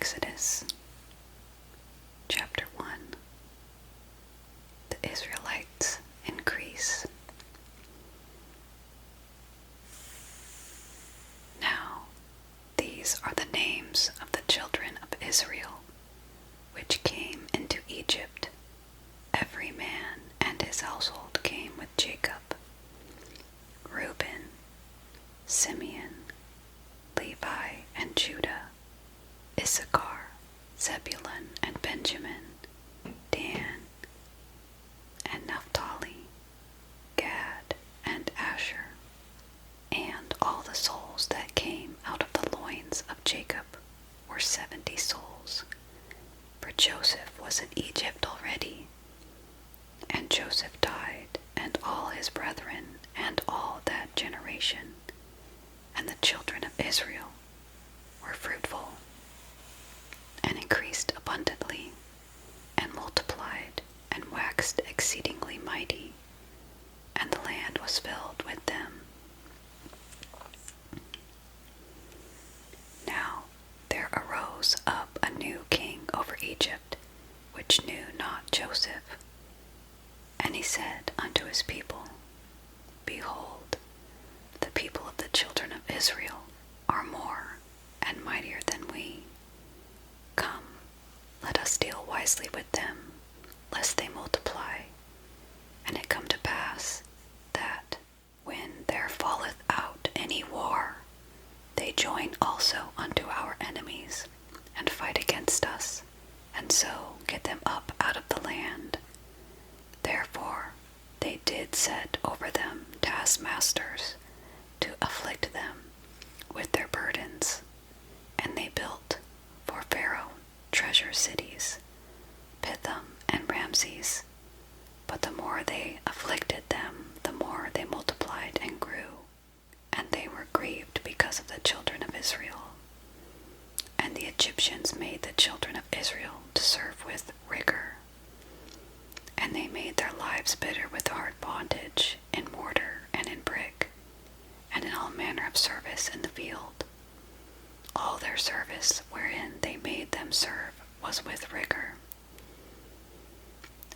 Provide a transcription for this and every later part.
Exodus, chapter 1. The Israelites increase. Now, these are the names of the children of Israel, which came into Egypt. Every man and his household came with Jacob: Reuben, Simeon, Levi and Judah, Issachar, Zebulun and Benjamin, Dan and Naphtali, Gad and Asher. And all the souls that came out of the loins of Jacob were 70 souls, for Joseph was in Egypt already. And Joseph died, and all his brethren, and all that generation. And the children of Israel were fruitful, and increased abundantly, and multiplied, and waxed exceedingly mighty, and the land was filled with them. Now there arose up a new king over Egypt, which knew not Joseph. And he said unto his people, Behold, the people of the children of Israel are more and mightier than we. Come, let us deal wisely with them, lest they multiply. And it come to pass that, when there falleth out any war, they join also unto our enemies, and fight against us, and so get them up out of the land. Therefore they did set over them taskmasters, to afflict them with their burdens. And they built for Pharaoh treasure cities, Pithom and Ramses. But the more they afflicted them, the more they multiplied and grew, and they were grieved because of the children of Israel. And the Egyptians made the children of Israel to serve with rigor. And they made their lives bitter with hard bondage, in mortar and in brick, and in all manner of service in the field. All their service wherein they made them serve was with rigor.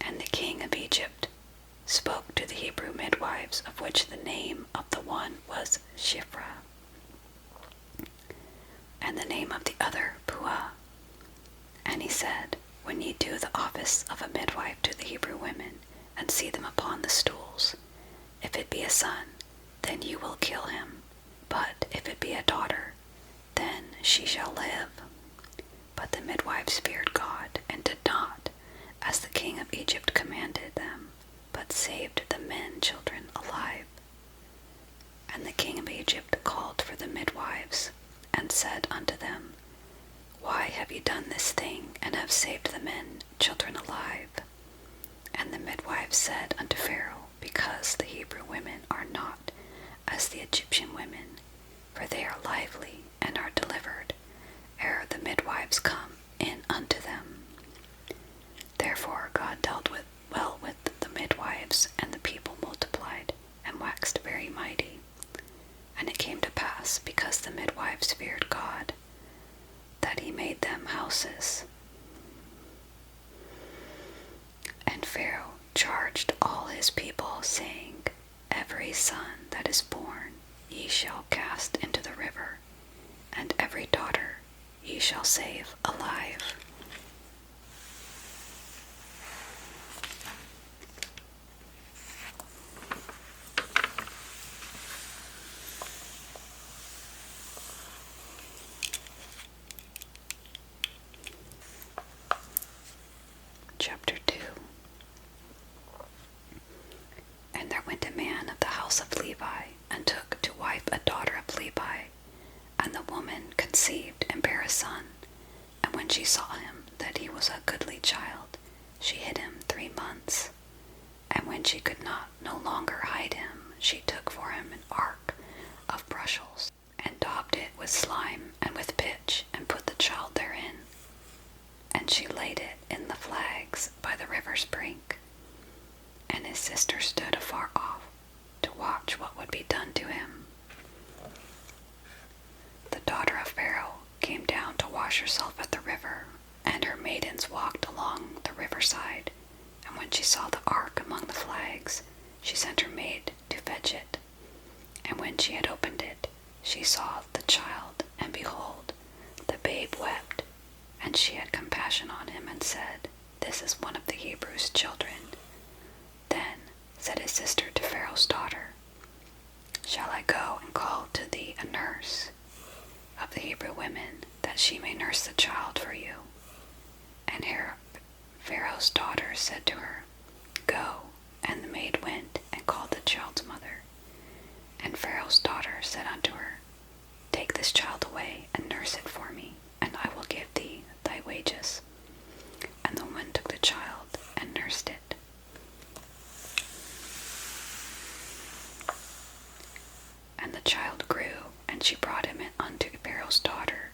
And the king of Egypt spoke to the Hebrew midwives, of which the name of the one was Shiphrah, and the name of the other Puah. And he said, When ye do the office of a midwife to the Hebrew women, and see them upon the stools, if it be a son, then you will kill him, but if it be a daughter, then she shall live. But the midwives feared God, and did not, as the king of Egypt commanded them, but saved the men children alive. And the king of Egypt called for the midwives, and said unto them, Why have ye done this thing, and have saved the men children alive? And the midwives said unto Pharaoh, Because the Hebrew women are not as the Egyptian women, for they are lively, and are delivered, ere the midwives come in unto them. Therefore God dealt well with the midwives, and the people multiplied, and waxed very mighty. And it came to pass, because the midwives feared God, that he made them houses. And Pharaoh charged all his people, saying, Every son that is born ye shall cast into the river, and every daughter ye shall save alive. Chapter 2. And there went a man of the house of Levi, and took to wife a daughter of Levi. And the woman conceived and bare a son. And when she saw him, that he was a goodly child, she hid him 3 months. And when she could not no longer hide him, she took for him an ark of brushels, and daubed it with slime and with pitch, and put the child therein. And she laid it in the flags by the river's brink. And his sister stood afar off, to watch what would be done to him. The daughter of Pharaoh came down to wash herself at the river, Egypt wept, and she had compassion on him and said, "This is one of the Hebrews' children." Then said his sister to Pharaoh's daughter, "Shall I go and call to thee a nurse of the Hebrew women, that she may nurse the child for you?" And Pharaoh's daughter said to her, "Go." And the maid went and called the child's mother. And Pharaoh's daughter said unto her, "Take this child away and nurse it for me, and I will give thee thy wages." And the woman took the child and nursed it. And the child grew, and she brought him unto Pharaoh's daughter,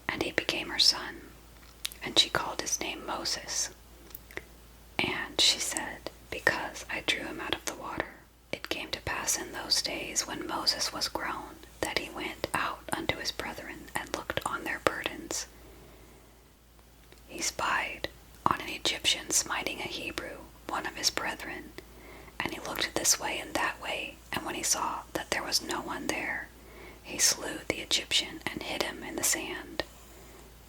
and he became her son. And she called his name Moses. And she said, "Because I drew him out of the water." It came to pass in those days, when Moses was grown, that he went out unto his brethren, and looked on their burdens. He spied on an Egyptian smiting a Hebrew, one of his brethren. And he looked this way and that way, and when he saw that there was no one there, he slew the Egyptian and hid him in the sand.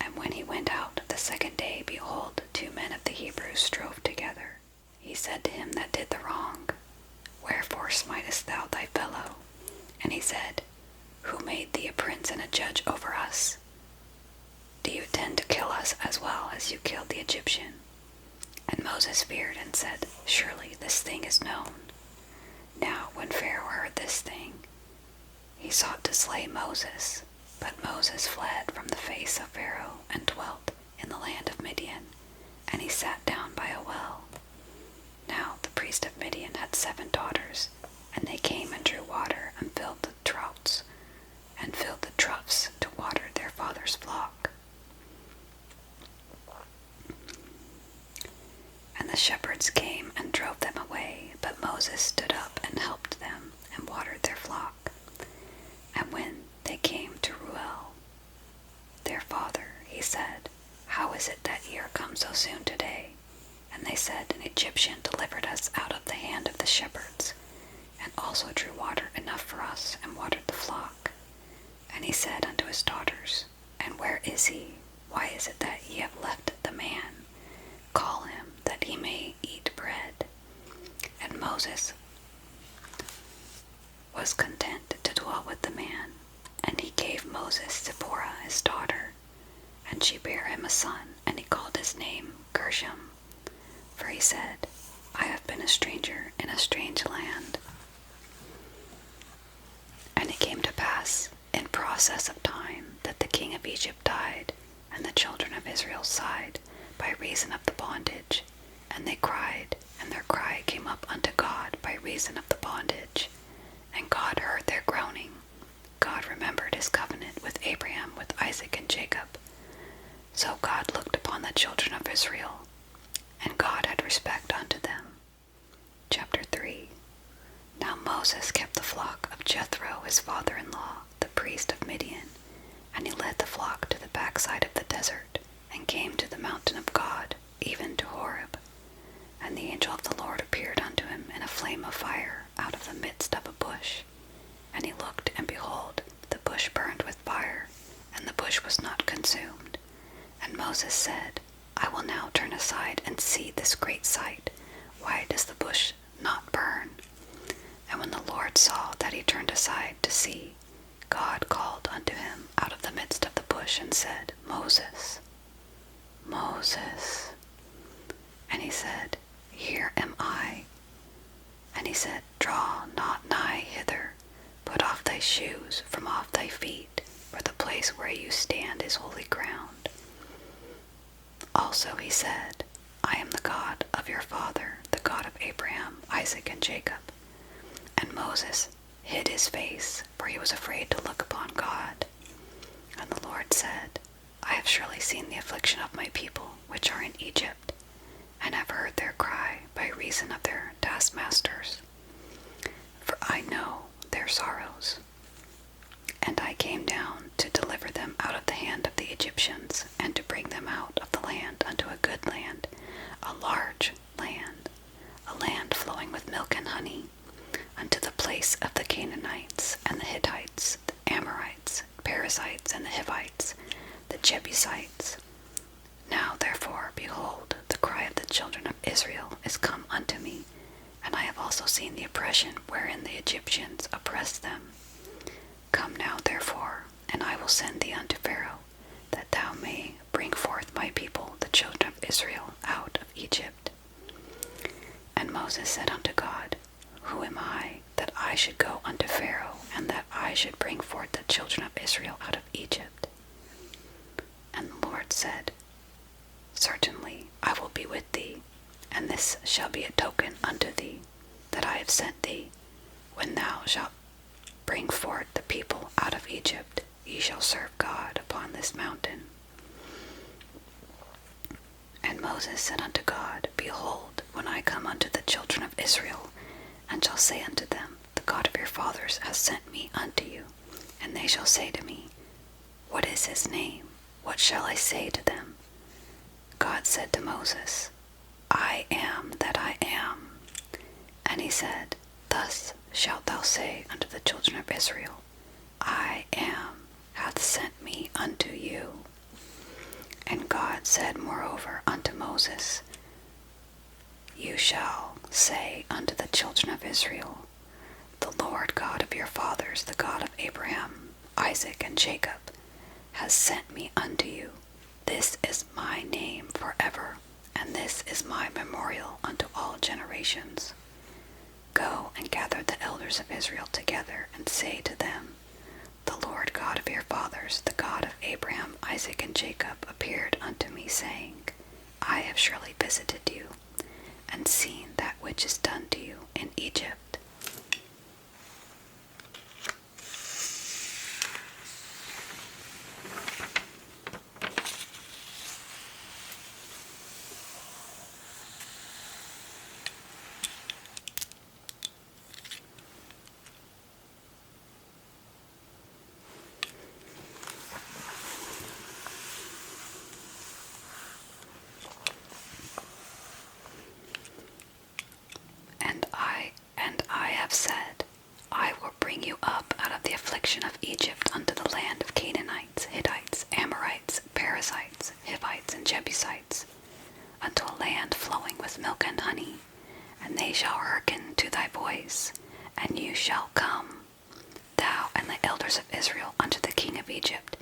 And when he went out the second day, behold, 2 men of the Hebrews strove together. He said to him that did the wrong, "Wherefore smitest thou thy fellow?" And he said, "Who made thee a prince and a judge over us? Do you intend to kill us as well as you killed the Egyptian?" And Moses feared and said, "Surely this thing is known." Now when Pharaoh heard this thing, he sought to slay Moses. But Moses fled from the face of Pharaoh and dwelt in the land of Midian, and he sat down by a well. Now the priest of Midian had 7 daughters, and they came and drew water and filled the troughs to water their father's flock. And the shepherds came and drove them away, but Moses stood up and helped them and watered their flock. And when they came to Reuel, their father, he said, "How is it that ye are come so soon today?" And they said, "An Egyptian delivered us out of the hand of the shepherds, and also drew water enough for us, and watered the flock." And he said unto his daughters, "And where is he? Why is it that ye have left the man? Call him, that he may eat bread." And Moses was content to dwell with the man, and he gave Moses Zipporah his daughter, and she bare him a son, and he called his name Gershom, for he said, "I have been a stranger in a strange land." And it came to pass in process of time that the king of Egypt died, and the children of Israel sighed by reason of the bondage, and they cried, and their cry came up unto God by reason of the bondage. And God heard their groaning. God remembered his covenant with Abraham, with Isaac, and Jacob. So God looked upon the children of Israel, and God had respect unto them. Chapter 3. Now Moses kept the flock of Jethro, his father-in-law, the priest of Midian, and he led the flock to the backside of the desert, and came to the mountain of God, even to Horeb. And the angel of the Lord appeared unto him in a flame of fire out of the midst of a bush. And he looked, and behold, the bush burned with fire, and the bush was not consumed. And Moses said, "I will now turn aside and see this great sight. Why does the bush not burn?" And when the Lord saw that he turned aside to see, God called unto him out of the midst of the bush, and said, "Moses, Moses." And he said, "Here am I." And he said, "Draw not nigh hither. Put off thy shoes from off thy feet, for the place where you stand is holy ground." Also he said, "I am the God of your father, the God of Abraham, Isaac, and Jacob." And Moses hid his face, for he was afraid to look upon God. And the Lord said, "I have surely seen the affliction of my people, which are in Egypt, and have heard their cry by reason of their taskmasters. For I know their sorrows. And I came down to deliver them out of the hand of the Egyptians, and to bring them out of the land unto a good land, a large land, a land flowing with milk and honey, unto the place of the Canaanites, and the Hittites, the Amorites, Perizzites, and the Hivites, the the Jebusites. Now therefore, behold, the cry of the children of Israel is come unto me, and I have also seen the oppression wherein the Egyptians oppressed them. Come now therefore, and I will send thee unto Pharaoh, that thou may bring forth my people, the children of Israel, out of Egypt. And Moses said unto God, Who am I, that I should go unto Pharaoh, and that I should bring forth the children of Israel out of Egypt? And the Lord said, Certainly I will be with thee, and this shall be a token unto thee, that I have sent thee. When thou shalt bring forth the people out of Egypt, ye shall serve God upon this mountain. And Moses said unto God, Behold, when I come unto the children of Israel, and shall say unto them, The God of your fathers has sent me unto you, and they shall say to me, What is his name? What shall I say to them? God said to Moses, I am that I am. And he said, Thus shalt thou say unto the children of Israel, I am hath sent me unto you. And God said moreover unto Moses, You shall say unto the children of Israel, The Lord God of your fathers, the God of Abraham, Isaac, and Jacob, has sent me unto you. This is my name forever, and this is my memorial unto all generations. Go and gather the elders of Israel together, and say to them, The Lord God of your fathers, the God of Abraham, Isaac, and Jacob, appeared unto me, saying, I have surely visited you, and seen that which is done to you in Egypt. And I have said, I will bring you up out of the affliction of Egypt unto the land of Canaanites, Hittites, Amorites, Perizzites, Hivites, and Jebusites, unto a land flowing with milk and honey, and they shall hearken to thy voice, and you shall come, thou and the elders of Israel, unto the king of Egypt,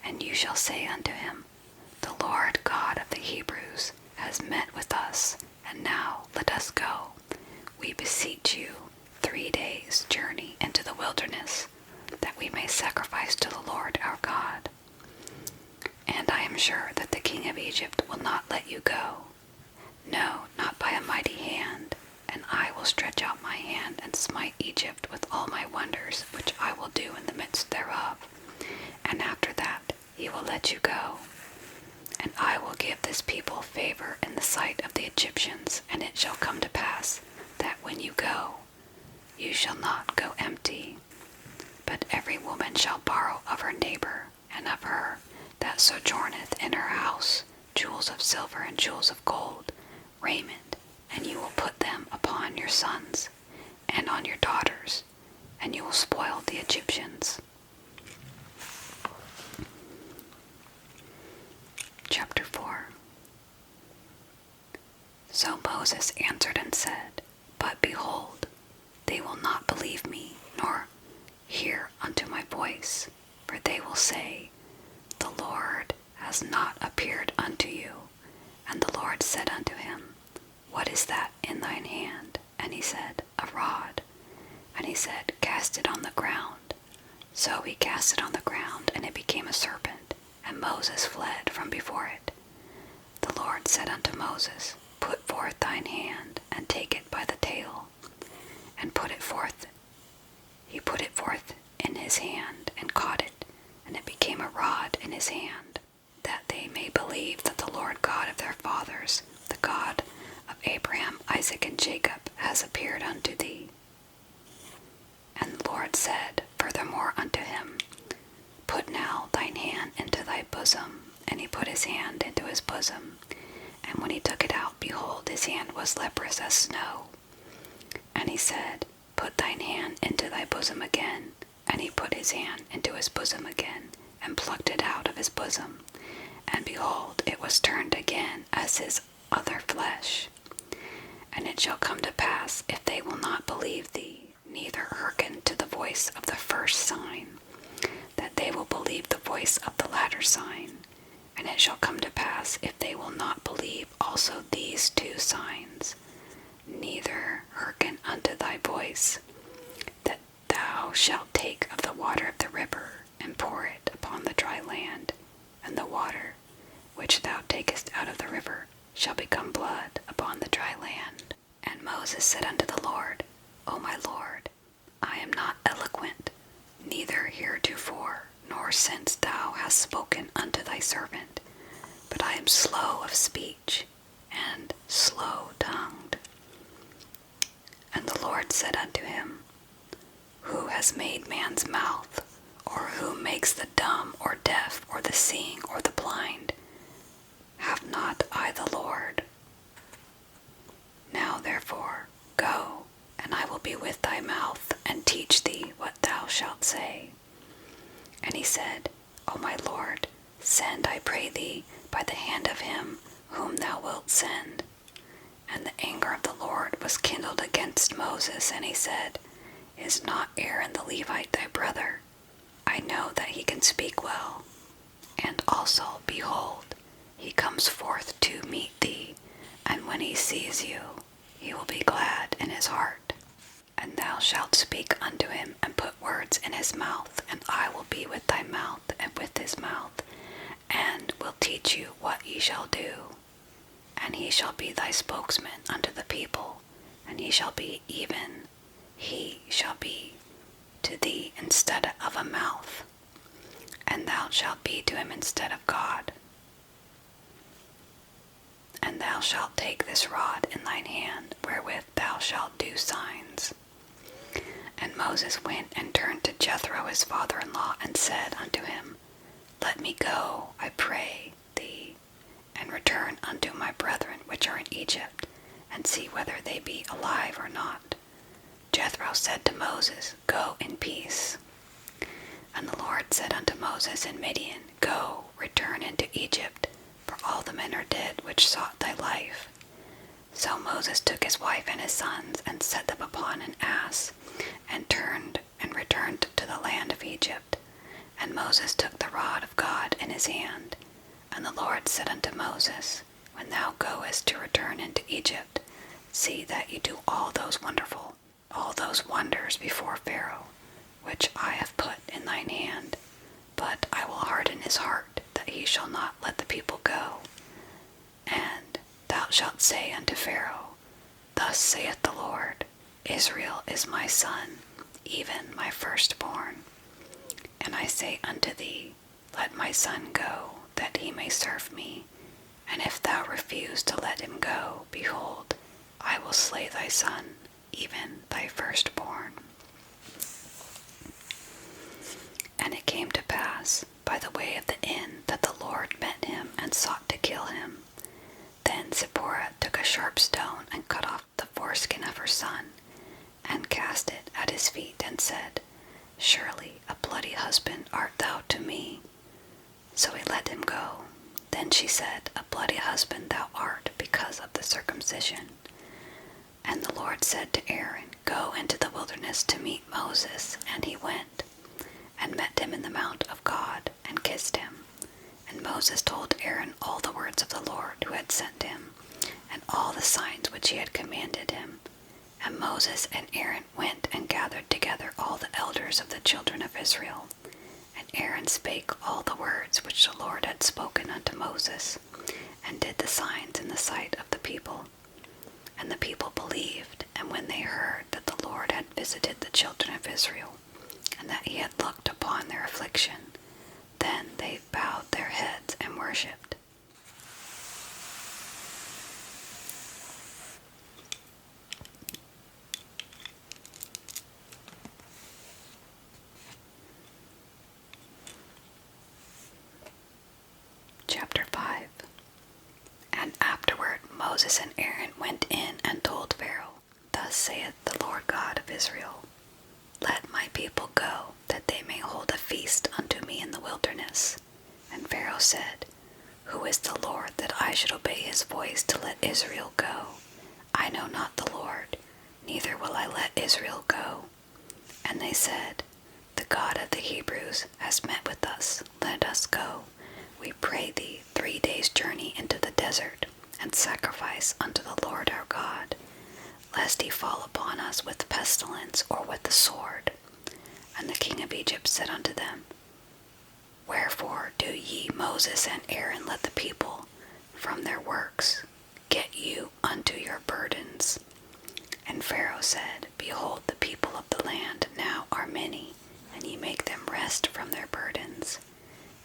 and you shall say unto him, The Lord God of the Hebrews has met with us, and now let us go. We beseech you 3 days' journey into the wilderness, that we may sacrifice to the Lord our God. And I am sure that the king of Egypt will not let you go, no, not by a mighty hand, and I will stretch out my hand and smite Egypt with all my wonders, which I will do in the midst thereof. And after that he will let you go. And I will give this people favor in the sight of the Egyptians, and it shall come to pass that when you go, you shall not go empty, but every woman shall borrow of her neighbor, and of her that sojourneth in her house, jewels of silver and jewels of gold, raiment, and you will put them upon your sons and on your daughters, and you will spoil the Egyptians. Chapter 4. So Moses answered and said, But behold, they will not believe me, nor hear unto my voice, for they will say, The Lord has not appeared unto you. And the Lord said unto him, What is that in thine hand? And he said, A rod. And he said, Cast it on the ground. So he cast it on the ground, and it became a serpent, and Moses fled from before it. The Lord said unto Moses, Put forth thine hand, and take it by the tail, and put it forth. He put it forth in his hand, and caught it, and it became a rod in his hand, that they may believe that the Lord God of their fathers, the God of Abraham, Isaac, and Jacob, has appeared unto thee. And the Lord said furthermore unto him, Put now thine hand into thy bosom. And he put his hand into his bosom, and when he took it out, behold, his hand was leprous as snow. And he said, Put thine hand into thy bosom again. And he put his hand into his bosom again, and plucked it out of his bosom, as his other flesh. And it shall come to pass, if they will not believe thee, neither hearken to the voice of the first sign, that they will believe the voice of the latter sign. And it shall come to pass, if they will not believe also these two signs, neither hearken unto thy voice, that thou shalt take of the water of the river, and pour it upon the dry land, and the water which thou takest out of the river shall become blood upon the dry land. And Moses said unto the Lord, O my Lord, I am not eloquent, neither heretofore, nor since thou hast spoken unto thy servant, but I am slow of speech, and slow-tongued. And the Lord said unto him, Who has made man's mouth, or who makes the dumb, or deaf, or the seeing, or the blind? Have not I the Lord? Now therefore, go, and I will be with thy mouth, and teach thee what thou shalt say. And he said, O my Lord, send, I pray thee, by the hand of him whom thou wilt send. And the anger of the Lord was kindled against Moses, and he said, Is not Aaron the Levite thy brother? I know that he can speak well. And also, behold, he comes forth to meet thee, and when he sees you, he will be glad in his heart. And thou shalt speak unto him, and put words in his mouth, and I will be with thy mouth and with his mouth, and will teach you what ye shall do. And he shall be thy spokesman unto the people, and he shall be to thee instead of a mouth, and thou shalt be to him instead of God. And thou shalt take this rod in thine hand, wherewith thou shalt do signs. And Moses went and turned to Jethro his father-in-law, and said unto him, Let me go, I pray thee, and return unto my brethren which are in Egypt, and see whether they be alive or not. Jethro said to Moses, Go in peace. And the Lord said unto Moses in Midian, Go, return into Egypt, for all the men are dead which sought thy life. So Moses took his wife and his sons, and set them upon an ass, and returned to the land of Egypt. And Moses took the rod of God in his hand. And the Lord said unto Moses, When thou goest to return into Egypt, see that ye do all those wonders before Pharaoh, which I have put in thine hand. But I will harden his heart, that he shall not let the people go. And thou shalt say unto Pharaoh, Thus saith the Lord, Israel is my son, even my firstborn. And I say unto thee, Let my son go, that he may serve me. And if thou refuse to let him go, behold, I will slay thy son, even thy firstborn. And it came to pass, by the way of the inn, that the Lord met him, and sought to kill him. Then Zipporah took a sharp stone, and cut off the foreskin of her son, and cast it at his feet, and said, Surely a bloody husband art thou to me. So he let him go. Then she said, A bloody husband thou art, because of the circumcision. And the Lord said to Aaron, Go into the wilderness to meet Moses. And he went, and met him in the mount of God, and kissed him. And Moses told Aaron all the words of the Lord who had sent him, and all the signs which he had commanded him. And Moses and Aaron went and gathered together all the elders of the children of Israel. And Aaron spake all the words which the Lord had spoken unto Moses, and did the signs in the sight of the people. And the people believed, and when they heard that the Lord had visited the children of Israel, and that he had looked upon their affliction, then they bowed their heads and worshipped. Chapter 5. And afterward Moses and Aaron went in and told Pharaoh, Thus saith the Lord God of Israel, Let my people go, that they may hold a feast unto me in the wilderness. And Pharaoh said, Who is the Lord that I should obey his voice to let Israel go? I know not the Lord, neither will I let Israel go. And they said, The God of the Hebrews has met with us. Let us go, we pray thee, 3 days' journey into the desert, and sacrifice unto the Lord our God, lest he fall upon us with pestilence or with the sword. And the king of Egypt said unto them, Wherefore do ye, Moses and Aaron, let the people from their works get you unto your burdens? And Pharaoh said, Behold, the people of the land now are many, and ye make them rest from their burdens.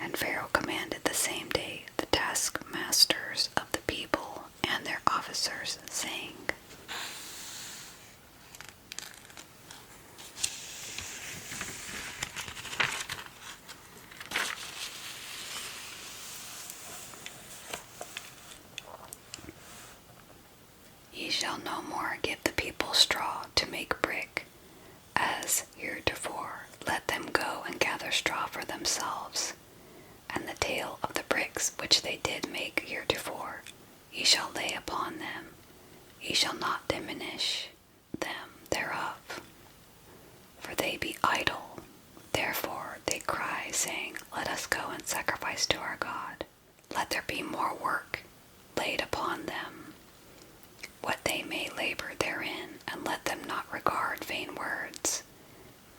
And Pharaoh commanded the same day the taskmasters of the people and their officers, saying, Ye shall no more give the people straw to make brick, as heretofore. Let them go and gather straw for themselves, and the tale of the bricks which they did make heretofore, ye shall lay upon them. Ye shall not diminish them thereof, for they be idle. Therefore they cry, saying, Let us go and sacrifice to our God. Let there be more work laid upon them, what they may labor therein, and let them not regard vain words.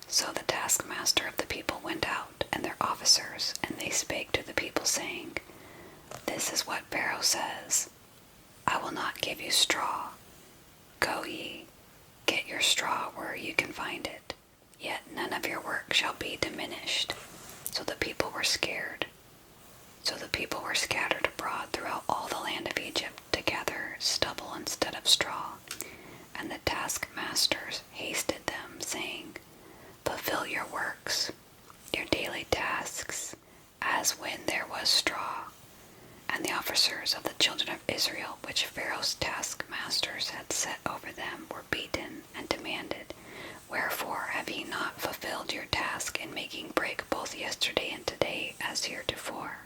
So the taskmaster of the people went out, and their officers, and they spake to the people, saying, This is what Pharaoh says, I will not give you straw. Go ye, get your straw where you can find it, yet none of your work shall be diminished. So the people were scared. So the people were scattered abroad throughout all the land of Egypt to gather stubble instead of straw. And the taskmasters hasted them, saying, Fulfill your works, your daily tasks, as when there was straw. And the officers of the children of Israel, which Pharaoh's taskmasters had set over them, were beaten and demanded, Wherefore have ye not fulfilled your task in making brick both yesterday and today as heretofore?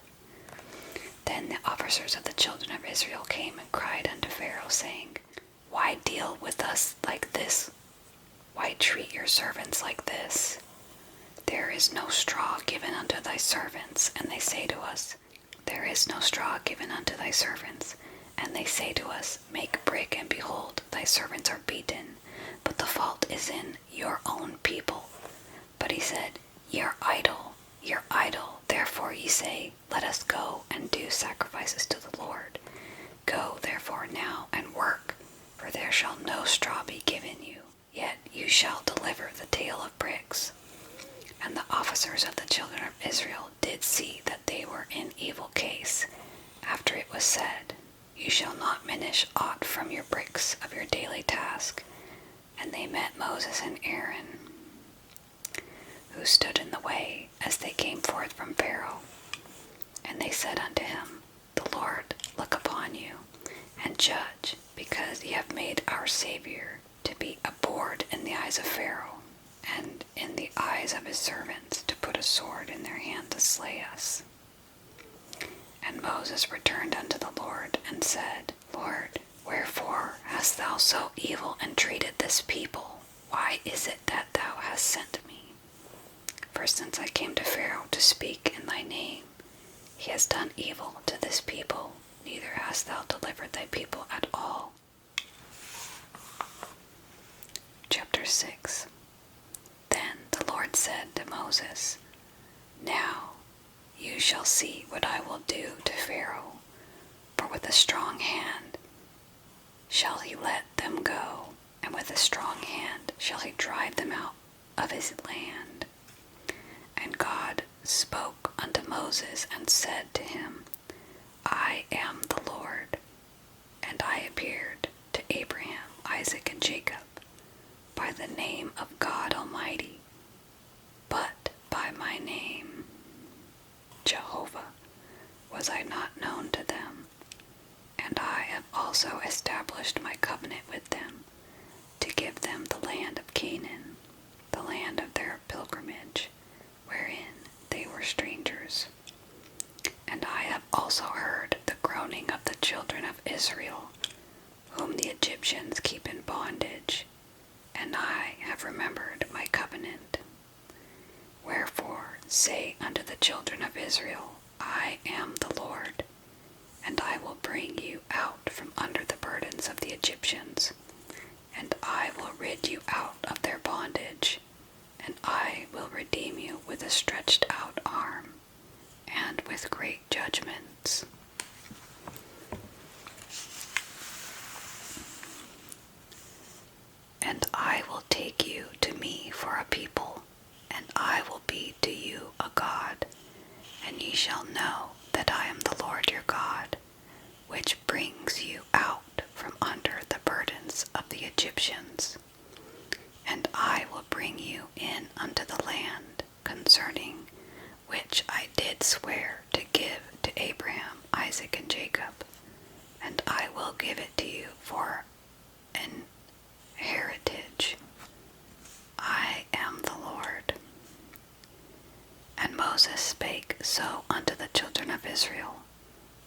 Then the officers of the children of Israel came and cried unto Pharaoh, saying, Why deal with us like this? Why treat your servants like this? There is no straw given unto thy servants. And they say to us, There is no straw given unto thy servants. And they say to us, Make brick, and behold, thy servants are beaten. But the fault is in your own people. But he said, Ye are idle, therefore ye say, Let us go and do sacrifices to the Lord. Go therefore now and work, for there shall no straw be given you, yet you shall deliver the tale of bricks. And the officers of the children of Israel did see that they were in evil case, after it was said, You shall not minish aught from your bricks of your daily task. And they met Moses and Aaron, who stood in the way as they came forth from Pharaoh. And they said unto him, The Lord look upon you, and judge, because ye have made our Savior to be abhorred in the eyes of Pharaoh, and in the eyes of his servants, to put a sword in their hand to slay us. And Moses returned unto the Lord, and said, Lord, wherefore hast thou so evil entreated this people? Why is it that thou hast sent me? For since I came to Pharaoh to speak in thy name, he has done evil to this people, neither hast thou delivered thy people at all. Chapter 6. Then the Lord said to Moses, Now you shall see what I will do to Pharaoh, for with a strong hand shall he let them go, and with a strong hand shall he drive them out of his land. And God spoke unto Moses and said to him, I am the Lord, and I appeared to Abraham, Isaac, and Jacob by the name of God Almighty, but by my name, Jehovah, was I not known to them. And I have also established my covenant with them, to give them the land of Canaan, the land of their pilgrimage, wherein they were strangers. And I have also heard groaning of the children of Israel, whom the Egyptians keep in bondage, and I have remembered my covenant. Wherefore say unto the children of Israel, I am the Lord, and I will bring you out from under the burdens of the Egyptians, and I will rid you out of their bondage, and I will redeem you with a stretched out arm, and with great judgments. And I will take you to me for a people, and I will be to you a God, and ye shall know that I am the Lord your God, which brings you out from under the burdens of the Egyptians. And I will bring you in unto the land concerning which I did swear to give to Abraham, Isaac, and Jacob, and I will give it to you for an heritage. I am the Lord. And Moses spake so unto the children of Israel,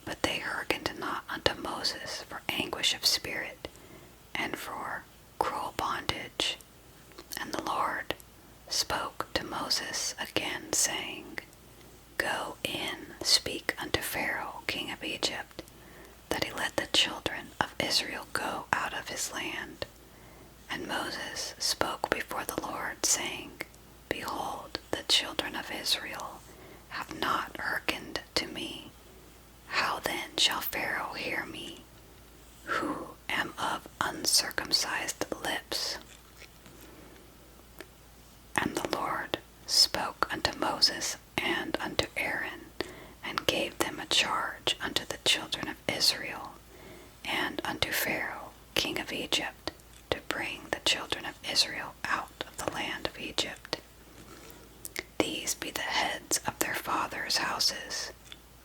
but they hearkened not unto Moses for anguish of spirit, and for cruel bondage. And the Lord spoke to Moses again, saying, Go in, speak unto Pharaoh, king of Egypt, that he let the children of Israel go out of his land. And Moses spoke before the Lord, saying, Behold, the children of Israel have not hearkened to me. How then shall Pharaoh hear me, who am of uncircumcised lips? And the Lord spoke unto Moses and unto Aaron, and gave them a charge unto the children of Israel, and unto Pharaoh, king of Egypt, to bring the children of Israel out of the land of Egypt. These be the heads of their fathers' houses,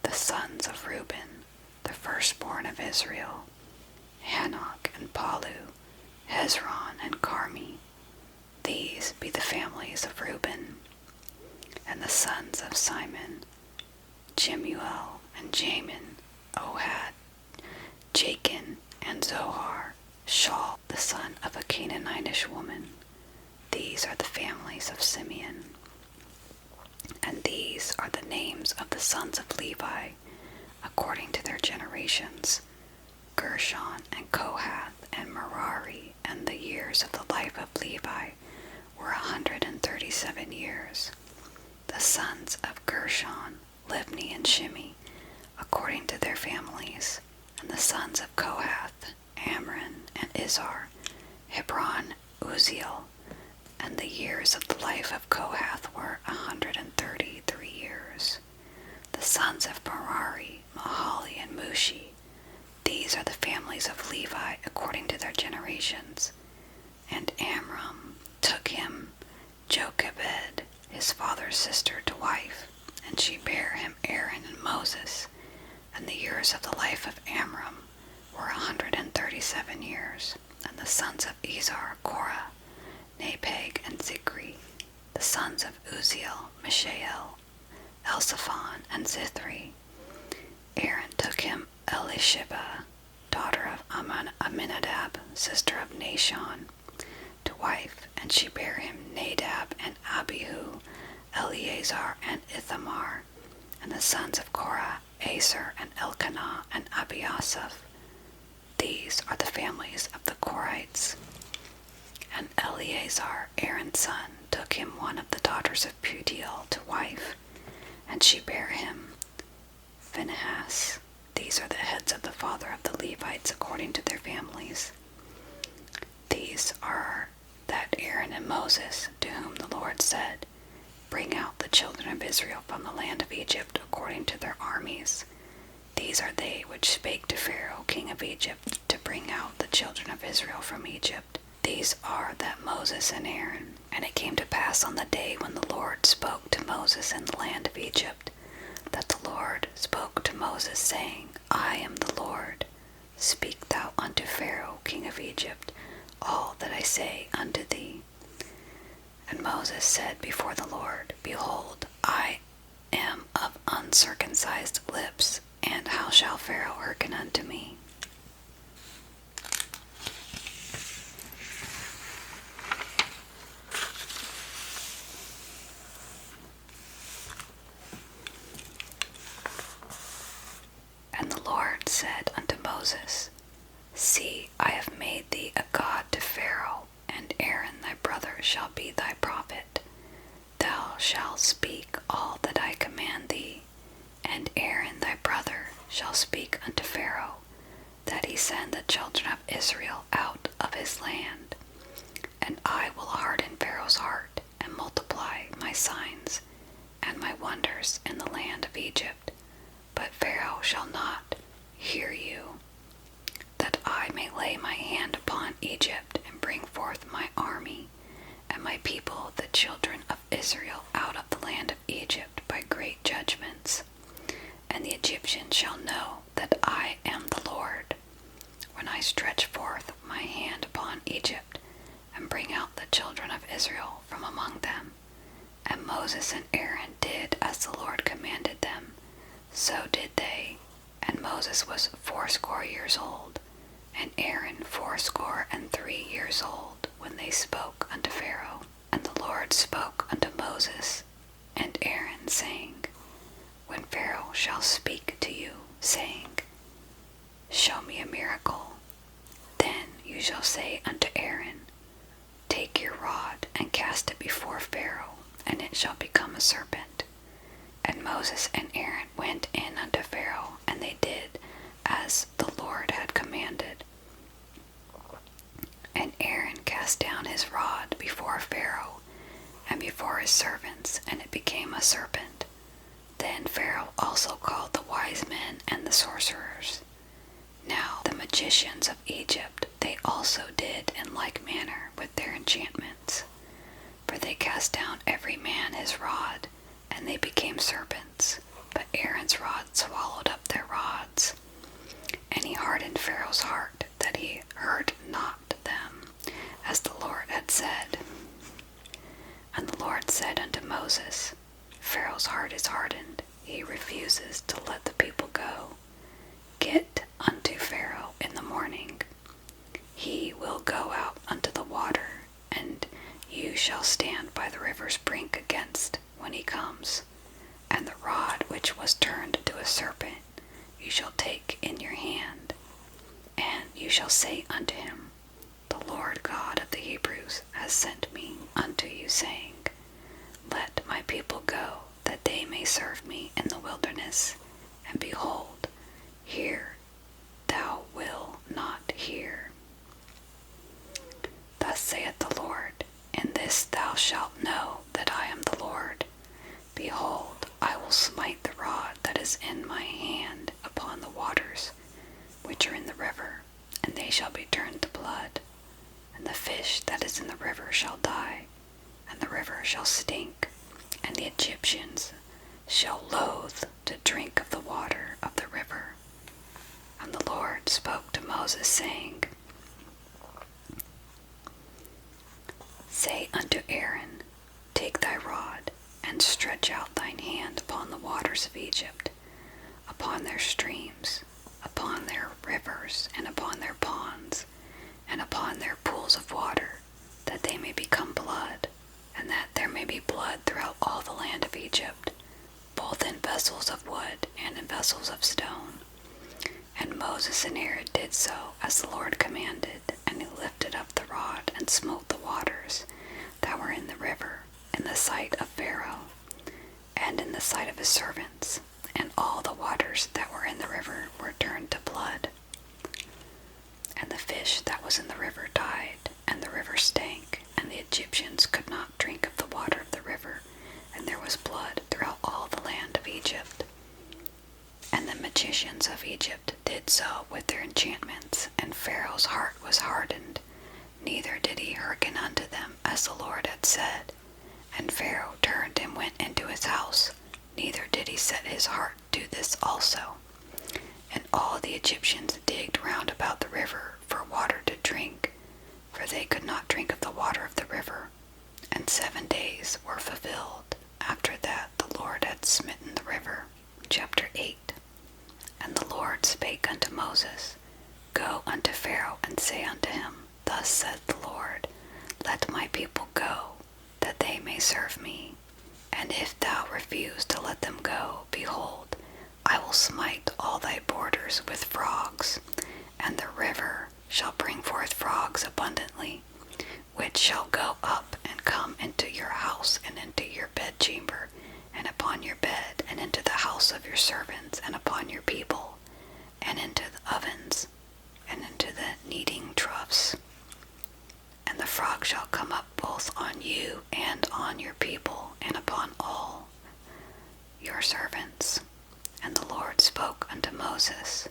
the sons of Reuben, the firstborn of Israel, Hanok and Palu, Hezron and Carmi. These be the families of Reuben. And the sons of Simon, Jemuel and Jamin, Ohad, Jachin and Zohar, Shaul the son of a Canaanitish woman. These are the families of Simeon. And these are the names of the sons of Levi, according to their generations, Gershon and Kohath and Merari. And the years of the life of Levi were 137 years. The sons of Gershon, Libni and Shimi, according to their families. And the sons of Kohath, Amram and Izhar, Hebron, Uzziel. And the years of the life of Kohath were 133 years. The sons of Merari, Mahali and Mushi. These are the families of Levi according to their generations. And Amram took him Jochebed, his father's sister, to wife, and she bare him Aaron and Moses. And the years of the life of Amram were 137 years. And the sons of Izhar, Korah, Napeg and Zikri. The sons of Uzziel, Mishael, Elsaphon and Zithri. Aaron took him Elisheba, daughter of Aminadab, sister of Nashon, to wife, and she bare him Nadab and Abihu, Eleazar and Ithamar. And the sons of Korah, Aser and Elkanah and Abiasaph. These are the families of the Korites. And Eleazar, Aaron's son, took him one of the daughters of Putiel to wife, and she bare him Phinehas. These are the heads of the father of the Levites according to their families. These are that Aaron and Moses, to whom the Lord said, Bring out the children of Israel from the land of Egypt according to their armies. These are they which spake to Pharaoh, king of Egypt, to bring out the children of Israel from Egypt. These are that Moses and Aaron. And it came to pass on the day when the Lord spoke to Moses in the land of Egypt, that the Lord spoke to Moses, saying, I am the Lord. Speak thou unto Pharaoh, king of Egypt, all that I say unto thee. And Moses said before the Lord, Behold, I am of uncircumcised lips, and how shall Pharaoh hearken unto me. And the Lord said unto Moses, See, I have made thee a god to Pharaoh, and Aaron thy brother shall be thy prophet. Thou shalt speak all that I command thee, and Aaron thy brother shall speak unto Pharaoh, that he send the children of Israel out of his land. And I will harden Pharaoh's heart, and multiply my signs and my wonders in the land of Egypt. But Pharaoh shall not hear you, that I may lay my hand upon Egypt, and bring forth my army and my people, the children of Israel, out of the land of Egypt by great judgments. And the Egyptians shall know that I am the Lord, when I stretch forth my hand upon Egypt, and bring out the children of Israel from among them. And Moses and Aaron did as the Lord commanded them. So did they. And Moses was 80 years old, and Aaron 83 years old, when they spoke unto Pharaoh. And the Lord spoke unto Moses and Aaron, saying, When Pharaoh shall speak to you, saying, Show me a miracle, then you shall say unto Aaron, Take your rod, and cast it before Pharaoh, and it shall become a serpent. And Moses and Aaron went in unto Pharaoh, and they did as the Lord had commanded. And Aaron cast down his rod before Pharaoh and before his servants, and it became a serpent. Then Pharaoh also called the wise men and the sorcerers. Now the magicians of Egypt, they also did in like manner with their enchantments. For they cast down every man his rod, and they became serpents. But Aaron's rod swallowed up their rods. And he hardened Pharaoh's heart, that he heard not them, as the Lord had said. And the Lord said unto Moses, Pharaoh's heart is hardened, he refuses to let the people go. Get unto Pharaoh in the morning. He will go out unto the water, and you shall stand by the river's brink against when he comes. And the rod which was turned into a serpent you shall take in your hand, and you shall say unto him, The Lord God of the Hebrews has sent me unto you, saying, Let my people go, that they may serve me in the wilderness. And behold, hear, thou wilt not hear. Thus saith the Lord, In this thou shalt know that I am the Lord. Behold, I will smite the rod that is in my hand upon the waters which are in the river, and they shall be turned to blood. And the fish that is in the river shall die, and the river shall stink, and the Egyptians shall loathe to drink of the water of the river. And the Lord spoke to Moses, saying, Say unto Aaron, Take thy rod, and stretch out thine hand upon the waters of Egypt, upon their streams, upon their rivers, and upon their ponds, and upon their pools of water, that they may become blood, and that there may be blood throughout all the land of Egypt, both in vessels of wood and in vessels of stone. And Moses and Aaron did so as the Lord commanded, and he lifted up the rod and smote the waters that were in the river, in the sight of Pharaoh, and in the sight of his servants, and all the waters that were in the river were turned to blood. And the fish that was in the river died, and the river stank, and the Egyptians could not drink of the water of the river, and there was blood throughout all the land of Egypt. And the magicians of Egypt did so with their enchantments, and Pharaoh's heart was hardened, neither did he hearken unto them as the Lord had said. And Pharaoh turned and went into his house, neither did he set his heart to this also. And all the Egyptians digged round about the river for water to drink, for they could not drink of the water of the river. And 7 days were fulfilled after that the Lord had smitten the river. Chapter 8. And the Lord spake unto Moses, Go unto Pharaoh, and say unto him, Thus saith the Lord, Let my people go, that they may serve me. And if thou refuse to let them go, behold, I will smite all thy borders with frogs, and the river shall bring forth frogs abundantly, which shall go up and come into your house and into your bedchamber, and upon your bed, and into the house of your servants, and upon your people, and into the ovens, and into the kneading troughs. And the frog shall come up both on you and on your people, and upon all your servants. And the Lord spoke unto Moses,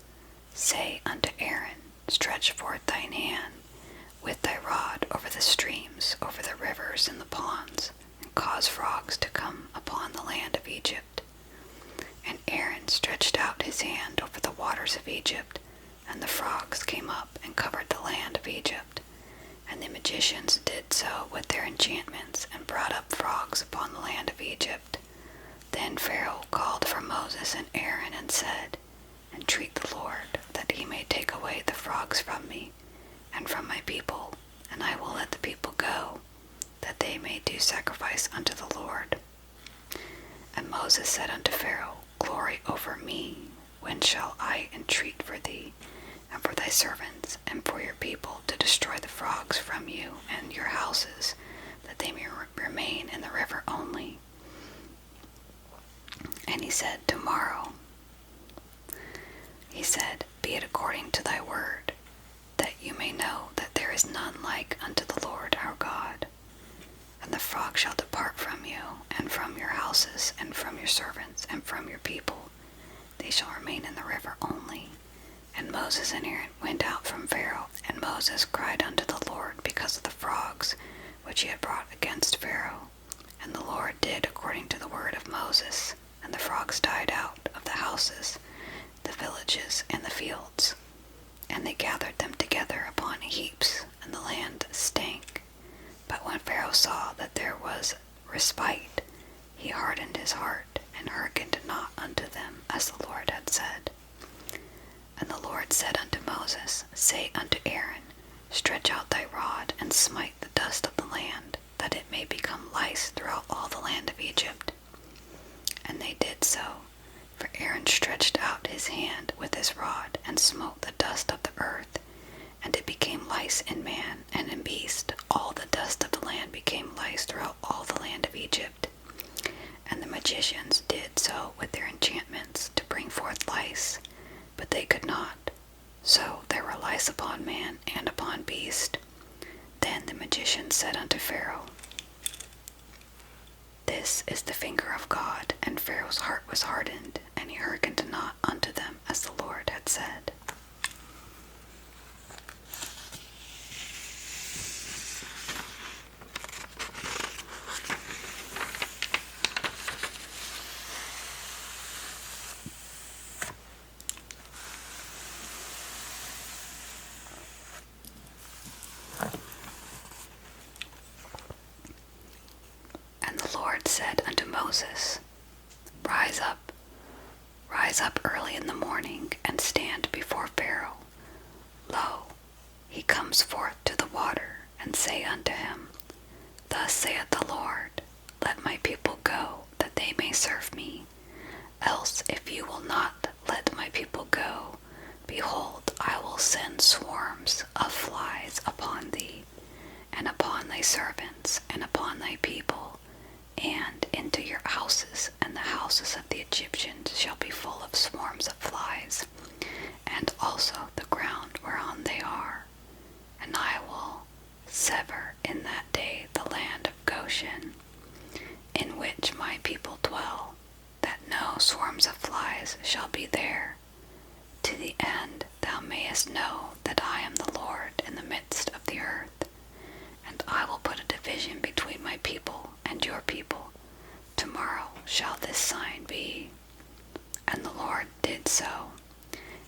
Say unto Aaron, Stretch forth thine hand with thy rod over the streams, over the rivers and the ponds, and cause frogs to come upon the land of Egypt. And Aaron stretched out his hand over the waters of Egypt, and the frogs came up and covered the land of Egypt. And the magicians did so with their enchantments, and brought up frogs upon the land of Egypt. Then Pharaoh called for Moses and Aaron, and said, Entreat the Lord, that he may take away the frogs from me, and from my people, and I will let the people go, that they may do sacrifice unto the Lord. And Moses said unto Pharaoh, Glory over me, when shall I entreat for thee, and for thy servants, and for your people, to destroy the frogs from you and your houses, that they may remain in the river only? And he said, Tomorrow. He said, Be it according to thy word, that you may know that there is none like unto the Lord our God. And the frog shall depart from you, and from your houses, and from your servants, and from your people. They shall remain in the river only. And Moses and Aaron went out from Pharaoh, and Moses cried unto the Lord because of the frogs which he had brought against Pharaoh. And the Lord did according to the word of Moses, and the frogs died out of the houses, the villages, and the fields. And they gathered them together upon heaps, and the land stank. But when Pharaoh saw that there was respite, he hardened his heart, and hearkened not unto them, as the Lord had said. And the Lord said unto Moses, Say unto Aaron, Stretch out thy rod, and smite the dust of the land, that it may become lice throughout all the land of Egypt. And they did so, for Aaron stretched out his hand with his rod, and smote the dust of the earth, and it became lice in man and in beast. All the dust of the land became lice throughout all the land of Egypt. And the magicians did so with their enchantments to bring forth lice, but they could not. So there were lice upon man and upon beast. Then the magician said unto Pharaoh, This is the finger of God. And Pharaoh's heart was hardened, and he hearkened not unto them, as the Lord had said. And the Lord said unto Moses, Rise up early in the morning, and stand before Pharaoh. Lo, he comes forth to the water, and say unto him, Thus saith the Lord, Let my people go, that they may serve me. Else if you will not let my people go, behold, I will send swarms of flies upon thee, and upon thy servants, and upon thy people, and into your houses, and the houses of the Egyptians shall be full of swarms of flies, and also the ground whereon they are. And I will sever in that day the land of Goshen, in which my people dwell, that no swarms of flies shall be there, to the end thou mayest know that I am the Lord in the midst of the earth. And I will put a division between my people and your people. Tomorrow shall this sign be. And the Lord did so.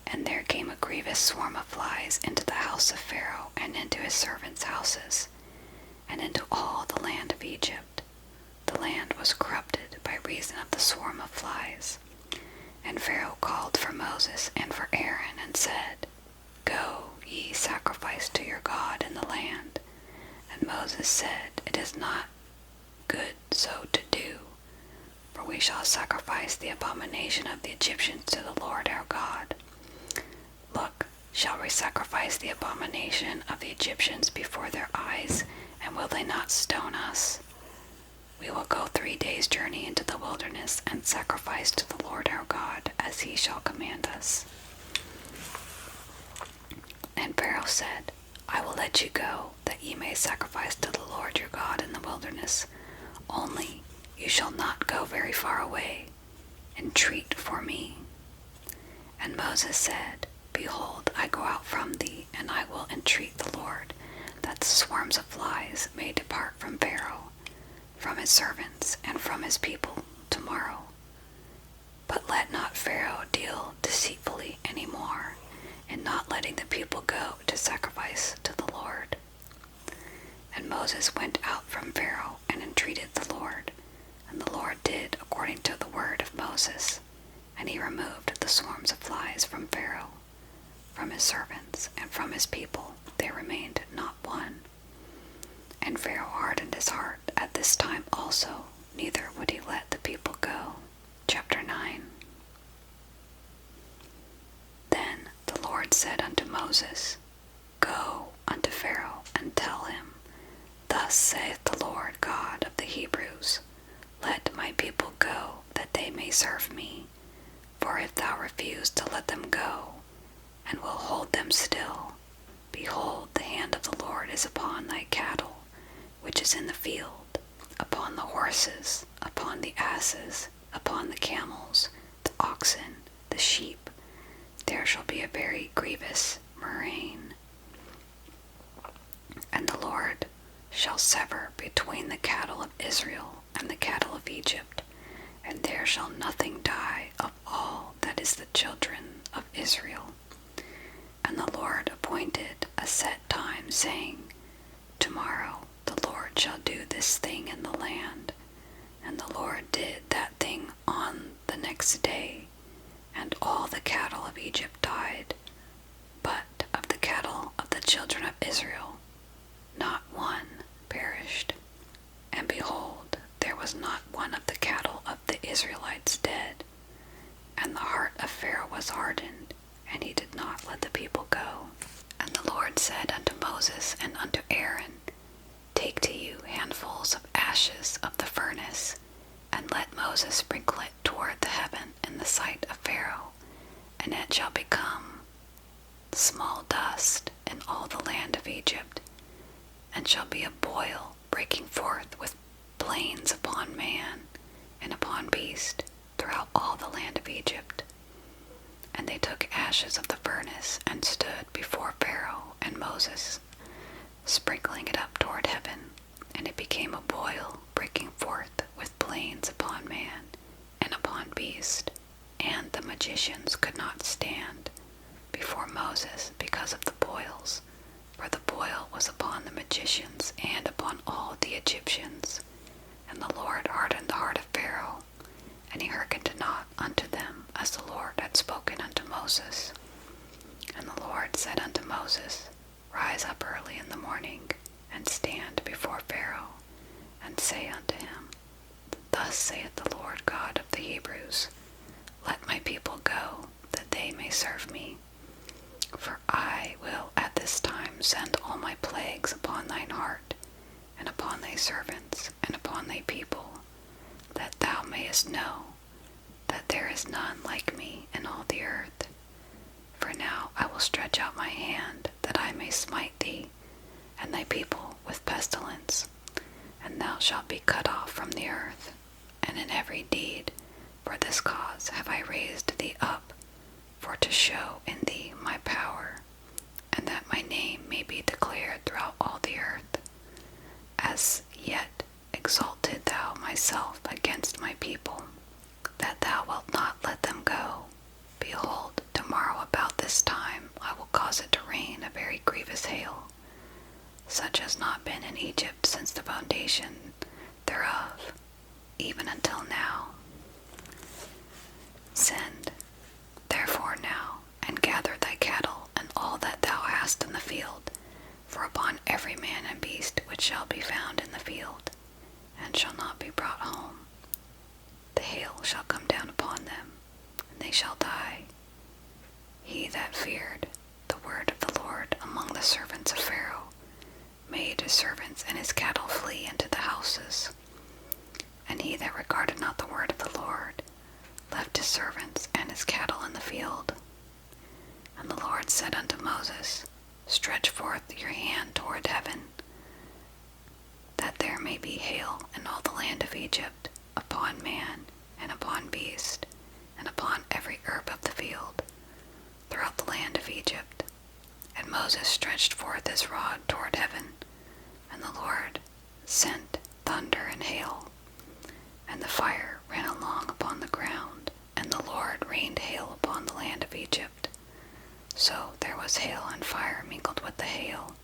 And there came a grievous swarm of flies into the house of Pharaoh, and into his servants' houses, and into all the land of Egypt. The land was corrupted by reason of the swarm of flies. And Pharaoh called for Moses and for Aaron and said, Go, ye sacrifice to your God in the land. And Moses said, It is not good so to do, for we shall sacrifice the abomination of the Egyptians to the Lord our God. Look, shall we sacrifice the abomination of the Egyptians before their eyes, and will they not stone us? We will go 3 days' journey into the wilderness and sacrifice to the Lord our God, as he shall command us. And Pharaoh said, I will let you go, that ye may sacrifice to the Lord your God in the wilderness. Only you shall not go very far away. Entreat for me. And Moses said, Behold, I go out from thee, and I will entreat the Lord, that the swarms of flies may depart from Pharaoh, from his servants, and from his people tomorrow. But let not Pharaoh deal deceitfully any more, in not letting the people go to sacrifice to the Lord. And Moses went out from Pharaoh and entreated the Lord, and the Lord did according to the word of Moses, and he removed the swarms of flies from Pharaoh, from his servants, and from his people there remained not one. And Pharaoh hardened his heart at this time also, neither would he let the people go. Chapter 9. Then the Lord said unto Moses, Go unto Pharaoh, and tell him, Thus saith the Lord God of the Hebrews, Let my people go, that they may serve me. For if thou refuse to let them go, and will hold them still, behold, the hand of the Lord is upon thy cattle, which is in the field, upon the horses, upon the asses, upon the camels, the oxen, the sheep. There shall be a very grievous murrain. And the Lord shall sever between the cattle of Israel and the cattle of Egypt, and there shall nothing die of all that is the children of Israel. And the Lord appointed a set time, saying, Tomorrow the Lord shall do this thing in the land. And the Lord did that thing on the next day, and all the cattle of Egypt died, but of the cattle of the children of Israel not one perished. And behold, there was not one of the cattle of the Israelites dead. And the heart of Pharaoh was hardened, and he did not let the people go. And the Lord said unto Moses and unto Aaron, Take to you handfuls of ashes of the furnace, and let Moses sprinkle it toward the heaven in the sight of Pharaoh, and it shall become small dust in all the land of Egypt, and shall be a boil breaking forth with plains upon man and upon beast throughout all the land of Egypt. And they took ashes of the furnace and stood before Pharaoh and Moses, sprinkling it up toward heaven, and it became a boil breaking forth with plains upon man and upon beast. And the magicians could not stand before Moses because of the boils, for the boil was upon the magicians and upon all the Egyptians. And the Lord hardened the heart of Pharaoh, and he hearkened not unto them, as the Lord had spoken unto Moses. And the Lord said unto Moses, Rise up early in the morning, and stand before Pharaoh, and say unto him, Thus saith the Lord God of the Hebrews, Let my people go, that they may serve me. For I will at this time send all my plagues upon thine heart, and upon thy servants, and upon thy people, that thou mayest know that there is none like me in all the earth. For now I will stretch out my hand, that I may smite thee, and thy people with pestilence, and thou shalt be cut off from the earth. And in every deed, for this cause have I raised thee up, for to show in thee my power, and that my name may be declared throughout all the earth. As yet exalted thou myself against my people, that thou wilt not let them go. Behold, tomorrow about this time I will cause it to rain a very grievous hail, such as not been in Egypt since the foundation thereof, even until now. Send shall be found in the field, and shall not be brought home. The hail shall come down upon them, and they shall die. He that feared the word of the Lord among the servants of Pharaoh made his servants and his cattle flee into the houses. And he that regarded not the word of the Lord left his servants and his cattle in the field. And the Lord said unto Moses, Stretch forth your hand toward heaven, that there may be hail in all the land of Egypt, upon man, and upon beast, and upon every herb of the field, throughout the land of Egypt. And Moses stretched forth his rod toward heaven, and the Lord sent thunder and hail, and the fire ran along upon the ground, and the Lord rained hail upon the land of Egypt. So there was hail and fire mingled with the hail,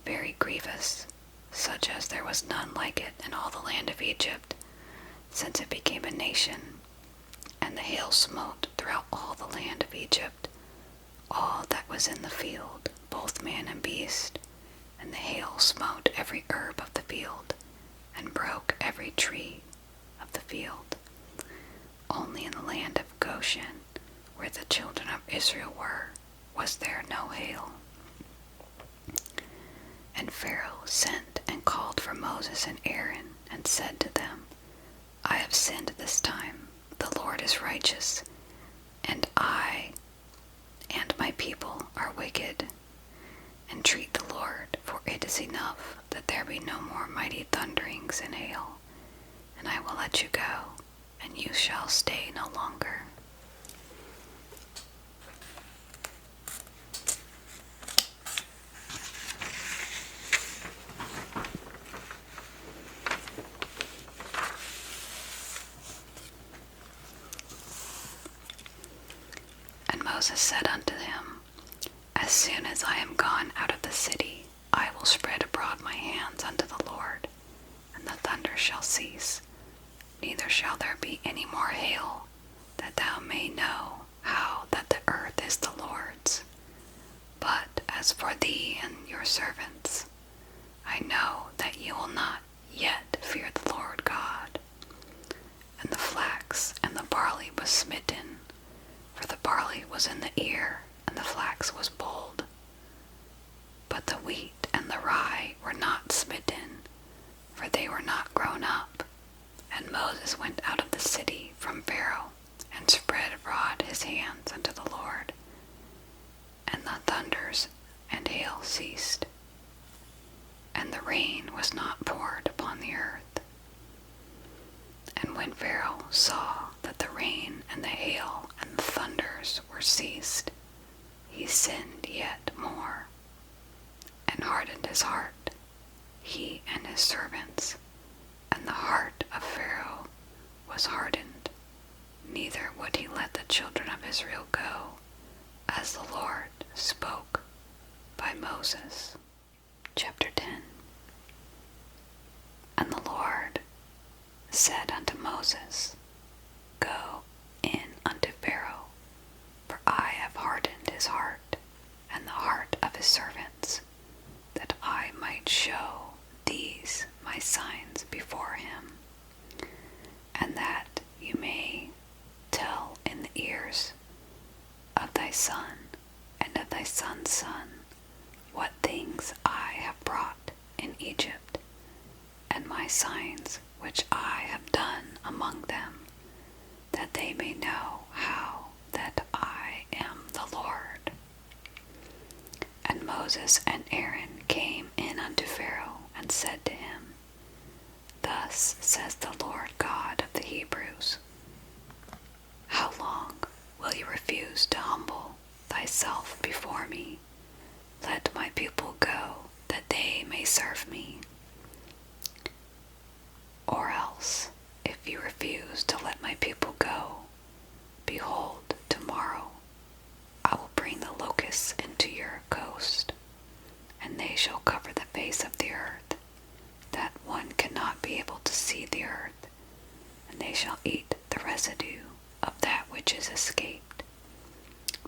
very grievous, such as there was none like it in all the land of Egypt, since it became a nation. And the hail smote throughout all the land of Egypt, all that was in the field, both man and beast. And the hail smote every herb of the field, and broke every tree of the field. Only in the land of Goshen, where the children of Israel were, was there no hail. And Pharaoh sent and called for Moses and Aaron, and said to them, I have sinned this time. The Lord is righteous, and I and my people are wicked. Entreat the Lord, for it is enough that there be no more mighty thunderings and hail, and I will let you go, and you shall stay no longer. And Moses said unto him, As soon as I am gone out of the city, I will spread abroad my hands unto the Lord, and the thunder shall cease, neither shall there be any more hail, that thou may know how that the earth is the Lord's. But as for thee and your servants, I know that ye will not yet fear the Lord God. And the flax and the barley was smitten, for the barley was in the ear, and the flax was bold. But the wheat and the rye were not smitten, for they were not grown up. And Moses went out of the city from Pharaoh, and spread abroad his hands unto the Lord. And the thunders and hail ceased, and the rain was not poured upon the earth. And when Pharaoh saw that the rain and the hail and the thunders were ceased, he sinned yet more, and hardened his heart, he and his servants, and the heart of Pharaoh was hardened, neither would he let the children of Israel go, as the Lord spoke by Moses. Chapter 10. And the Lord said unto Moses, Go in unto Pharaoh, for I have hardened his heart, and the heart of his servants, that I might show these my signs before him, and that you may tell in the ears of thy son and of thy son's son what things I have brought in Egypt, and my signs which I have done among them, that they may know how that I am the Lord. And Moses and Aaron came in unto Pharaoh, and said to him, Thus says the Lord God of the Hebrews, How long will you refuse to humble thyself before me? Let my people go, that they may serve me. Or else, if you refuse to let my people go, behold, tomorrow I will bring the locusts into your coast, and they shall cover the face of the earth, that one cannot be able to see the earth, and they shall eat the residue of that which is escaped,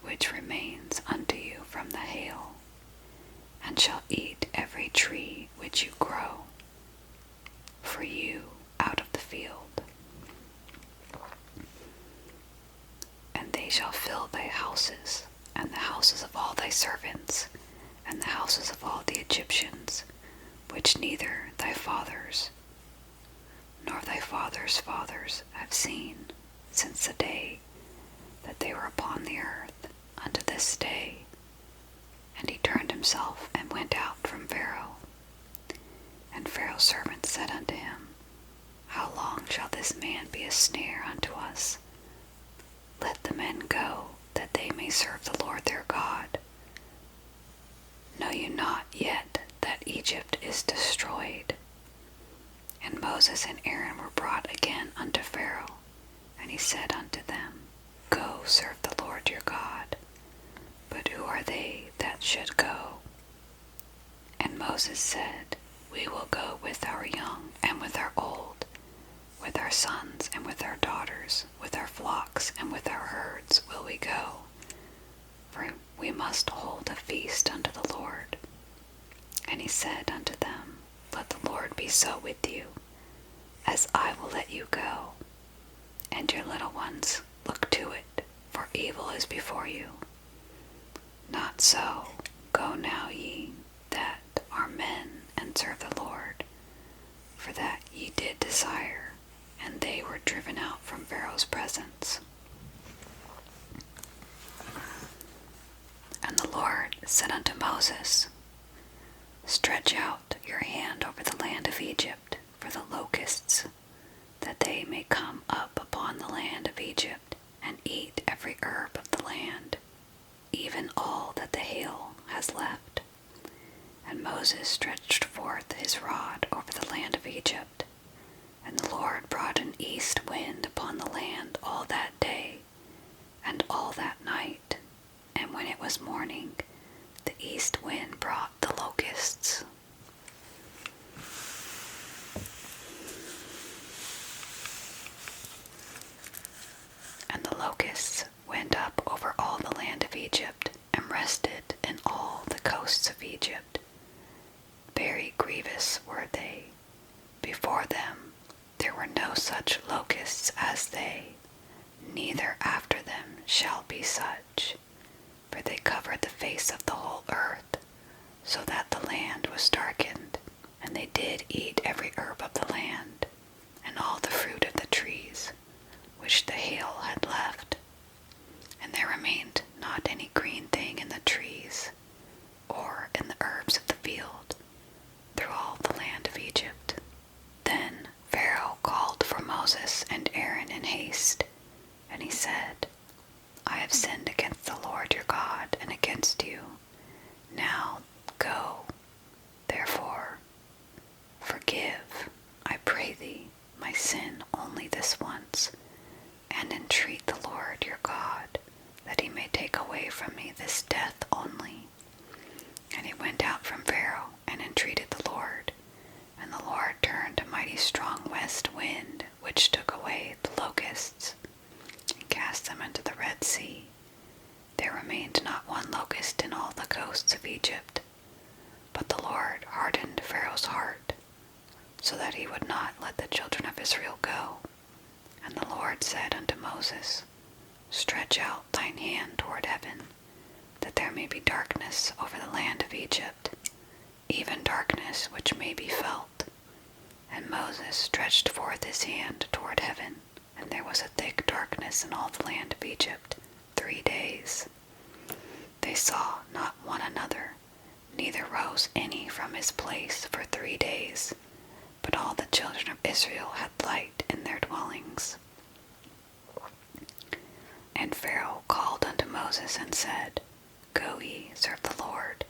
which remains unto you from the hail, and shall eat every tree which which you grow for you out of the field. And they shall fill thy houses, and the houses of all thy servants, and the houses of all the Egyptians, which neither thy fathers nor thy fathers' fathers have seen since the day that they were upon the earth unto this day. And he turned himself and went out from Pharaoh. And Pharaoh's servants said unto him, How long shall this man be a snare unto us? Let the men go, that they may serve the Lord their God. Know you not yet that Egypt is destroyed? And Moses and Aaron were brought again unto Pharaoh, and he said unto them, Go serve the Lord your God. But who are they that should go? And Moses said, We will go with our young and with our old, with our sons and with our daughters, with our flocks and with our herds will we go. For we must hold a feast unto the Lord. And he said unto them, Let the Lord be so with you, as I will let you go. And your little ones, look to it, for evil is before you. Not so, go now ye that are men, and serve the Lord, for that ye did desire, and they were driven out from Pharaoh's presence. And the Lord said unto Moses, Stretch out your hand over the land of Egypt for the locusts, that they may come up upon the land of Egypt, and eat every herb of the land, even all that the hail has left. And Moses stretched forth his rod over the land of Egypt, and the Lord brought an east wind upon the land all that day, and all that night. And when it was morning, the east wind brought the locusts. And the locusts went up over all the land of Egypt, and rested in all the coasts of Egypt. Very grievous were they. Before them there were no such locusts as they, neither after them shall be such. For they covered the face of the whole earth, so that the land was darkened, and they did eat every herb of the land, and all the fruit of the trees, which the hail had left. And there remained not any green thing in the trees, or in the herbs of the field, through all the land of Egypt. Then Pharaoh called for Moses and Aaron in haste, and he said, I have sinned against the Lord your God and against you. Now go, therefore, forgive, I pray thee, my sin only this once, and entreat the Lord your God, that he may take away from me this death only. And he went out from Pharaoh and entreated the Lord, and the Lord turned a mighty strong west wind, which took away the locusts, and cast them into the Red Sea. There remained not one locust in all the coasts of Egypt. But the Lord hardened Pharaoh's heart, so that he would not let the children of Israel go. And the Lord said unto Moses, Stretch out thine hand toward heaven, that there may be darkness over the land of Egypt, even darkness which may be felt. And Moses stretched forth his hand toward heaven, and there was a thick darkness in all the land of Egypt 3 days. They saw not one another, neither rose any from his place for 3 days, but all the children of Israel had light in their dwellings. And Pharaoh called unto Moses and said, Go ye, serve the Lord,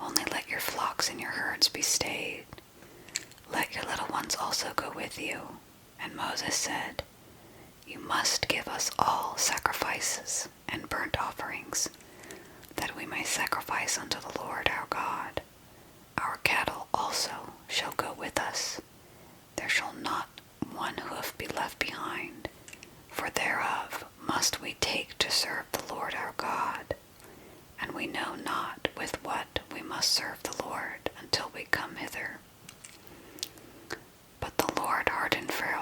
only let your flocks and your herds be stayed. Let your little ones also go with you. And Moses said, You must give us all sacrifices and burnt offerings, that we may sacrifice unto the Lord our God. Our cattle also shall go with us. There shall not one hoof be left behind, for thereof must we take to serve the Lord our God. And we know not with what we must serve the Lord until we come hither.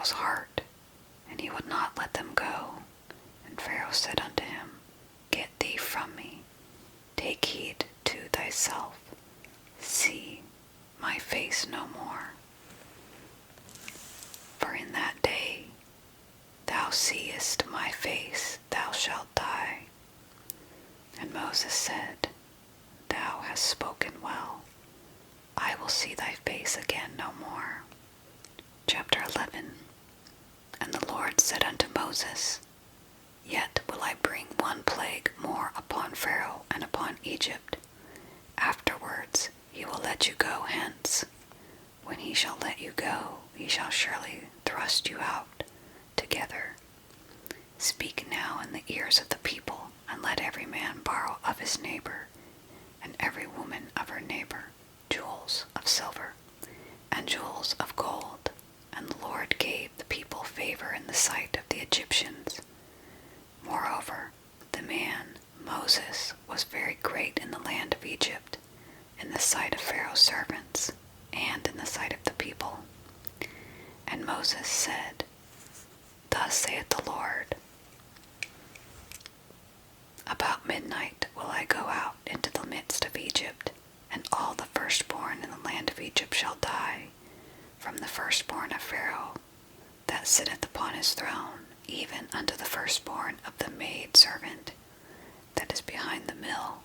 Pharaoh's heart, and he would not let them go. And Pharaoh said unto him, Get thee from me, take heed to thyself, see my face no more. For in that day thou seest my face, thou shalt die. And Moses said, Thou hast spoken well, I will see thy face again no more. Chapter 11. And the Lord said unto Moses, Yet will I bring one plague more upon Pharaoh and upon Egypt. Afterwards he will let you go hence. When he shall let you go, he shall surely thrust you out together. Speak now in the ears of the people, and let every man borrow of his neighbor, and every woman of her neighbor, jewels of silver, and jewels of gold. And the Lord gave the people favor in the sight of the Egyptians. Moreover, the man, Moses, was very great in the land of Egypt, in the sight of Pharaoh's servants, and in the sight of the people. And Moses said, Thus saith the Lord, About midnight will I go out into the midst of Egypt, and all the firstborn in the land of Egypt shall die, from the firstborn of Pharaoh that sitteth upon his throne, even unto the firstborn of the maidservant that is behind the mill,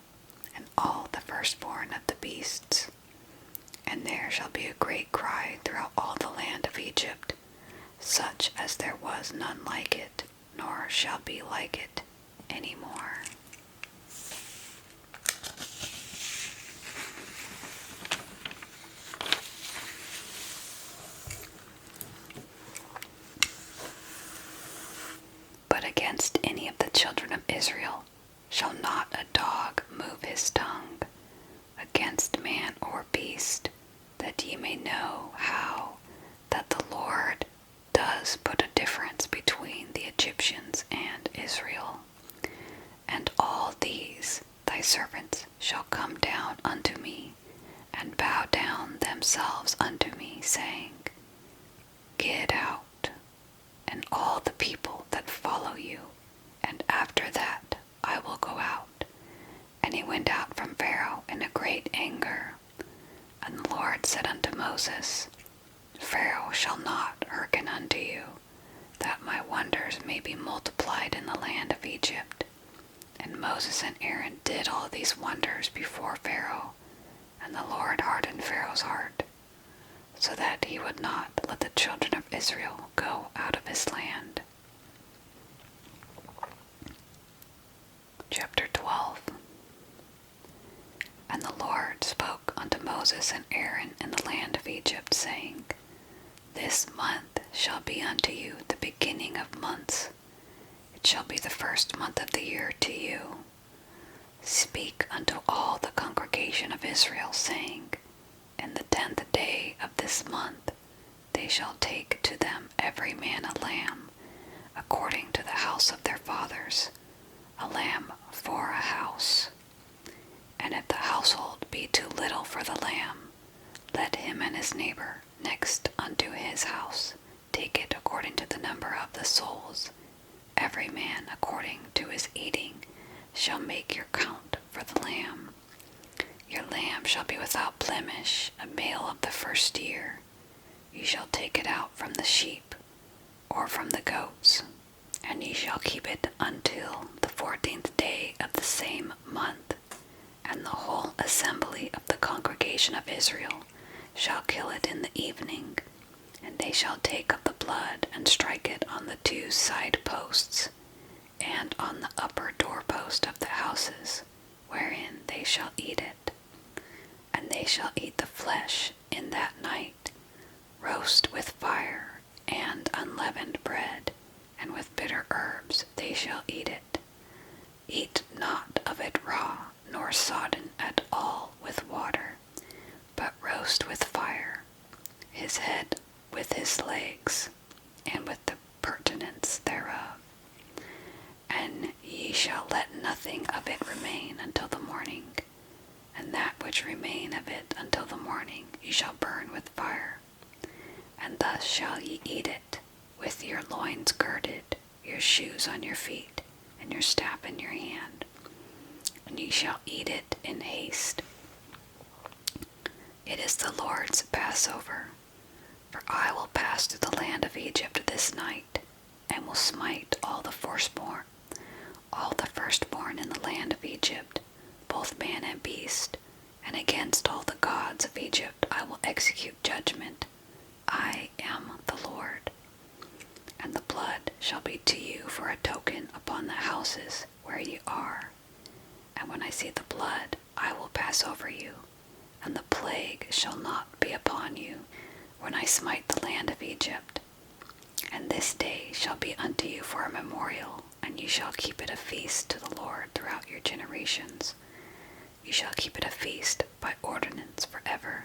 and all the firstborn of the beasts. And there shall be a great cry throughout all the land of Egypt, such as there was none like it, nor shall be like it any more. But against any of the children of Israel shall not a dog move his tongue against man or beast, that ye may know how that the Lord does put a difference between the Egyptians and Israel. And all these thy servants shall come down unto me, and bow down themselves unto me, saying, Get out, and all the people that follow you, and after that I will go out. And he went out from Pharaoh in a great anger. And the Lord said unto Moses, Pharaoh shall not hearken unto you, that my wonders may be multiplied in the land of Egypt. And Moses and Aaron did all these wonders before Pharaoh, and the Lord hardened Pharaoh's heart, so that he would not let the children of Israel go out of his land. Chapter 12. And the Lord spoke unto Moses and Aaron in the land of Egypt, saying, This month shall be unto you the beginning of months. It shall be the first month of the year to you. Speak unto all the congregation of Israel, saying, In the 10th day of this month they shall take to them every man a lamb, according to the house of their fathers, a lamb for a house. And if the household be too little for the lamb, let him and his neighbor next unto his house take it according to the number of the souls. Every man according to his eating shall make your count for the lamb. Your lamb shall be without blemish, a male of the first year. You shall take it out from the sheep, or from the goats, and ye shall keep it until the 14th day of the same month. And the whole assembly of the congregation of Israel shall kill it in the evening, and they shall take of the blood and strike it on the 2 side posts, and on the upper doorpost of the houses, wherein they shall eat it. And they shall eat the flesh in that night, roast with fire and unleavened bread, and with bitter herbs they shall eat it. Eat not of it raw, nor sodden at all with water, but roast with fire, his head with his legs, and with the purtenance thereof. And ye shall let nothing of it remain until the morning, and that which remain of it until the morning ye shall burn with fire. And thus shall ye eat it, with your loins girded, your shoes on your feet, and your staff in your hand, and ye shall eat it in haste. It is the Lord's Passover, for I will pass through the land of Egypt this night, and will smite all the firstborn in the land of Egypt, both man and beast, and against all the gods of Egypt I will execute judgment. I am the Lord. And the blood shall be to you for a token upon the houses where ye are. And when I see the blood, I will pass over you, and the plague shall not be upon you when I smite the land of Egypt. And this day shall be unto you for a memorial, and ye shall keep it a feast to the Lord throughout your generations. Ye shall keep it a feast by ordinance forever.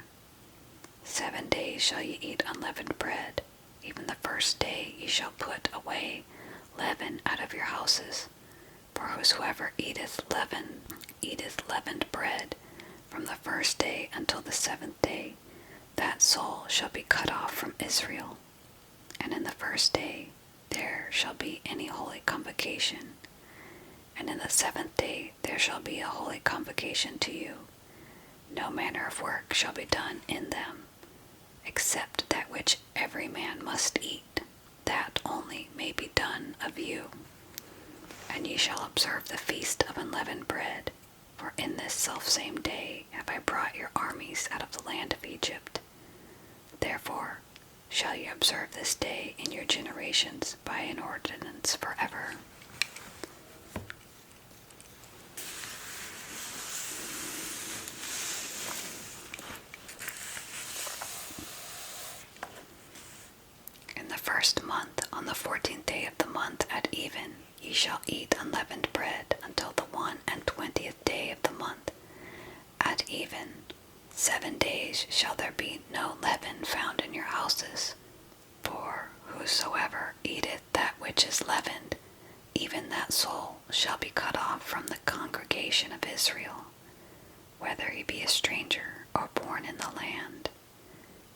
7 days shall ye eat unleavened bread. Even the first day ye shall put away leaven out of your houses. For whosoever eateth leavened bread from the first day until the 7th day, that soul shall be cut off from Israel. And in the first day there shall be any holy convocation. And in the 7th day there shall be a holy convocation to you. No manner of work shall be done in them, except that which every man must eat, that only may be done of you. And ye shall observe the feast of unleavened bread, for in this selfsame day have I brought your armies out of the land of Egypt. Therefore shall ye observe this day in your generations by an ordinance forever. In the first month, on the 14th day of the month at even, ye shall eat unleavened bread until the 21st day of the month. At even, 7 days shall there be no leaven found in your houses. For whosoever eateth that which is leavened, even that soul shall be cut off from the congregation of Israel, whether he be a stranger or born in the land.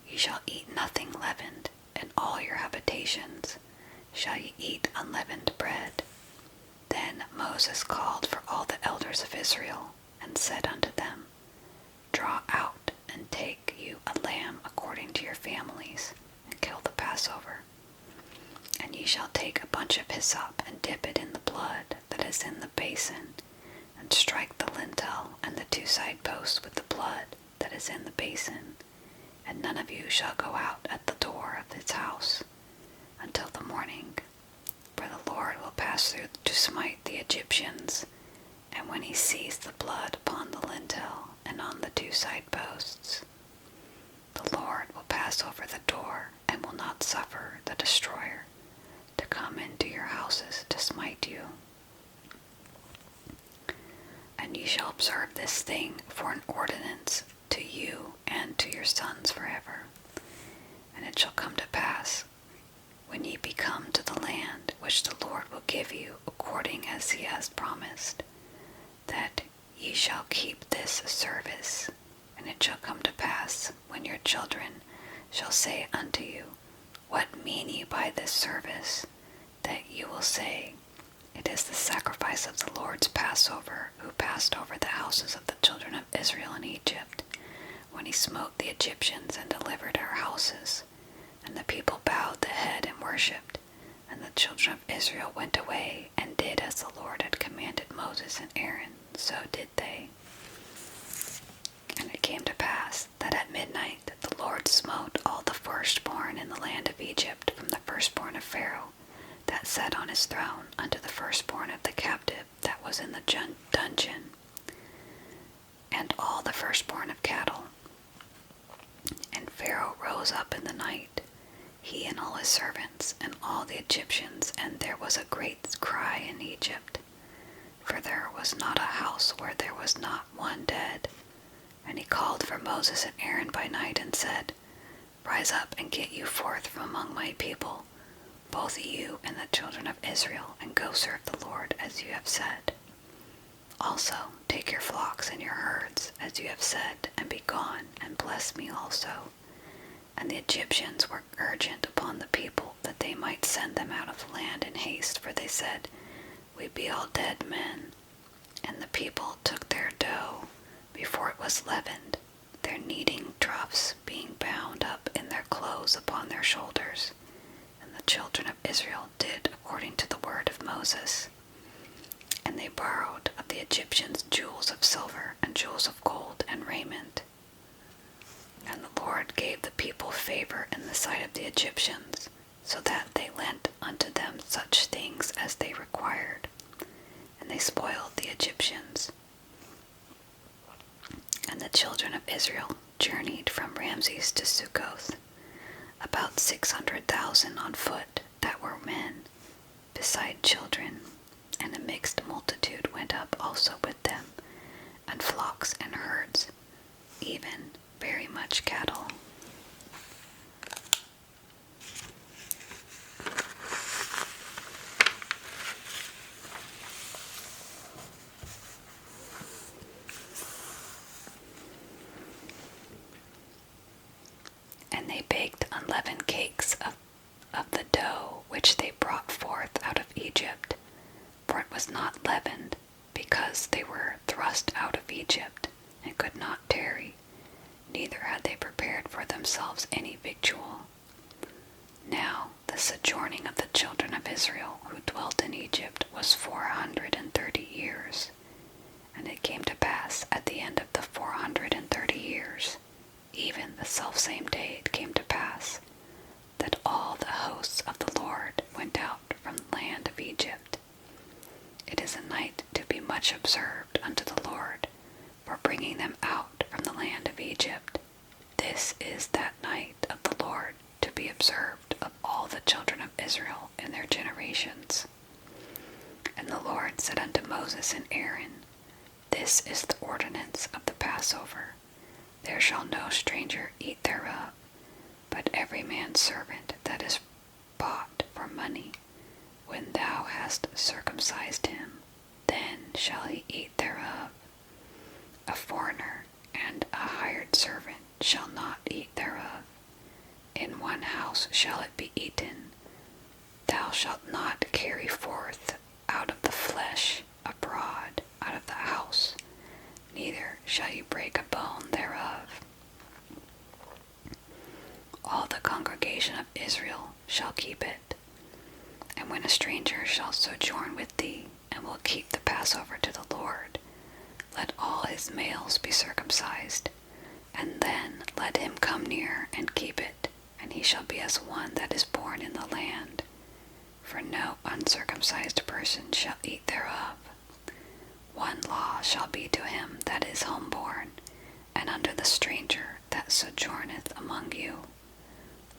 Ye shall eat nothing leavened. In all your habitations shall ye eat unleavened bread. Then Moses called for all the elders of Israel, and said unto them, Draw out, and take you a lamb according to your families, and kill the Passover. And ye shall take a bunch of hyssop, and dip it in the blood that is in the basin, and strike the lintel and the 2 side posts with the blood that is in the basin. And none of you shall go out at the door of his house until the morning, for the Lord will pass through to smite the Egyptians. And when he sees the blood upon the lintel and on the 2 side posts, the Lord will pass over the door, and will not suffer the destroyer to come into your houses to smite you. And ye shall observe this thing for an ordinance to you and to your sons forever. And it shall come to pass, when ye be come to the land which the Lord will give you according as he has promised, that ye shall keep this service. And it shall come to pass, when your children shall say unto you, What mean ye by this service? That you will say, It is the sacrifice of the Lord's Passover, who passed over the houses of the children of Israel in Egypt, when he smote the Egyptians and delivered our houses. And the people bowed the head and worshipped, and the children of Israel went away and did as the Lord had commanded Moses and Aaron, so did they. And it came to pass that at midnight the Lord smote all the firstborn in the land of Egypt, from the firstborn of Pharaoh that sat on his throne unto the firstborn of the captive that was in the dungeon, and all the firstborn of cattle. And Pharaoh rose up in the night, he and all his servants, and all the Egyptians, and there was a great cry in Egypt, for there was not a house where there was not one dead. And he called for Moses and Aaron by night, and said, Rise up and get you forth from among my people, both you and the children of Israel, and go serve the Lord as you have said. Also take your flocks and your herds, as you have said, and be gone, and bless me also. And the Egyptians were urgent upon the people that they might send them out of the land in haste, for they said, We be all dead men. And the people took their dough before it was leavened, their kneading troughs being bound up in their clothes upon their shoulders. And the children of Israel did according to the word of Moses. And they borrowed of the Egyptians jewels of silver and jewels of gold and raiment. And the Lord gave the people favor in the sight of the Egyptians, so that they lent unto them such things as they required. And they spoiled the Egyptians. And the children of Israel journeyed from Ramses to Succoth, about 600,000 on foot that were men, beside children, and a mixed multitude went up also with them, and flocks and herds, even very much cattle. And they baked unleavened cakes of the dough which they brought forth out of Egypt, for it was not leavened, because they were thrust out of Egypt, and could not tarry, neither had they prepared for themselves any victual. Now the sojourning of the children of Israel who dwelt in Egypt was 430 years. And it came to pass at the end of the 430 years, even the selfsame day it came to pass, that all the hosts of the Lord went out from the land of Egypt. It is a night to be much observed unto the Lord, for bringing them out from the land of Egypt. This is that night of the Lord to be observed of all the children of Israel in their generations. And the Lord said unto Moses and Aaron, This is the ordinance of the Passover. There shall no stranger eat thereof, but every man's servant that is bought for money, when thou hast circumcised him, then shall he eat thereof. A foreigner and a hired servant shall not eat thereof. In one house shall it be eaten. Thou shalt not carry forth out of the flesh abroad out of the house, neither shall you break a bone thereof. All the congregation of Israel shall keep it. And when a stranger shall sojourn with thee, and will keep the Passover to the Lord, let all his males be circumcised, and then let him come near and keep it, and he shall be as one that is born in the land. For no uncircumcised person shall eat thereof. One law shall be to him that is homeborn, and unto the stranger that sojourneth among you.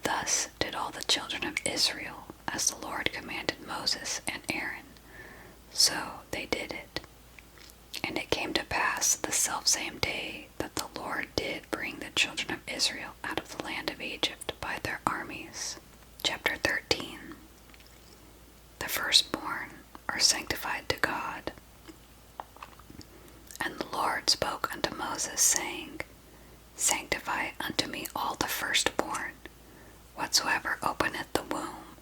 Thus did all the children of Israel, as the Lord commanded Moses and Aaron. So they did it. And it came to pass the selfsame day that the Lord did bring the children of Israel out of the land of Egypt by their armies. Chapter 13. The firstborn are sanctified to God. And the Lord spoke unto Moses, saying, Sanctify unto me all the firstborn, whatsoever openeth the womb,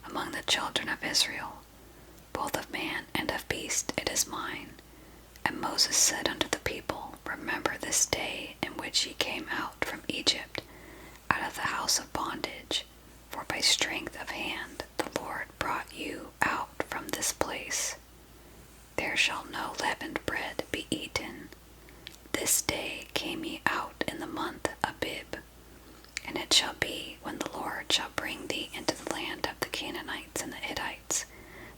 among the children of Israel, both of man and of beast, it is mine. And Moses said unto the people, Remember this day in which ye came out from Egypt, out of the house of bondage, for by strength of hand the Lord brought you out from this place. There shall no leavened bread be eaten. This day came ye out in the month Abib. And it shall be, when the Lord shall bring thee into the land of the Canaanites and the Hittites,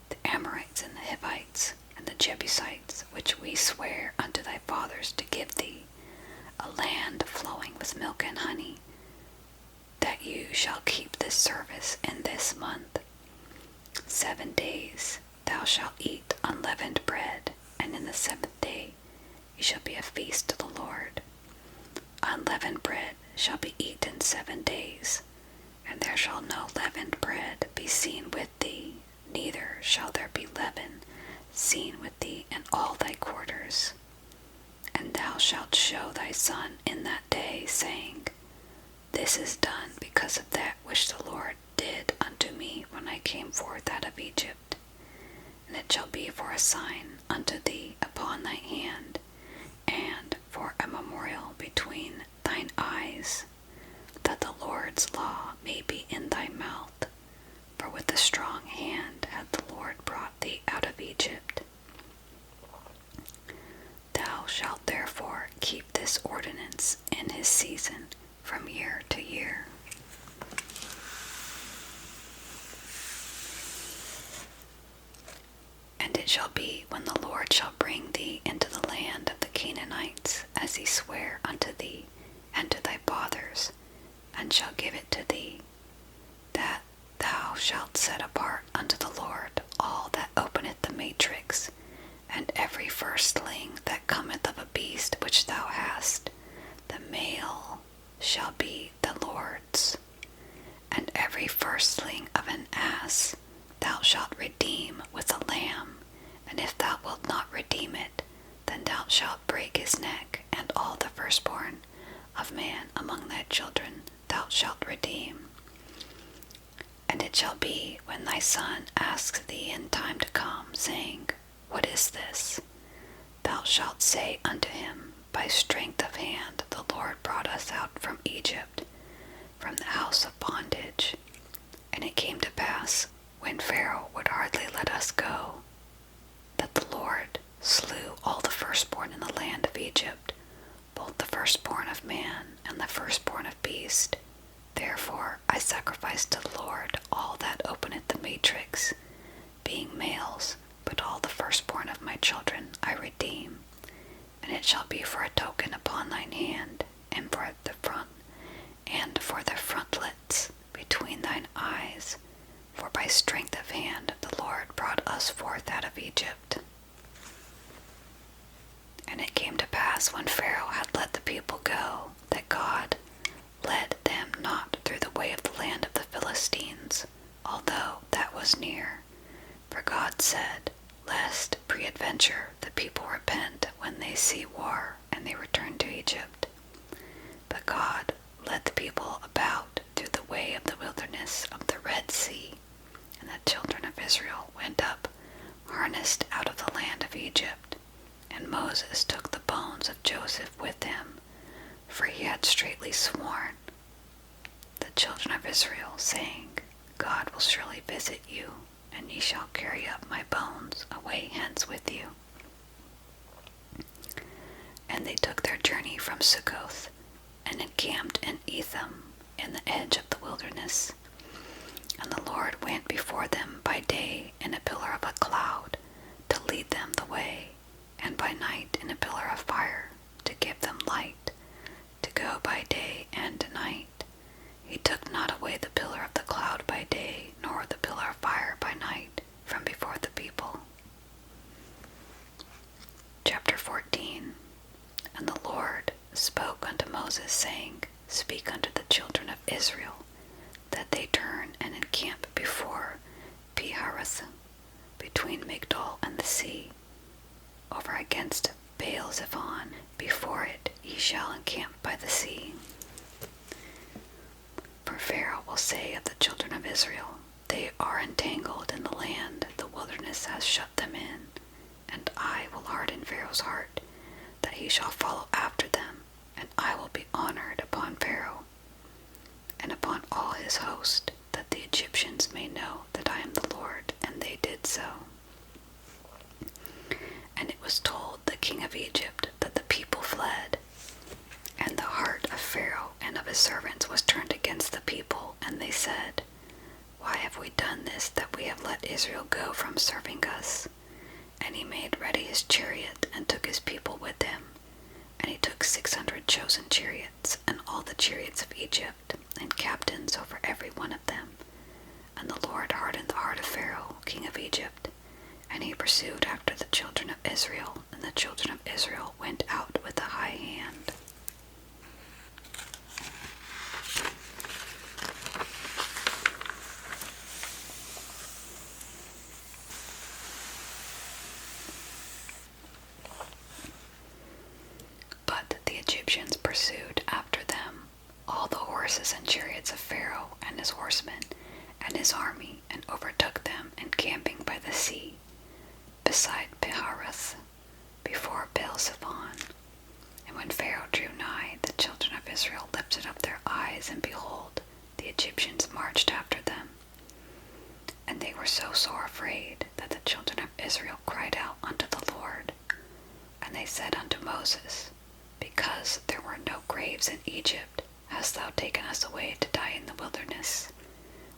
the Amorites and the Hivites, and the Jebusites, which we swear unto thy fathers to give thee, a land flowing with milk and honey, that you shall keep this service in this month. 7 days thou shalt eat unleavened bread, and in the 7th day it shall be a feast to the Lord. Unleavened bread shall be eaten 7 days, and there shall no leavened bread be seen with thee, neither shall there be leaven seen with thee in all thy quarters. And thou shalt show thy son in that day, saying, This is done because of that which the Lord did unto me when I came forth out of Egypt. And it shall be for a sign unto thee upon thy hand, and for a memorial between thine eyes, that the Lord's law may be in thy mouth. For with a strong hand hath the Lord brought thee out of Egypt. Thou shalt therefore keep this ordinance in his season from year to year. And it shall be, when the Lord shall bring thee into the land of the Canaanites, as he sware unto thee and to thy fathers, and shall give it to thee, that thou shalt set apart unto the Lord all that openeth the matrix, and every firstling that cometh of a beast which thou hast, the male shall be the Lord's. And every firstling of an ass thou shalt redeem with a lamb, and if thou wilt not redeem it, then thou shalt break his neck, and all the firstborn of man among thy children thou shalt redeem. And it shall be, when thy son asks thee in time to come, saying, What is this? Thou shalt say unto him, By strength of hand the Lord brought us out from Egypt, from the house of bondage. And it came to pass, when Pharaoh would hardly let us go, that the Lord slew all the firstborn in the land of Egypt, both the firstborn of man and the firstborn of beast. Therefore I sacrifice to the Lord all that openeth the matrix, being males, but all the firstborn of my children I redeem. And it shall be for a token upon thine hand, and for the front, and for the frontlets between thine eyes. For by strength of hand the Lord brought us forth out of Egypt. And it came to pass, when Pharaoh had let the people go, that God led them not through the way of the land of the Philistines, although that was near. For God said, Lest peradventure the people repent when they see war, and they return to Egypt. But God led the people about through the way of the wilderness of the Red Sea, and the children of Israel went up, harnessed out of the land of Egypt. And Moses took the bones of Joseph with him, for he had straitly sworn the children of Israel, saying, God will surely visit you, and ye shall carry up my bones away hence with you. And they took their journey from Succoth, and encamped in Etham, in the edge of the wilderness. And the Lord went before them by day in a pillar of a cloud, to lead them the way, and by night in a pillar of fire, to give them light, to go by day and night. He took not away the pillar of the cloud by day, nor the pillar of fire by night, from before the people. Chapter 14. And the Lord spoke unto Moses, saying, Speak unto the children of Israel, that they turn and encamp before Pi-hahiroth, between Migdol and the sea, over against Baal-zephon. Before it ye shall encamp by the sea. For Pharaoh will say of the children of Israel, They are entangled in the land, the wilderness has shut them in. And I will harden Pharaoh's heart, that he shall follow after them, and I will be honored upon Pharaoh, and upon all his host, that the Egyptians may know that I am the Lord. And they did so. And it was told the king of Egypt that the people fled. And the heart of Pharaoh and of his servants was turned against the people, and they said, Why have we done this, that we have let Israel go from serving us? And he made ready his chariot, and took his people with him. And he took 600 chosen chariots, and all the chariots of Egypt, and captains over every one of them. And the Lord hardened the heart of Pharaoh, king of Egypt, and he pursued after the children of Israel, and the children of Israel went out with a high hand. But the Egyptians pursued after them all the horses and chariots of Pharaoh and his horsemen, and his army, and overtook them encamping by the sea, beside Piharoth, before Baal-zephon. And when Pharaoh drew nigh, the children of Israel lifted up their eyes, and behold, the Egyptians marched after them. And they were so sore afraid that the children of Israel cried out unto the Lord. And they said unto Moses, Because there were no graves in Egypt, hast thou taken us away to die in the wilderness?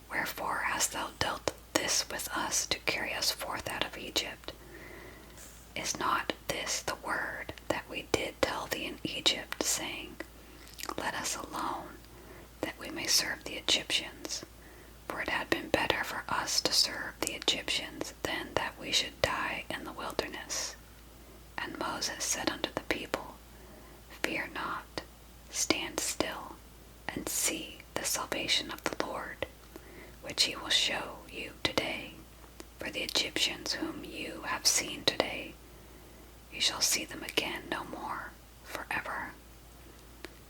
Wherefore hast thou dealt this with us to carry us forth out of Egypt? Is not this the word that we did tell thee in Egypt, saying, Let us alone, that we may serve the Egyptians? For it had been better for us to serve the Egyptians than that we should die in the wilderness. And Moses said unto the people, Fear not, stand still, and see the salvation of the Lord, which he will show you today. For the Egyptians whom you have seen today, you shall see them again no more forever.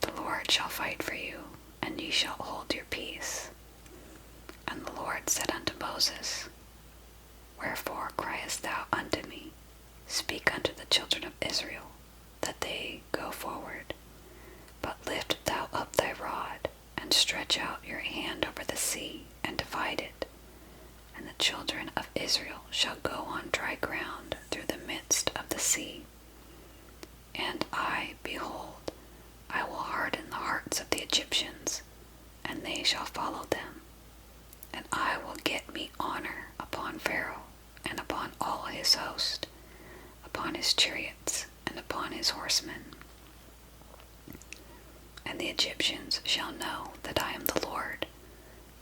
The Lord shall fight for you, and ye shall hold your peace. And the Lord said unto Moses, Wherefore criest thou unto me? Speak unto the children of Israel, that they go forward. But lift thou up thy rod, and stretch out your hand over the sea, and divide it. And the children of Israel shall go on dry ground through the midst of the sea. And I, behold, I will harden the hearts of the Egyptians, and they shall follow them. And I will get me honor upon Pharaoh, and upon all his host, upon his chariots, and upon his horsemen. And the Egyptians shall know that I am the Lord,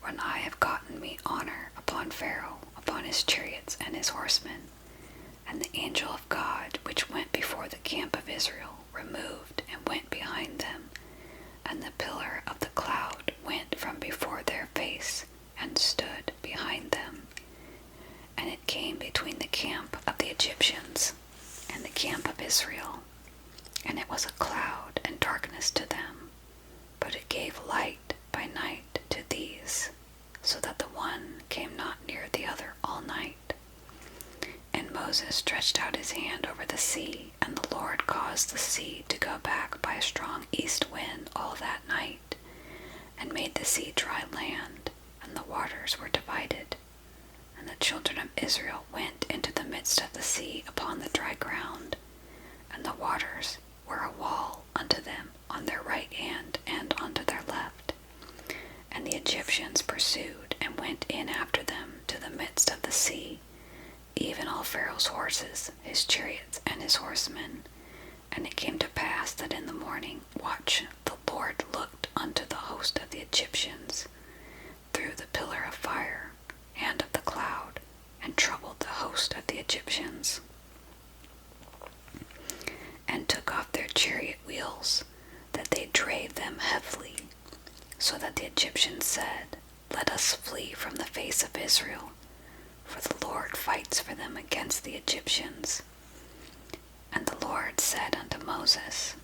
when I have gotten me honor upon Pharaoh, upon his chariots and his horsemen. And the angel of God, which went before the camp of Israel, removed and went behind them, and the pillar of the cloud went from before their face, and stood behind them. And it came between the camp of the Egyptians and the camp of Israel, and it was a cloud and darkness to them, but it gave light by night to these, so that the one came not near the other all night. And Moses stretched out his hand over the sea, and the Lord caused the sea to go back by a strong east wind all that night, and made the sea dry land, and the waters were divided. And the children of Israel went into the midst of the sea upon the dry ground, and the waters were a wall unto them on their right hand and unto their left. And the Egyptians pursued and went in after them to the midst of the sea, even all Pharaoh's horses, his chariots, and his horsemen. And it came to pass that in the morning watch the Lord looked unto the host of the Egyptians through the pillar of fire and of the cloud, and troubled the host of the Egyptians, and took off their chariot wheels, that they drave them heavily, so that the Egyptians said, Let us flee from the face of Israel, for the Lord fights for them against the Egyptians. And the Lord said unto Moses,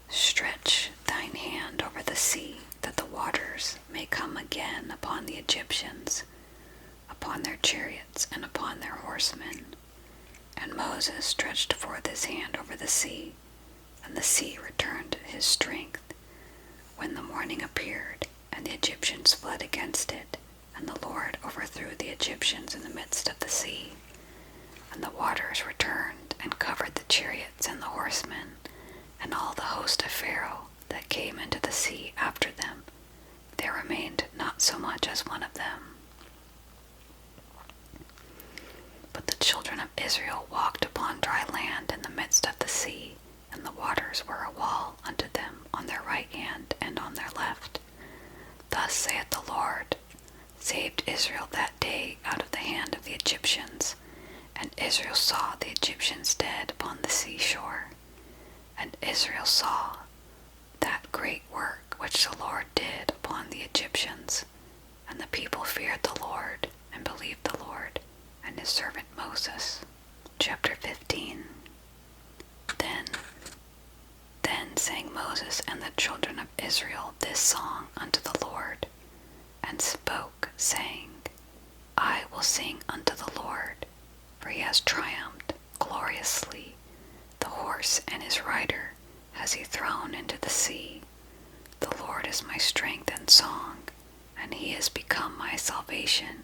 Stretch thine hand over the sea, that the waters may come again upon the Egyptians, upon their chariots, and upon their horsemen. And Moses stretched forth his hand over the sea, and the sea returned his strength, when the morning appeared, and the Egyptians fled against it, and the Lord overthrew the Egyptians in the midst of the sea. And the waters returned, and covered the chariots and the horsemen, and all the host of Pharaoh that came into the sea after them. There remained not so much as one of them. But the children of Israel walked upon dry land in the midst of the sea, and the waters were a wall unto them on their right hand and on their left. Thus saith the Lord, saved Israel that day out of the hand of the Egyptians. And Israel saw the Egyptians dead upon the seashore. And Israel saw that great work which the Lord did upon the Egyptians. And the people feared the Lord, and believed the Lord, and his servant Moses. Chapter 15. Then sang Moses and the children of Israel this song unto the Lord. and spoke, saying, I will sing unto the Lord, for he has triumphed gloriously. The horse and his rider has he thrown into the sea. The Lord is my strength and song, and he is become my salvation.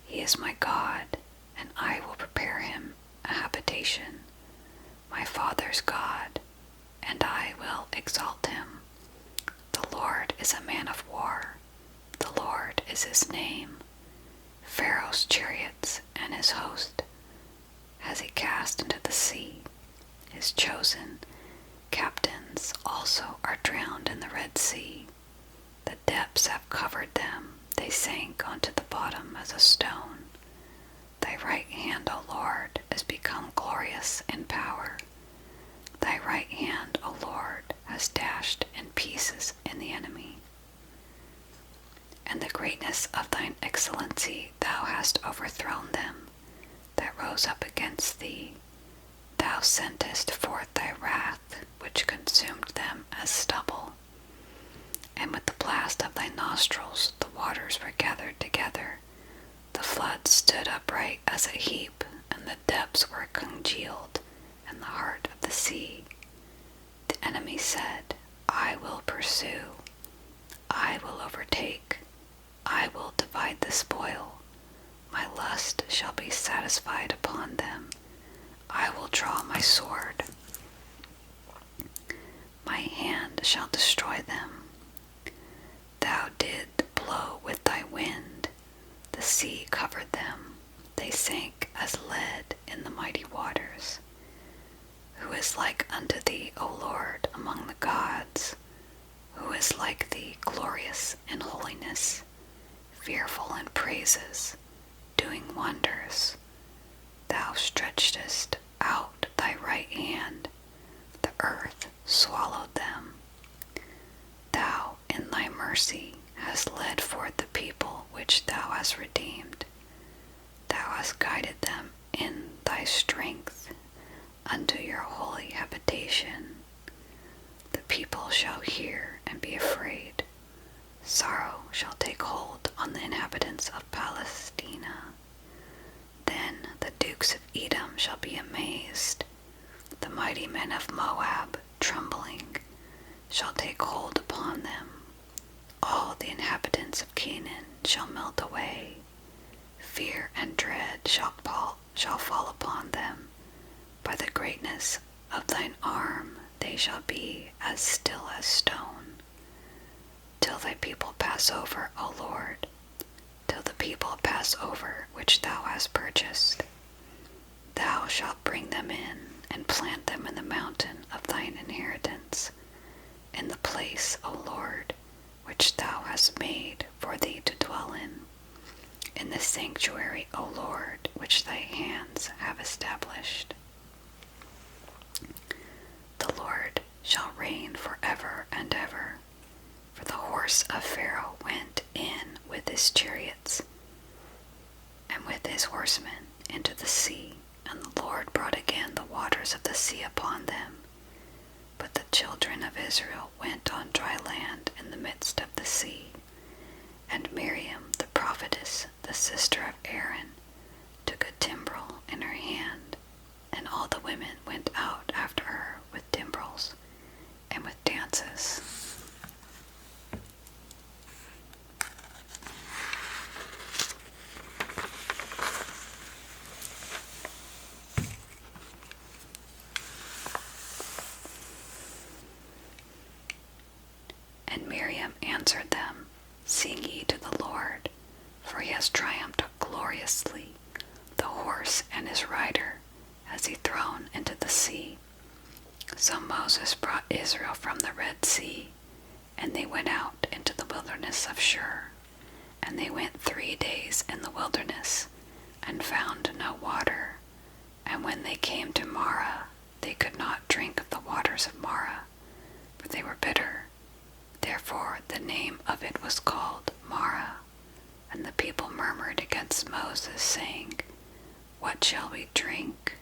He is my God, and I will prepare him a habitation, my father's God, and I will exalt him. The Lord is a man of war. The Lord is his name. Pharaoh's chariots and his host has he cast into the sea. His chosen captains also are drowned in the Red Sea. The depths have covered them. They sank onto the bottom as a stone. Thy right hand, O Lord, is become glorious in power. Thy right hand, O Lord, has dashed in pieces in the enemy. And the greatness of thine excellency thou hast overthrown them that rose up against thee. Thou sentest forth thy wrath, which consumed them as stubble. And with the blast of thy nostrils the waters were gathered together. The floods stood upright as a heap, and the depths were congealed in the heart of the sea. The enemy said, I will pursue, I will overtake, I will divide the spoil. My lust shall be satisfied upon them. I will draw my sword. My hand shall destroy them. Thou didst blow with thy wind. The sea covered them. They sank as lead in the mighty waters. Who is like unto thee, O Lord, among the gods? Who is like thee, glorious in holiness, fearful in praises, doing wonders? Thou stretchedst out thy right hand. The earth swallowed them. Thou in thy mercy hast led forth the people which thou hast redeemed. Thou hast guided them in thy strength unto your holy habitation. The people shall hear and be afraid. Sorrow shall take hold on the inhabitants of Palestina. Then the dukes of Edom shall be amazed. The mighty men of Moab, trembling, shall take hold upon them. All the inhabitants of Canaan shall melt away. Fear and dread shall fall upon them. By the greatness of thine arm they shall be as still as stone. Till thy people pass over, O Lord, till the people pass over which thou hast purchased. Thou shalt bring them in and plant them in the mountain of thine inheritance, in the place, O Lord, which thou hast made for thee to dwell in the sanctuary, O Lord, which thy hands have established. The Lord shall reign forever and ever, for the horse of Pharaoh went in with his chariots and with his horsemen into the sea, and the Lord brought again the waters of the sea upon them. But the children of Israel went on dry land in the midst of the sea. And Miriam, the prophetess, the sister of Aaron, took a timbrel in her hand, and all the women went out after her with timbrels and with dances. And Miriam answered them, Sing ye to the Lord, for he has triumphed gloriously. The horse and his rider has he thrown into the sea. So Moses brought Israel from the Red Sea, and they went out into the wilderness of Shur. And they went 3 days in the wilderness, and found no water. And when they came to Marah, they could not drink of the waters of Marah, for they were bitter. Therefore the name of it was called Marah. And the people murmured against Moses, saying, What shall we drink?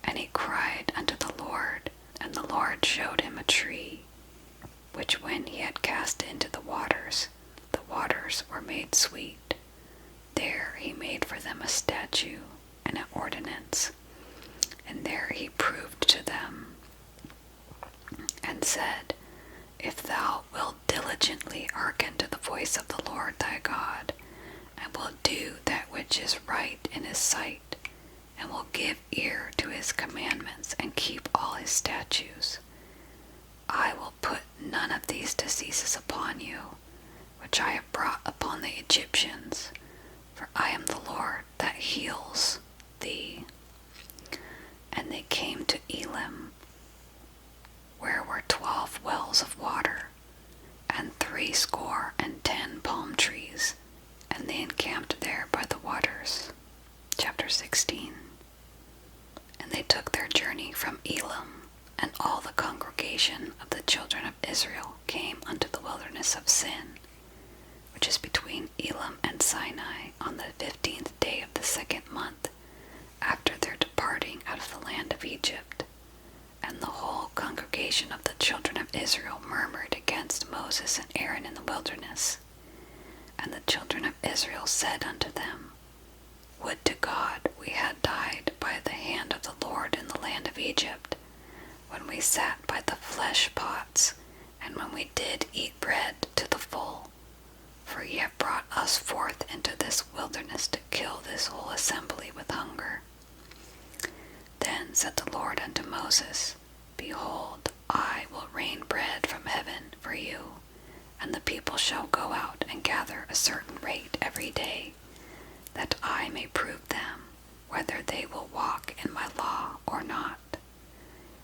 And he cried unto the Lord, and the Lord showed him a tree, which when he had cast into the waters said, If thou wilt diligently hearken to the voice of the Lord thy God, and will do that which is right in his sight, and will give ear to his commandments, and keep all his statutes, I will put none of these diseases upon you, which I have brought upon the Egyptians, for I am the Lord that heals thee. And they came to Elim, where were 12 wells of water, and 70 palm trees, and they encamped there by the waters. Chapter 16. And they took their journey from Elim, and all the congregation of the children of Israel came unto the wilderness of Sin, which is between Elim and Sinai, on the 15th day of the 2nd month, after their departing out of the land of Egypt. And the whole congregation of the children of Israel murmured against Moses and Aaron in the wilderness. And the children of Israel said unto them, Would to God we had died by the hand of the Lord in the land of Egypt, when we sat by the flesh pots, and when we did eat bread to the full. For ye have brought us forth into this wilderness to kill this whole assembly with hunger. Then said the Lord unto Moses, Behold, I will rain bread from heaven for you, and the people shall go out and gather a certain rate every day, that I may prove them whether they will walk in my law or not.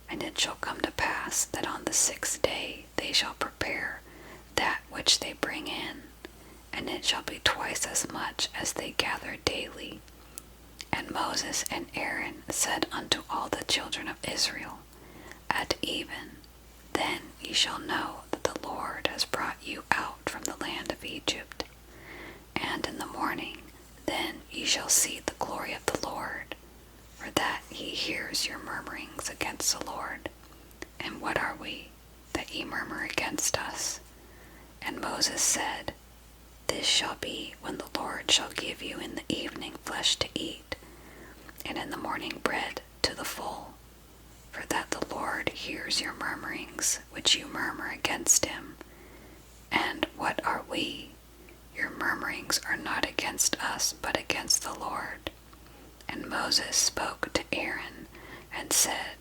And it shall come to pass that on the 6th day they shall prepare that which they bring in, and it shall be twice as much as they gather daily. And Moses and Aaron said unto all the children of Israel, At even, then ye shall know that the Lord has brought you out from the land of Egypt. And in the morning, then ye shall see the glory of the Lord, for that he hears your murmurings against the Lord. And what are we, that ye murmur against us? And Moses said, This shall be when the Lord shall give you in the evening flesh to eat, and in the morning bread to the full, for that the Lord hears your murmurings which you murmur against him. And what are we? Your murmurings are not against us, but against the Lord. And Moses spoke to Aaron, and said,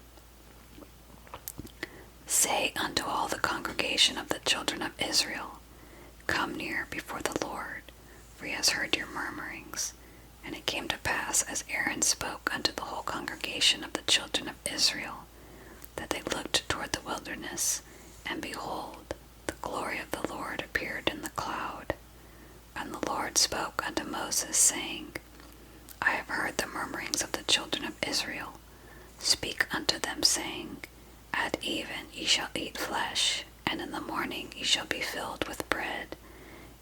Say unto all the congregation of the children of Israel, Come near before the Lord, for he has heard your murmurings. And it came to pass, as Aaron spoke unto the whole congregation of the children of Israel, that they looked toward the wilderness, and behold, the glory of the Lord appeared in the cloud. And the Lord spoke unto Moses, saying, I have heard the murmurings of the children of Israel. Speak unto them, saying, At even ye shall eat flesh, and in the morning ye shall be filled with bread,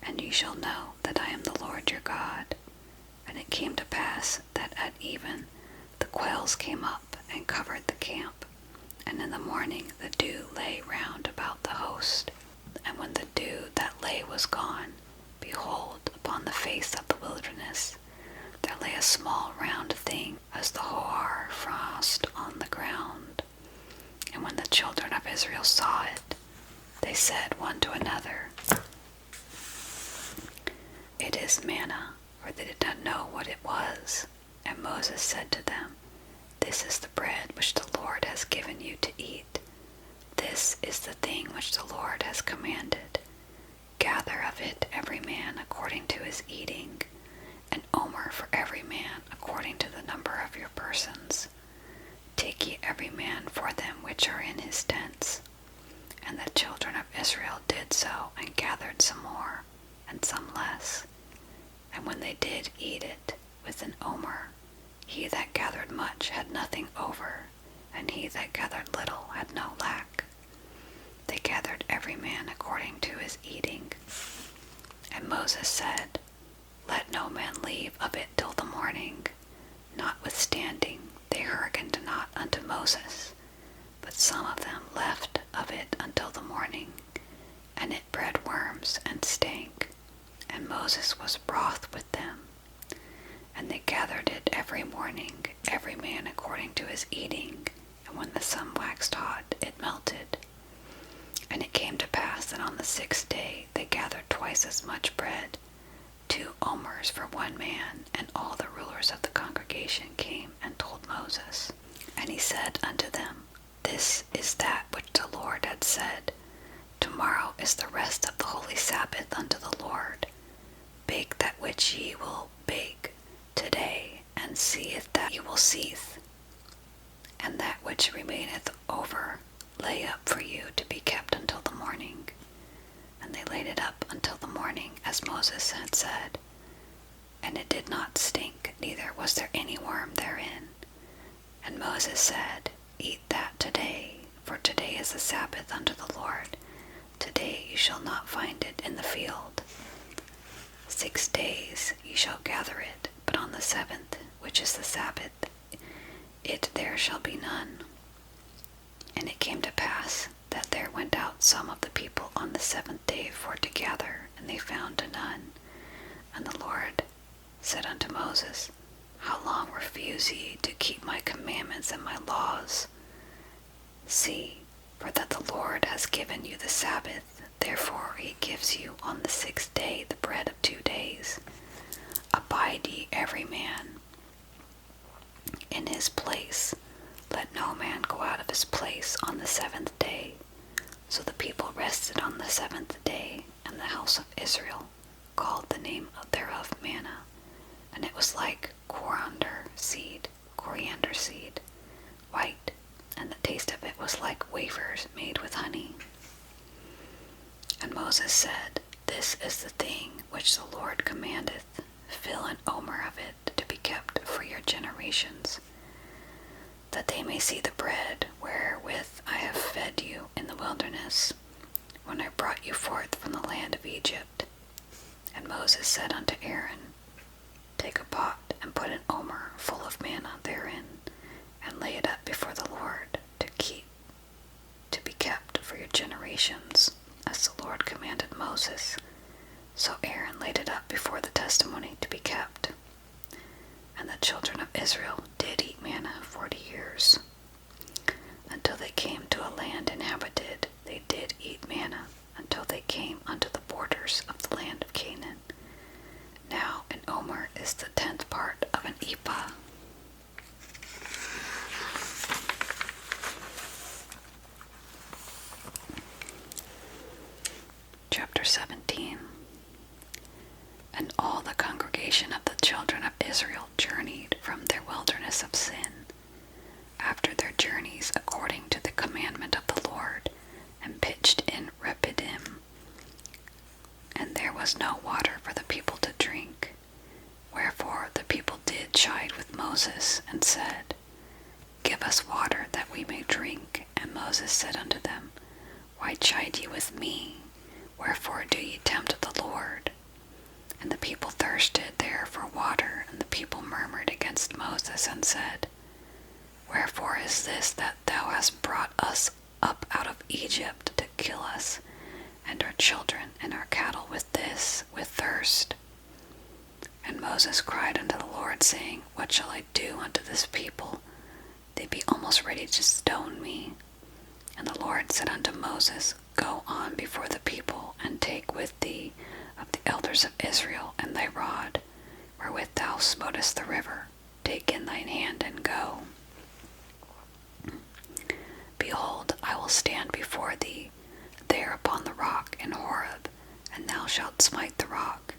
and ye shall know that I am the Lord your God. And it came to pass that at even the quails came up and covered the camp, and in the morning the dew lay round about the host. And when the dew that lay was gone, behold, upon the face of the wilderness there lay a small round thing, as the hoar frost on the ground. And when the children of Israel saw it, they said one to another, It is manna, for they did not know what it was. And Moses said to them, This is the bread which the Lord has given you to eat. This is the thing which the Lord has commanded. Gather of it every man according to his eating, an omer for every man according to the number of your persons. Take ye every man for them which are in his tents. And the children of Israel did so, and gathered some more, and some less. And when they did eat it with an omer, he that gathered much had nothing over, and he that gathered little had no lack. They gathered every man according to his eating. And Moses said, Let no man leave of it till the morning. Notwithstanding, they hearkened not unto Moses, but some of them left of it until the morning, and it bred worms and stank. And Moses was wroth with them. And they gathered it every morning, every man according to his eating, and when the sun waxed hot, it melted. the 6th day they gathered twice as much bread, 2 omers for one man, and all the rulers of the congregation came and told Moses. And he said unto them, This is that which the Lord had said, Tomorrow is the rest of the holy Sabbath unto the Lord. Bake that which ye will bake today, and seeth that ye will seethe, and that which remaineth over lay up for you to be kept until the morning. And they laid it up until the morning, as Moses had said. And it did not stink, neither was there any worm therein. And Moses said, Eat that today, for today is the Sabbath unto the Lord. Today you shall not find it in the field. 6 days ye shall gather it, but on the 7th, which is the Sabbath, it there shall be none. And it came to pass that there went out some of the people on the 7th day for to gather, and they found none. And the Lord said unto Moses, How long refuse ye to keep my commandments and my laws? See, for that the Lord has given you the Sabbath, therefore he gives you on the 6th day the bread of 2 days. Abide ye every man in his place. Let no man go out of his place on the 7th day. So the people rested on the 7th day, and the house of Israel called the name thereof Manna, and it was like coriander seed, white, and the taste of it was like wafers made with honey. And Moses said, This is the thing which the Lord commandeth, fill an omer of it to be kept for your generations, that they may see the bread wherewith I have fed you in the wilderness, when I brought you forth from the land of Egypt. And Moses said unto Aaron, Take a pot, and put an omer full of manna therein, and lay it up before the Lord, to be kept for your generations, as the Lord commanded Moses. So Aaron laid it up before the testimony to be kept. And the children of Israel did eat manna 40 years. Until they came to a land inhabited, they did eat manna, until they came unto the borders of the land of Canaan. Now an omer is the 10th part of an ephah. Chapter 17. And all the congregation of the children of Israel journeyed from their wilderness of sin, after their journeys according to the commandment of the Lord, and pitched in Rephidim. And there was no water for the people to drink. Wherefore the people did chide with Moses, and said, Give us water that we may drink. And Moses said unto them, Why chide ye with me? Wherefore do ye tempt the Lord? And the people thirsted there for water, and the people murmured against Moses, and said, Wherefore is this that thou hast brought us up out of Egypt to kill us, and our children and our cattle with thirst? And Moses cried unto the Lord, saying, What shall I do unto this people? They be almost ready to stone me. And the Lord said unto Moses, Go on before the people, and take with thee of the elders of Israel and thy rod, wherewith thou smotest the river. Take in thine hand, and go. Behold, I will stand before thee there upon the rock in Horeb, and thou shalt smite the rock,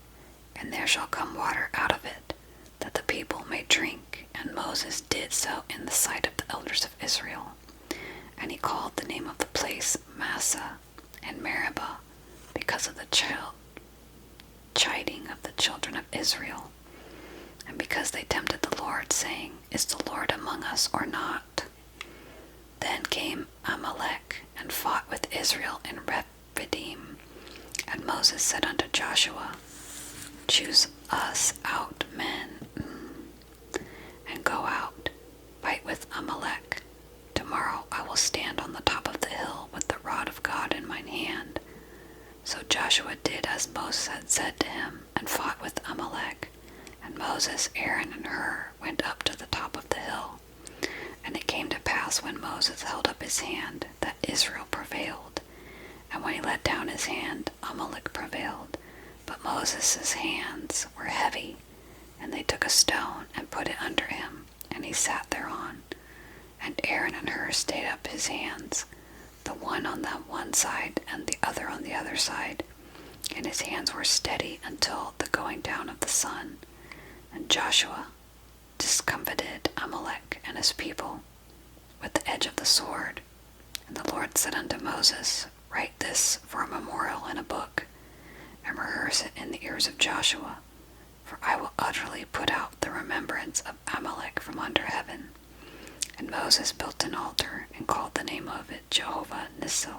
and there shall come water out of it, that the people may drink. And Moses did so in the sight of the elders of Israel. And he called the name of the place Massa and Meribah, because of the chiding of the children of Israel, and because they tempted the Lord, saying, Is the Lord among us or not? Then came Amalek and fought with Israel in Rephidim. And Moses said unto Joshua, Choose us out men, and go out, fight with Amalek. Tomorrow I will stand on the top of the hill with the rod of God in mine hand. So Joshua did as Moses had said to him, and fought with Amalek. And Moses, Aaron, and Hur went up to the top of the hill. And it came to pass, when Moses held up his hand, that Israel prevailed. And when he let down his hand, Amalek prevailed. But Moses' hands were heavy, and they took a stone and put it under him, and he sat thereon. And Aaron and Hur stayed up his hands, the one on the one side and the other on the other side, and his hands were steady until the going down of the sun. And Joshua discomfited Amalek and his people with the edge of the sword. And the Lord said unto Moses, Write this for a memorial in a book, and rehearse it in the ears of Joshua, for I will utterly put out the remembrance of Amalek from under heaven. And Moses built an altar, and called the name of it Jehovah Nissi,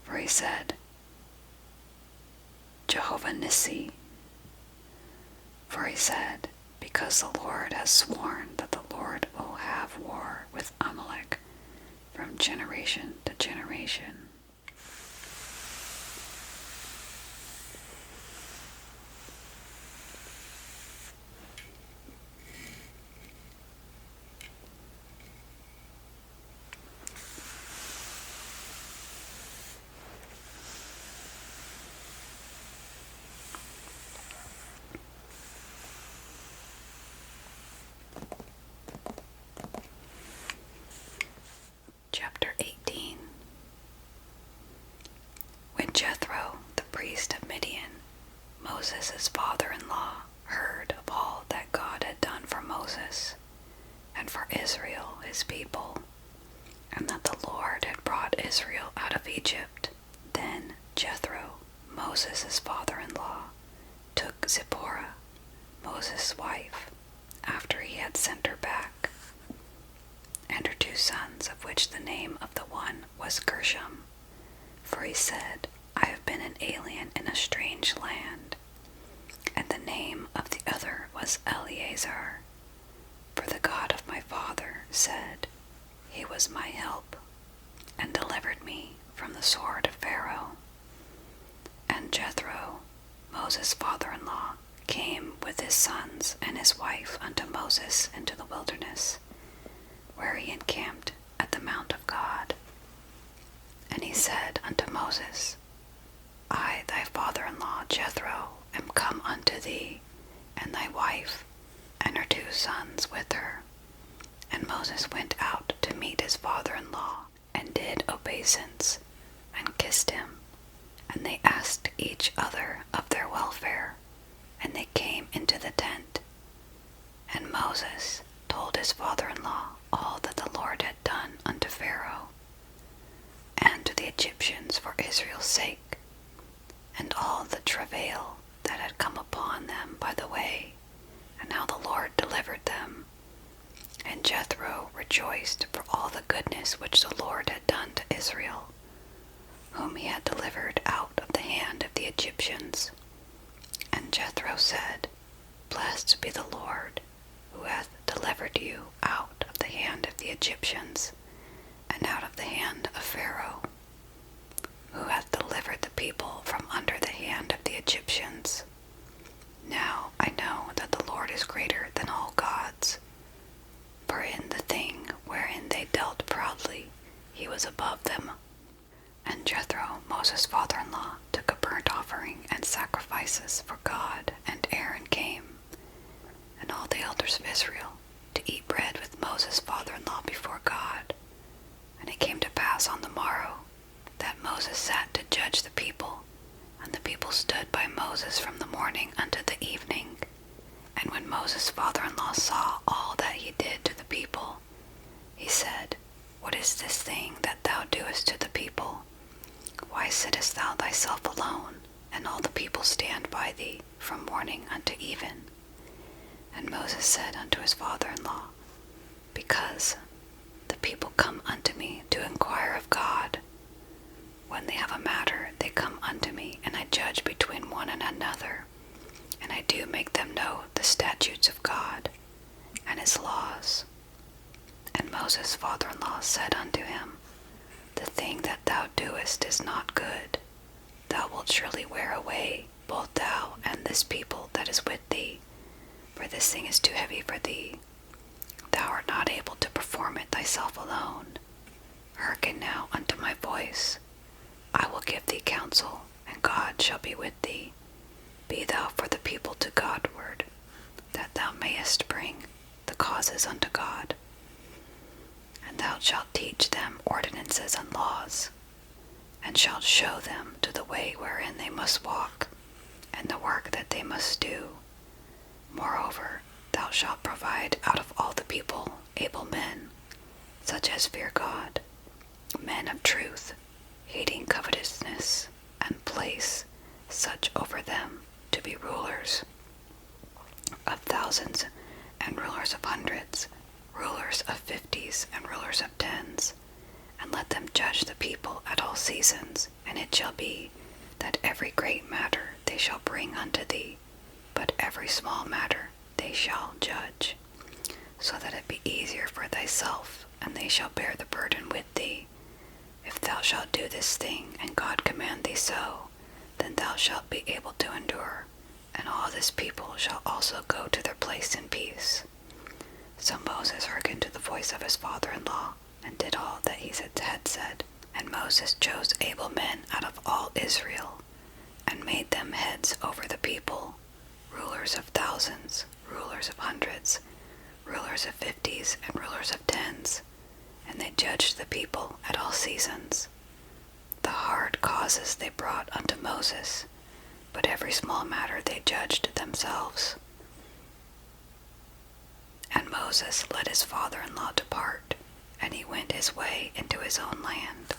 for he said, Jehovah Nissi, for he said, because the Lord has sworn that the Lord will have war with Amalek from generation to generation. Chapter 18. When Jethro, the priest of Midian, Moses' father-in-law, heard of all that God had done for Moses and for Israel his people, and that the Lord had brought Israel out of Egypt, then Jethro, Moses' father-in-law, took Zipporah, Moses' wife, after he had sent her back, and her 2 sons, of which the name of the one was Gershom, for he said, I have been an alien in a strange land. And the name of the other was Eleazar, for the God of my father said, He was my help, and delivered me from the sword of Pharaoh. And Jethro, Moses' father-in-law, came with his sons and his wife unto Moses into the wilderness, where he encamped at the mount of God. And he said unto Moses, I, thy father-in-law Jethro, am come unto thee, and thy wife, and her 2 sons with her. And Moses went out to meet his father-in-law, and did obeisance, and kissed him. And they asked each other of their welfare, and they came into the tent. And Moses told his father-in-law all that the Lord had done unto Pharaoh, and to the Egyptians for Israel's sake, and all the travail that had come upon them by the way, and how the Lord delivered them. And Jethro rejoiced for all the goodness which the Lord had done to Israel, whom he had delivered out of the hand of the Egyptians. And Jethro said, Blessed be the Lord, who hath delivered you out of the hand of the Egyptians, and out of the hand of Pharaoh, who hath delivered the people from under the hand of the Egyptians. Now I know that the Lord is greater than all gods, for in the thing wherein they dealt proudly, he was above them. And Jethro, Moses' father-in-law, took a burnt offering and sacrifices for God, and Aaron came, and all the elders of Israel, to eat bread with Moses' father-in-law before God. And it came to pass on the morrow that Moses sat to judge the people, and the people stood by Moses from the morning unto the evening. And when Moses' father-in-law saw all that he did to the people, he said, What is this thing that thou doest to the people? Why sittest thou thyself alone, and all the people stand by thee from morning unto even? And Moses said unto his father-in-law, Because the people come unto me to inquire of God. When they have a matter, they come unto me, and I judge between one and another, and I do make them know the statutes of God and his laws. And Moses' father-in-law said unto him, The thing that thou doest is not good. Thou wilt surely wear away both thou and this people that is with thee, for this thing is too heavy for thee. Thou art not able to perform it thyself alone. Hearken now unto my voice. I will give thee counsel, and God shall be with thee. Be thou for the people to Godward, that thou mayest bring the causes unto God. And thou shalt teach them ordinances and laws, and shalt show them to the way wherein they must walk, and the work that they must do. Moreover, thou shalt provide out of all the people able men, such as fear God, men of truth, hating covetousness, and place such over them to be rulers of thousands, and rulers of hundreds, rulers of fifties, and rulers of tens. And let them judge the people at all seasons. And it shall be that every great matter they shall bring unto thee, but every small matter they shall judge, so that it be easier for thyself, and they shall bear the burden with thee. If thou shalt do this thing, and God command thee so, then thou shalt be able to endure, and all this people shall also go to their place in peace. So Moses hearkened to the voice of his father-in-law, and did all that he had said. And Moses chose able men out of all Israel, and made them heads over the people, rulers of thousands, rulers of hundreds, rulers of fifties, and rulers of tens. And they judged the people at all seasons. The hard causes they brought unto Moses, but every small matter they judged themselves. And Moses let his father-in-law depart, and he went his way into his own land.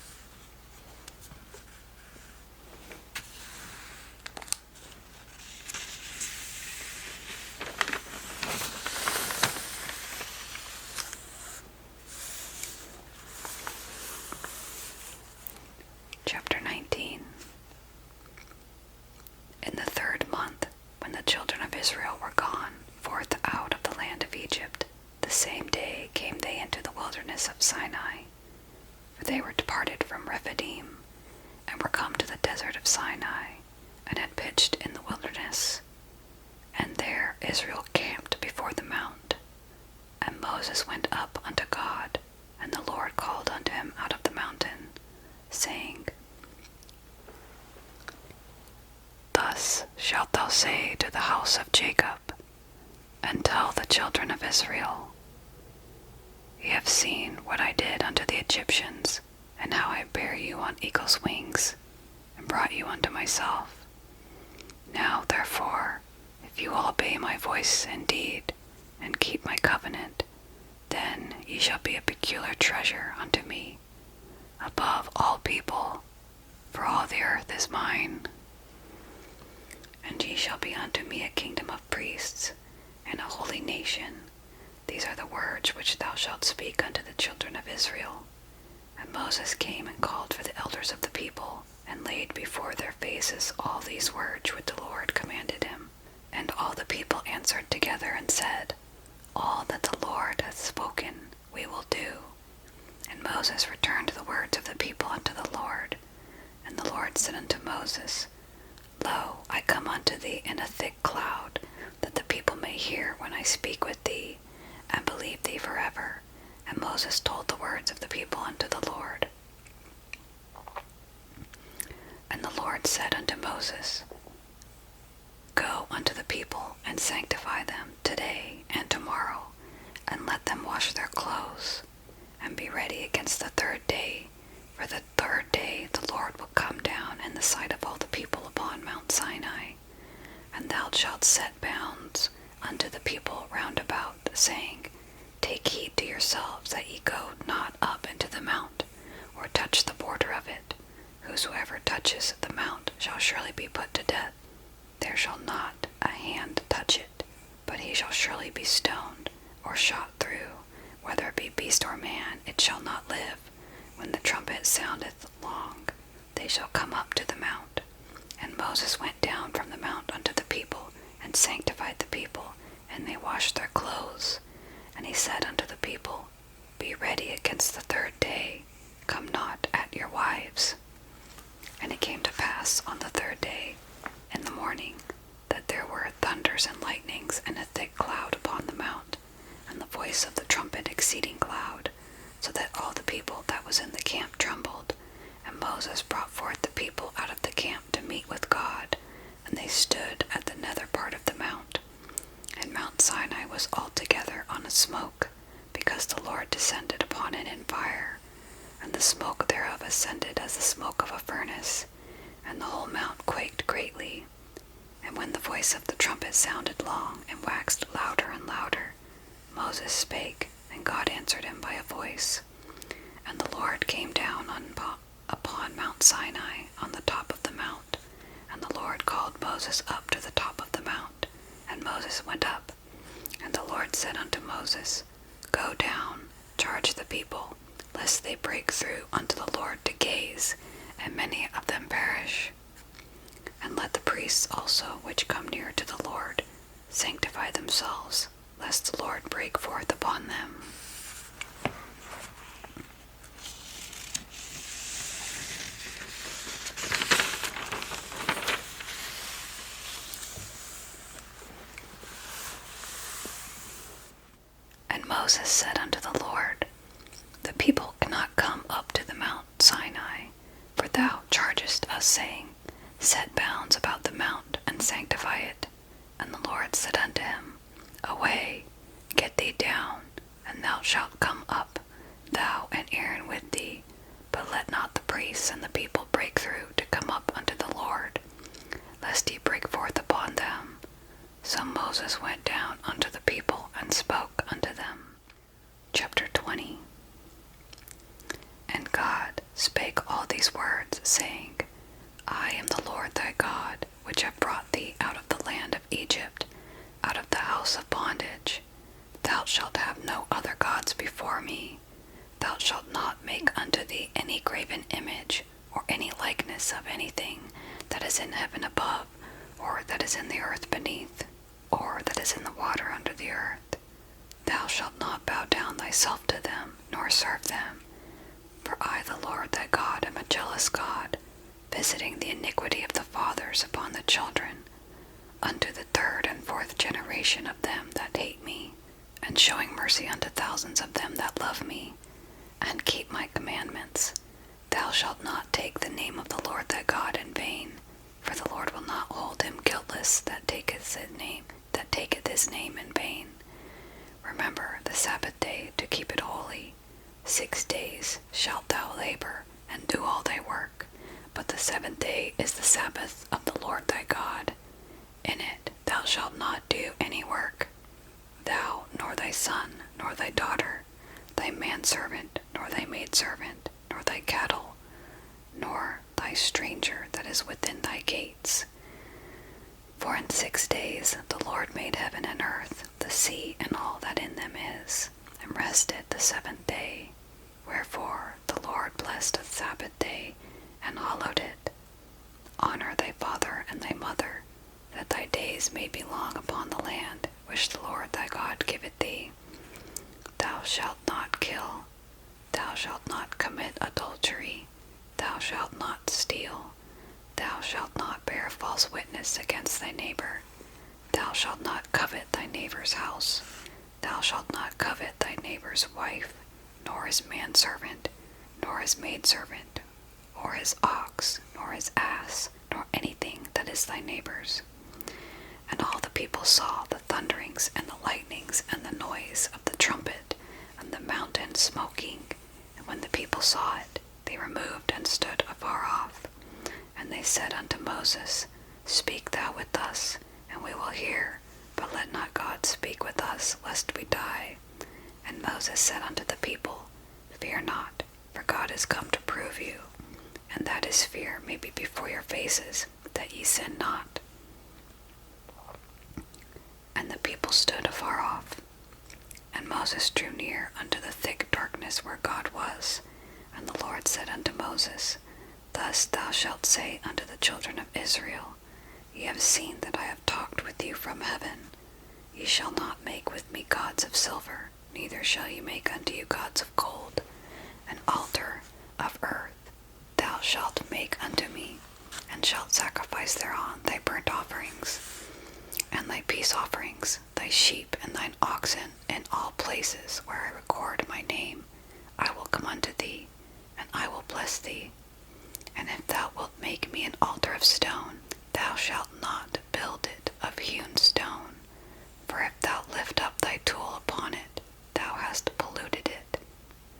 Chapter 19. In the 3rd month, when the children of Israel were gone forth out of the land of Egypt, the same day came they into the wilderness of Sinai, for they were departed from Rephidim, and were come to the desert of Sinai, and had pitched in the wilderness. And there Israel camped before the mount. And Moses went up unto God, and the Lord called unto him out of the mountain, saying, Thus shalt thou say to the house of Jacob, and tell the children of Israel, Ye have seen what I did unto the Egyptians, and how I bare you on eagle's wings, and brought you unto myself. Now therefore, if you will obey my voice indeed, and keep my covenant, then ye shall be a peculiar treasure unto me, above all people, for all the earth is mine. And ye shall be unto me a kingdom of priests, and a holy nation. These are the words which thou shalt speak unto the children of Israel. And Moses came and called for the elders of the people, and laid before their faces all these words which the Lord commanded him. And all the people answered together and said, All that the Lord hath spoken we will do. And Moses returned the words of the people unto the Lord. And the Lord said unto Moses, Lo, I come unto thee in a thick cloud, that the people may hear when I speak with thee, and believe thee forever. And Moses told the words of the people unto the Lord. And the Lord said unto Moses, Go unto the people, and sanctify them today and tomorrow, and let them wash their clothes, and be ready against the 3rd day. For the 3rd day the Lord will come down in the sight of all the people upon Mount Sinai. And thou shalt set bounds unto the people round about, saying, Take heed to yourselves that ye go not up into the mount, or touch the border of it. Whosoever touches the mount shall surely be put to death. There shall not a hand touch it, but he shall surely be stoned, or shot through. Whether it be beast or man, it shall not live. When the trumpet soundeth long, they shall come up to the mount. And Moses went down from the mount unto the people, and sanctified the people, and they washed their clothes. And he said unto the people, Be ready against the 3rd day, come not at your wives. And it came to pass on the 3rd day, in the morning, that there were thunders and lightnings, and a thick cloud upon the mount, and the voice of the trumpet exceeding loud, so that all the people that was in the camp trembled. And Moses brought forth the people a furnace, and the whole mount quaked greatly. And when the voice of the trumpet sounded long, and waxed louder and louder, Moses spake, and God answered him by a voice. And the Lord came down upon Mount Sinai on the top of the mount, and the Lord called Moses up to the top of the mount, and Moses went up. And the Lord said unto Moses, Go down, charge the people, lest they break through unto the Lord to gaze, and many of them perish. And let the priests also which come near to the Lord sanctify themselves, lest the Lord break forth upon them. And Moses said unto the Lord, The people cannot come up to the Mount Sinai, for thou chargest us, saying, Set bounds about the mount, and sanctify it. And the Lord said unto him, Away, get thee down, and thou shalt come up, thou and Aaron with thee, but let not the priests and the people break through to come up unto the Lord, lest he break forth upon them. So Moses went down unto the people, and spoke unto them. Chapter 20. And God spake all these words, saying, I am the Lord thy God, which have brought thee out of the land of Egypt, out of the house of bondage. Thou shalt have no other gods before me. Thou shalt not make unto thee any graven image, or any likeness of anything that is in heaven above, or that is in the earth beneath, or that is in the water under the earth. Thou shalt not bow down thyself to them, nor serve them. For I, the Lord thy God, am a jealous God, visiting the iniquity of the fathers upon the children, unto the third and fourth generation of them that hate me, and showing mercy unto thousands of them that love me, and keep my commandments. Thou shalt not take the name of the Lord thy God in vain, for the Lord will not hold him guiltless that taketh his name in vain. Remember the Sabbath day to keep it holy. 6 days shalt thou labor, and do all thy work, but the seventh day is the Sabbath of the Lord thy God. In it thou shalt not do any work, thou, nor thy son, nor thy daughter, thy manservant, nor thy maidservant, nor thy cattle, nor thy stranger that is within thy gates. For in 6 days the Lord made heaven and earth, the sea, and all that in them is, and rested the seventh day. Wherefore the Lord blessed the Sabbath day, and hallowed it. Honor thy father and thy mother, that thy days may be long upon the land which the Lord thy God giveth thee. Thou shalt not kill. Thou shalt not commit adultery. Thou shalt not steal. Thou shalt not bear false witness against thy neighbor. Thou shalt not covet thy neighbor's house. Thou shalt not covet thy neighbor's wife, nor his manservant, nor his maidservant, or his ox, nor his ass, nor anything that is thy neighbor's. And all the people saw the thunderings and the lightnings and the noise of the trumpet and the mountain smoking. And when the people saw it, they removed and stood afar off. And they said unto Moses, Speak thou with us, and we will hear, but let not God speak with us, lest we die. And Moses said unto the people, Fear not, for God is come to prove you, and that his fear may be before your faces, that ye sin not. And the people stood afar off. And Moses drew near unto the thick darkness where God was. And the Lord said unto Moses, Thus thou shalt say unto the children of Israel, Ye have seen that I have talked with you from heaven. Ye shall not make with me gods of silver, neither shall ye make unto you gods of gold. An altar of earth thou shalt make unto me, and shalt sacrifice thereon thy burnt offerings, and thy peace offerings, thy sheep and thine oxen, in all places where I record my name. I will come unto thee, and I will bless thee. And if thou wilt make me an altar of stone, thou shalt not build it of hewn stone. For if thou lift up thy tool upon it, thou hast polluted it.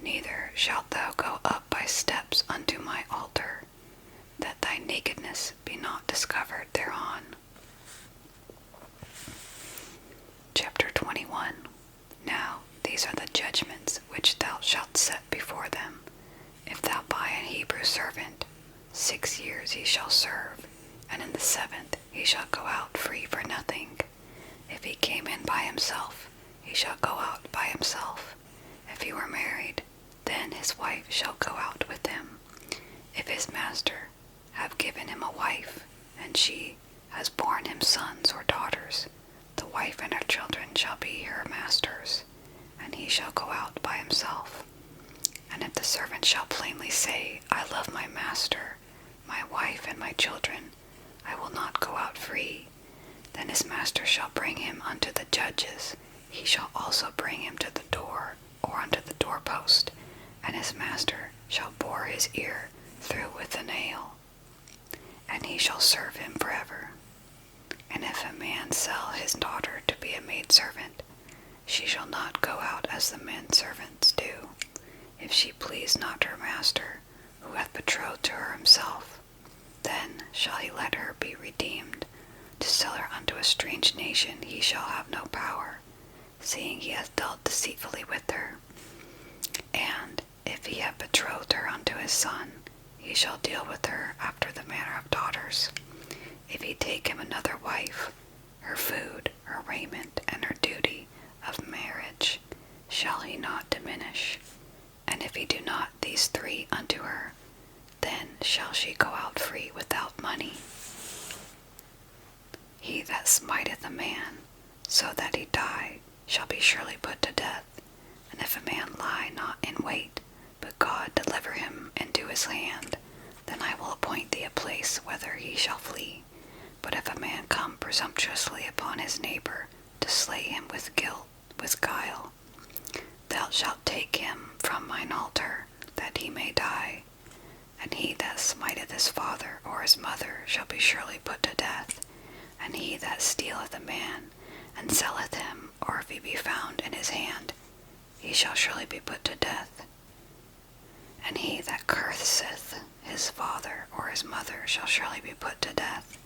Neither shalt thou go up by steps unto my altar. which thou shalt set before them. If thou buy an Hebrew servant, 6 years he shall serve, and in the 7th he shall go out free for nothing. If he came in by himself, he shall go out by himself. If he were married, then his wife shall go out with him. If his master have given him a wife, and she has borne him sons or daughters, the wife and her children shall be her master's, and he shall go out by himself. And if the servant shall plainly say, I love my master, my wife, and my children, I will not go out free, then his master shall bring him unto the judges. He shall also bring him to the door, or unto the doorpost, and his master shall bore his ear through with a nail, and he shall serve him forever. And if a man sell his daughter to be a maidservant, she shall not go out as the men servants do, if she please not her master, who hath betrothed to her himself. Then shall he let her be redeemed. To sell her unto a strange nation he shall have no power, seeing he hath dealt deceitfully with her. And if he have betrothed her unto his son, he shall deal with her after the manner of daughters. If he take him another wife, her food, her raiment, and her duty of marriage shall he not diminish. And if he do not these 3 unto her, then shall she go out free without money. He that smiteth a man, so that he die, shall be surely put to death. And if a man lie not in wait, but God deliver him into his hand, then I will appoint thee a place whither he shall flee. But if a man come presumptuously upon his neighbor, to slay him with guilt, with guile, thou shalt take him from mine altar, that he may die. And he that smiteth his father or his mother shall be surely put to death. And he that stealeth a man, and selleth him, or if he be found in his hand, he shall surely be put to death. And he that curseth his father or his mother shall surely be put to death.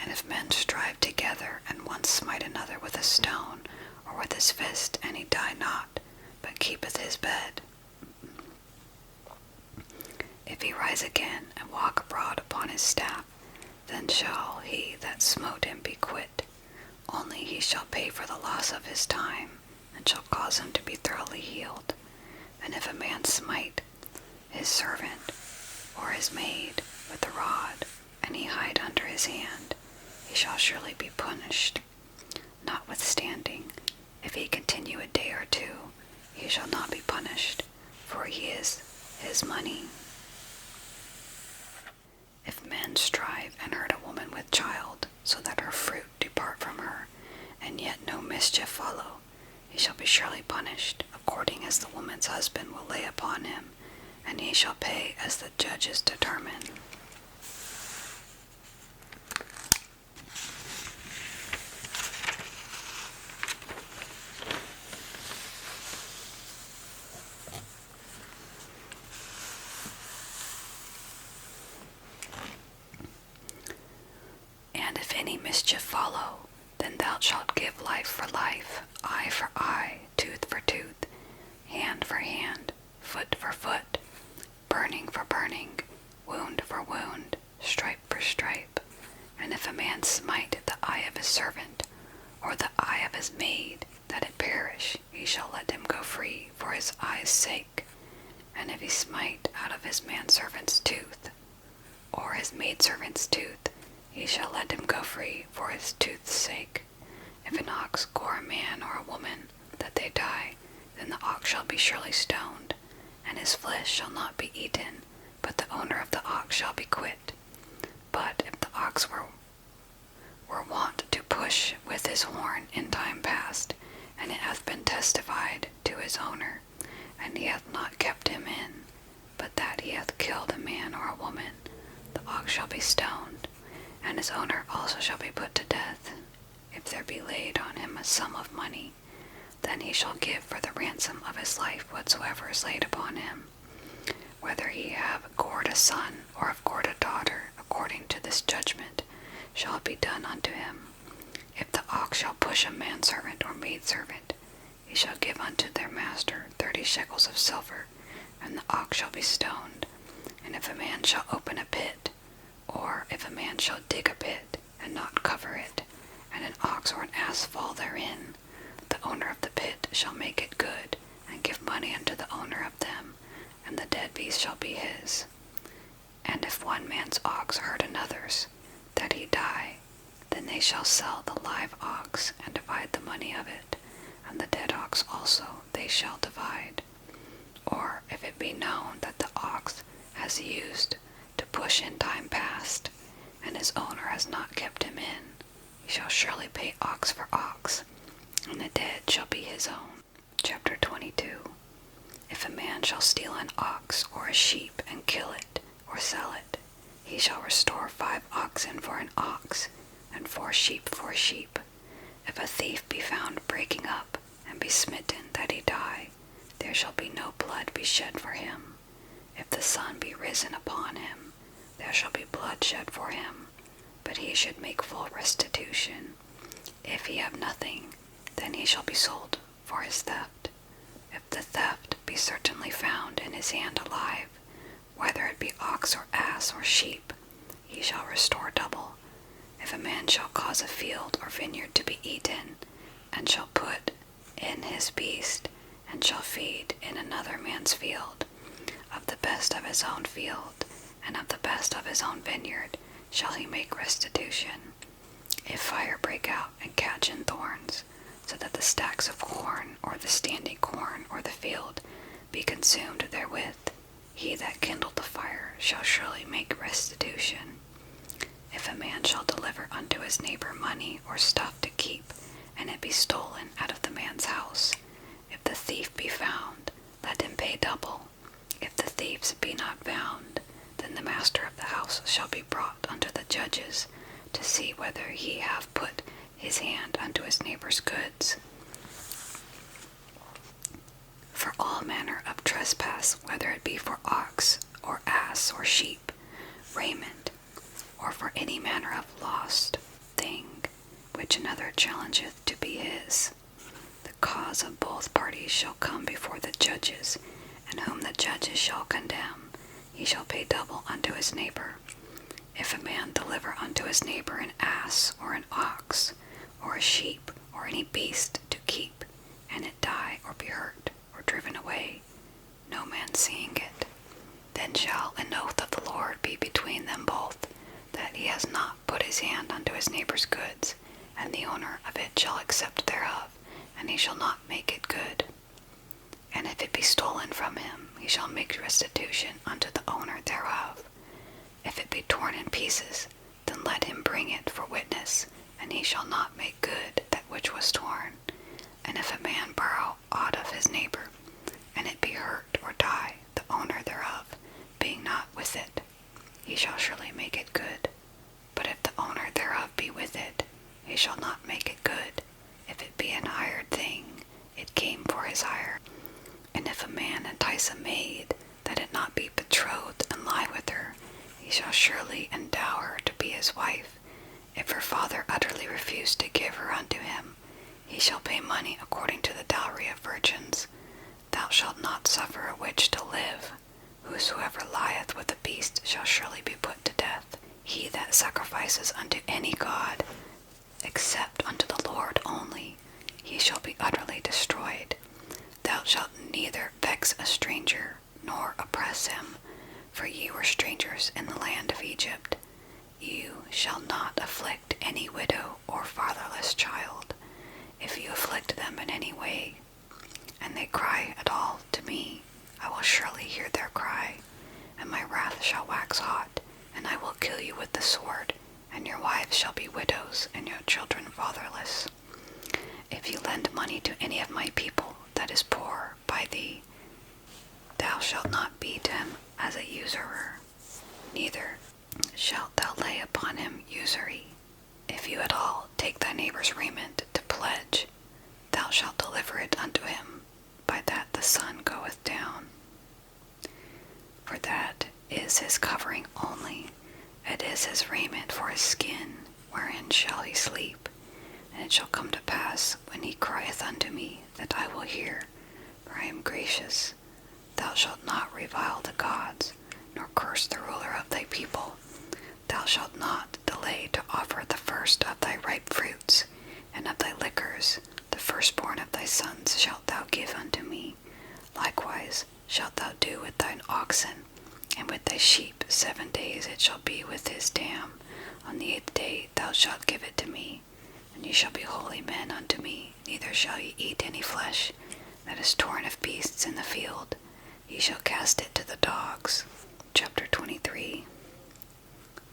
And if men strive together, and one smite another with a stone, or with his fist, and he die not, but keepeth his bed, if he rise again, and walk abroad upon his staff, then shall he that smote him be quit. Only he shall pay for the loss of his time, and shall cause him to be thoroughly healed. And if a man smite his servant or his maid with a rod, and he hide under his hand, he shall surely be punished. Notwithstanding, if he continue a day or 2, he shall not be punished, for he is his money. If men strive and hurt a woman with child, so that her fruit depart from her, and yet no mischief follow, he shall be surely punished, according as the woman's husband will lay upon him, and he shall pay as the judges determine. And if any mischief follow, then thou shalt give life for life, eye for eye, tooth for tooth, hand for hand, foot for foot, burning for burning, wound for wound, stripe for stripe. And if a man smite the eye of his servant, or the eye of his maid, that it perish, he shall let him go free for his eye's sake. And if he smite out of his manservant's tooth, or his maidservant's tooth, he shall let him go free for his tooth's sake. If an ox gore a man or a woman, that they die, then the ox shall be surely stoned, and his flesh shall not be eaten, but the owner of the ox shall be quit. But if the ox were wont to push with his horn in time past, and it hath been testified to his owner, and he hath not kept him in, but that he hath killed a man or a woman, the ox shall be stoned, and his owner also shall be put to death. If there be laid on him a sum of money, then he shall give for the ransom of his life whatsoever is laid upon him. Whether he have gored a son, or have gored a daughter, according to this judgment, shall it be done unto him. If the ox shall push a manservant or maidservant, he he shall give unto their master 30 shekels of silver, and the ox shall be stoned. And if a man shall open a pit, or if a man shall dig a pit, and not cover it, and an ox or an ass fall therein, the owner of the pit shall make it good, and give money unto the owner of them, and the dead beast shall be his. And if one man's ox hurt another's, that he die, then they shall sell the live ox, and divide the money of it, and the dead ox also they shall divide. Or if it be known that the ox has used to push in time past, and his owner has not kept him in, he shall surely pay ox for ox, and the dead shall be his own. Chapter 22. If a man shall steal an ox or a sheep and kill it, or sell it, he shall restore 5 oxen for an ox, and 4 sheep for a sheep. If a thief be found breaking up, and be smitten that he die, there shall be no blood be shed for him. If the sun be risen upon him, there shall be blood shed for him, but he should make full restitution. If he have nothing, then he shall be sold for his theft. If the theft be certainly found in his hand alive, whether it be ox or ass or sheep, he shall restore double. If a man shall cause a field or vineyard to be eaten, and shall put in his beast, and shall feed in another man's field, of the best of his own field, and of the best of his own vineyard, shall he make restitution. If fire break out and catch in thorns, so that the stacks of corn, or the standing corn, or the field, be consumed therewith, he that kindled the fire shall surely make restitution. If a man shall deliver unto his neighbor money or stuff to keep, and it be stolen out of the man's house, if the thief be found, let him pay double. If the thieves be not found, then the master of the house shall be brought unto the judges, to see whether he have put his hand unto his neighbor's goods. For all manner of trespass, whether it be for ox, or ass, or sheep, raiment, or for any manner of lost thing, which another challengeth to be his, the cause of both parties shall come before the judges, and whom the judges shall condemn, he shall pay double unto his neighbor. If a man deliver unto his neighbor an ass, or an ox, or a sheep, or any beast to keep, and it die, or be hurt, or driven away, no man seeing it, then shall an oath of the Lord be between them both, that he has not put his hand unto his neighbor's goods, and the owner of it shall accept thereof, and he shall not make it good. And if it be stolen from him, he shall make restitution unto the owner thereof. If it be torn in pieces, then let him bring it for witness, and he shall not make good that which was torn. And if a man borrow aught of his neighbor, and it be hurt or die, the owner thereof, being not with it, he shall surely make it good. But if the owner thereof be with it, he shall not make it good. If it be an hired thing, it came for his hire. And if a man entice a maid, that it not be betrothed, and lie with her, he shall surely endow her to be his wife. If her father utterly refuse to give her unto him, he shall pay money according to the dowry of virgins. Thou shalt not suffer a witch to live. Whosoever lieth with a beast shall surely be put to death. He that sacrifices unto any god, except unto the Lord only, he shall be utterly destroyed. Thou shalt neither vex a stranger, nor oppress him, for ye were strangers in the land of Egypt. You shall not afflict any widow or fatherless child. If you afflict them in any way, and they cry at all to me, I will surely hear their cry, and my wrath shall wax hot, and I will kill you with the sword, and your wives shall be widows, and your children fatherless. If you lend money to any of my people that is poor by thee, thou shalt not be to him as a usurer, neither shalt thou lay upon him usury. If you at all take thy neighbor's raiment to pledge, thou shalt deliver it unto him, by that the sun goeth down. For that is his covering only, it is his raiment for his skin, wherein shall he sleep. And it shall come to pass, when he crieth unto me, that I will hear, for I am gracious. Thou shalt not revile the gods, nor curse the ruler of thy people. Thou shalt not delay to offer the first of thy ripe fruits, and of thy liquors, the firstborn of thy sons shalt thou give unto me. Likewise shalt thou do with thine oxen, and with thy sheep. 7 days it shall be with his dam. On the 8th day thou shalt give it to me. And ye shall be holy men unto me, neither shall ye eat any flesh that is torn of beasts in the field. Ye shall cast it to the dogs. Chapter 23.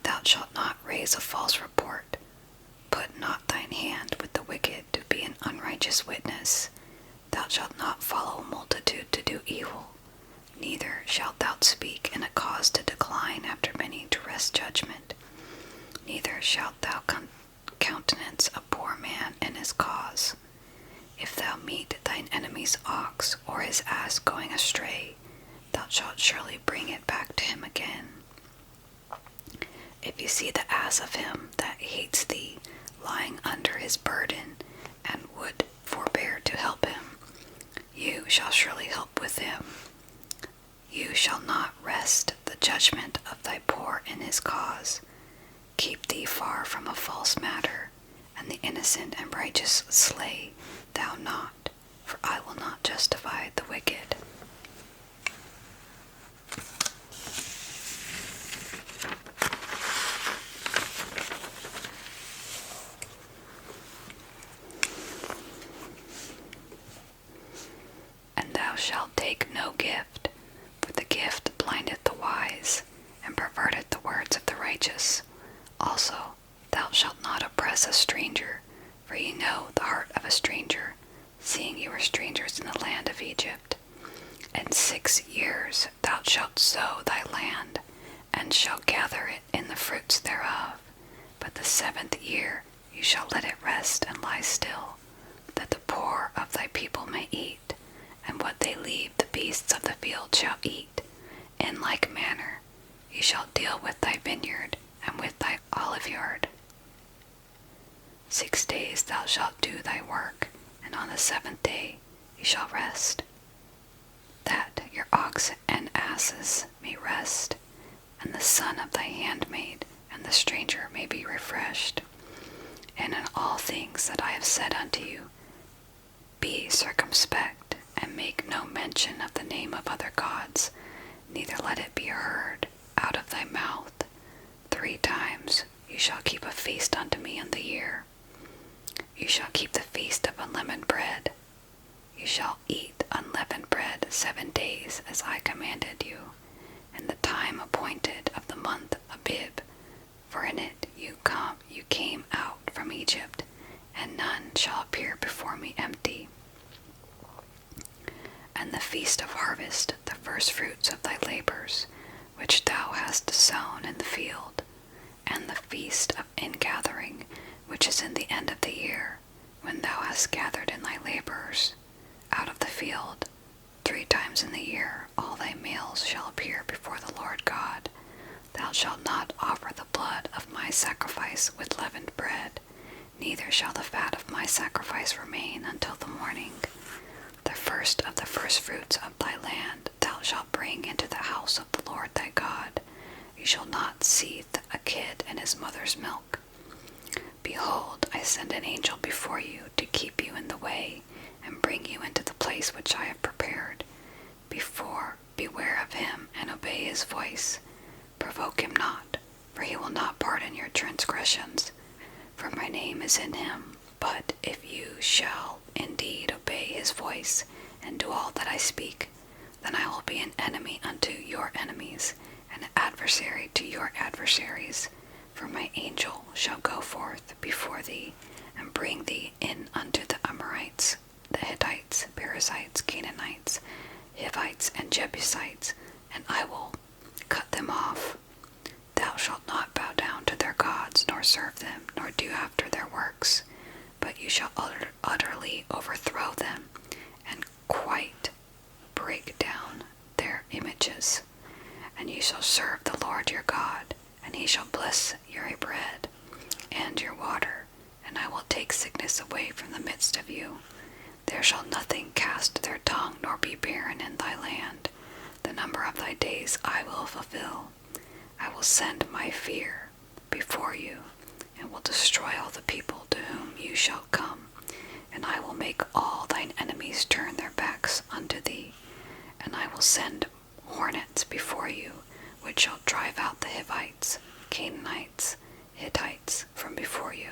Thou shalt not raise a false report. Put not thine hand with the wicked to be an unrighteous witness. Thou shalt not follow a multitude to do evil. Neither shalt thou speak in a cause to decline after many to wrest judgment. Neither shalt thou countenance a poor man in his cause. If thou meet thine enemy's ox or his ass going astray, thou shalt surely bring it back to him again. If you see the ass of him that hates thee lying under his burden, and would forbear to help him, you shall surely help with him. You shall not wrest the judgment of thy poor in his cause. Keep thee far from a false matter, and the innocent and righteous slay thou not, for I will not justify the wicked. And thou shalt take no gift, for the gift blindeth the wise, and perverteth the words of the righteous. Also, thou shalt not oppress a stranger, for ye know the heart of a stranger, seeing ye were strangers in the land of Egypt. And 6 years thou shalt sow thy land, and shalt gather it in the fruits thereof. But the 7th year you shall let it rest and lie still, that the poor of thy people may eat, and what they leave the beasts of the field shall eat. In like manner ye shall deal with thy vineyard, and with thy oliveyard. 6 days thou shalt do thy work, and on the 7th day ye shall rest, that your ox and asses may rest, and the son of thy handmaid and the stranger may be refreshed. And in all things that I have said unto you, be circumspect, and make no mention of the name of other gods, neither let it be heard out of thy mouth. 3 times you shall keep a feast unto me in the year. You shall keep the feast of unleavened bread. You shall eat unleavened bread 7 days, as I commanded you, in the time appointed of the month Abib, for in it you came out from Egypt, and none shall appear before me empty. And the feast of harvest, the first fruits of thy labors, which thou hast sown in the field, and the feast of ingathering, which is in the end of the year, when thou hast gathered in thy labors out of the field. 3 times in the year all thy males shall appear before the Lord God. Thou shalt not offer the blood of my sacrifice with leavened bread, neither shall the fat of my sacrifice remain until the morning. The first of the firstfruits of thy land thou shalt bring into the house of the Lord thy God. You shall not seethe a kid in his mother's milk. Behold, I send an angel before you to keep you in the way, and bring you into the place which I have prepared. Beware of him, and obey his voice. Provoke him not, for he will not pardon your transgressions, for my name is in him. But if you shall indeed obey his voice, and do all that I speak, then I will be an enemy unto your enemies, and an adversary to your adversaries. For my angel shall go forth before thee, and bring thee in unto the Amorites, the Hittites, Perizzites, Canaanites, Hivites, and Jebusites, and I will cut them off. Thou shalt not bow down to their gods, nor serve them, nor do after their works, but you shall utterly overthrow them, and quite break down their images. And you shall serve the Lord your God, and he shall bless your bread and your water, and I will take sickness away from the midst of you. There shall nothing cast their tongue, nor be barren in thy land. The number of thy days I will fulfill. I will send my fear before you, and will destroy all the people to whom you shall come. And I will make all thine enemies turn their backs unto thee. And I will send hornets before you, which shall drive out the Hivites, Canaanites, Hittites from before you.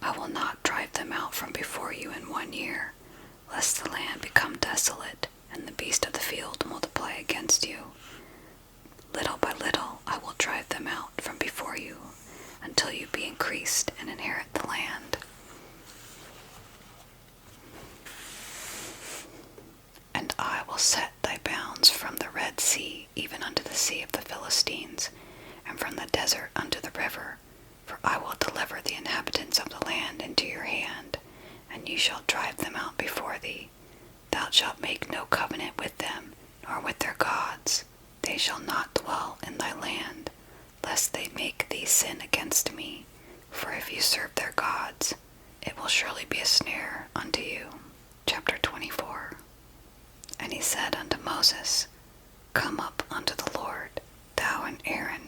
I will not drive them out from before you in 1 year, lest the land become desolate, and the beasts of the field multiply against you. Little by little I will drive them out from before you, until you be increased and inherit the land. And I will set thy bounds from the Red Sea even unto the sea of the Philistines, and from the desert unto the river. For I will deliver the inhabitants of the land into your hand, and you shall drive them out before thee. Thou shalt make no covenant with them, nor with their gods. They shall not dwell in thy land, lest they make thee sin against me. For if you serve their gods, it will surely be a snare unto you. Chapter 24. And he said unto Moses, Come up unto the Lord, thou and Aaron,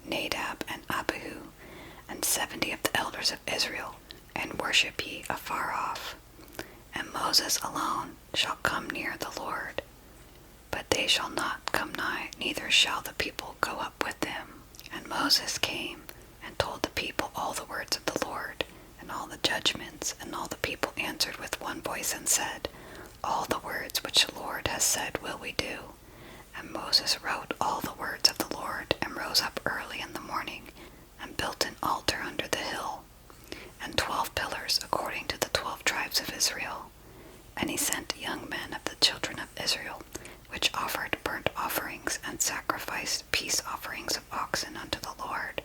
Nadab and Abihu, and 70 of the elders of Israel, and worship ye afar off. And Moses alone shall come near the Lord, but they shall not come nigh, neither shall the people go up with them. And Moses came and told the people all the words of the Lord, and all the judgments, and all the people answered with one voice and said, All the words which the Lord has said will we do. And Moses wrote all the words of the Lord, and rose up early in the morning, and built an altar under the hill, and 12 pillars according to the 12 tribes of Israel. And he sent young men of the children of Israel, which offered burnt offerings and sacrificed peace offerings of oxen unto the Lord.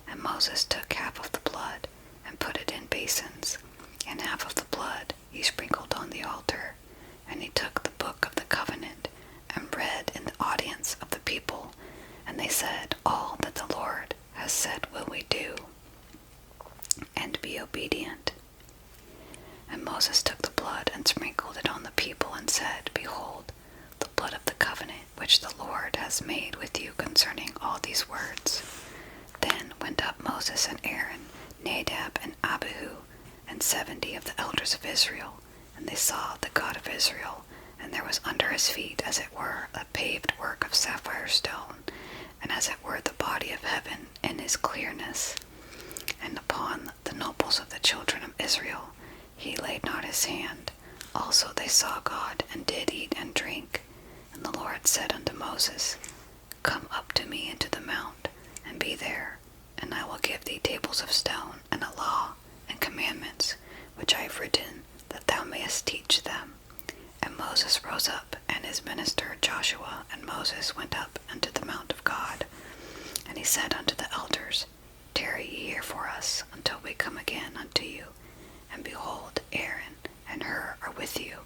And Moses took half of the blood, and put it in basins, and half of the blood he sprinkled on the altar. And he took the book of the covenant, and read in the audience of the people, and they said, All that the Lord has said will we do, and be obedient. And Moses took the blood and sprinkled it on the people, and said, Behold, the blood of the covenant which the Lord has made with you concerning all these words. Then went up Moses and Aaron, Nadab and Abihu, and 70 of the elders of Israel, and they saw the God of Israel, and there was under his feet as it were a paved work of sapphire stone, and as it were the body of heaven in his clearness. And upon the nobles of the children of Israel he laid not his hand. Also they saw God, and did eat and drink. And the Lord said unto Moses, Come up to me into the mount, and be there, and I will give thee tables of stone, and a law, and commandments, which I have written, that thou mayest teach them. And Moses rose up, and his minister Joshua and Moses went up unto the mount of God. And he said unto the elders, Tarry ye here for us, until we come again unto you. And behold, Aaron and Hur are with you.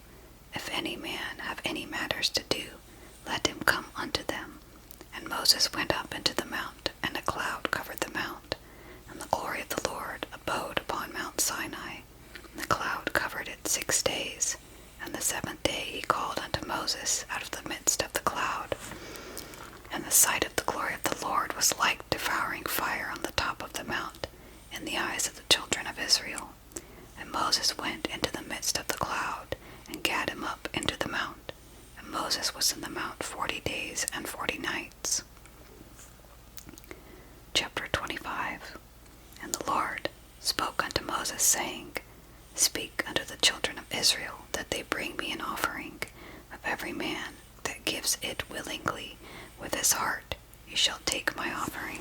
If any man have any matters to do, let him come unto them. And Moses went up into the mount, and a cloud covered the mount. And the glory of the Lord abode upon Mount Sinai. And the cloud covered it 6 days. And the 7th day he called unto Moses out of the midst of the cloud. And the sight of the glory of the Lord was like devouring fire on the top of the mount, in the eyes of the children of Israel. And Moses went into the midst of the cloud, and gat him up into the mount. And Moses was in the mount 40 days and 40 nights. Chapter 25. And the Lord spoke unto Moses, saying, Speak unto the children of Israel, that they bring me an offering. Of every man that gives it willingly with his heart, you shall take my offering.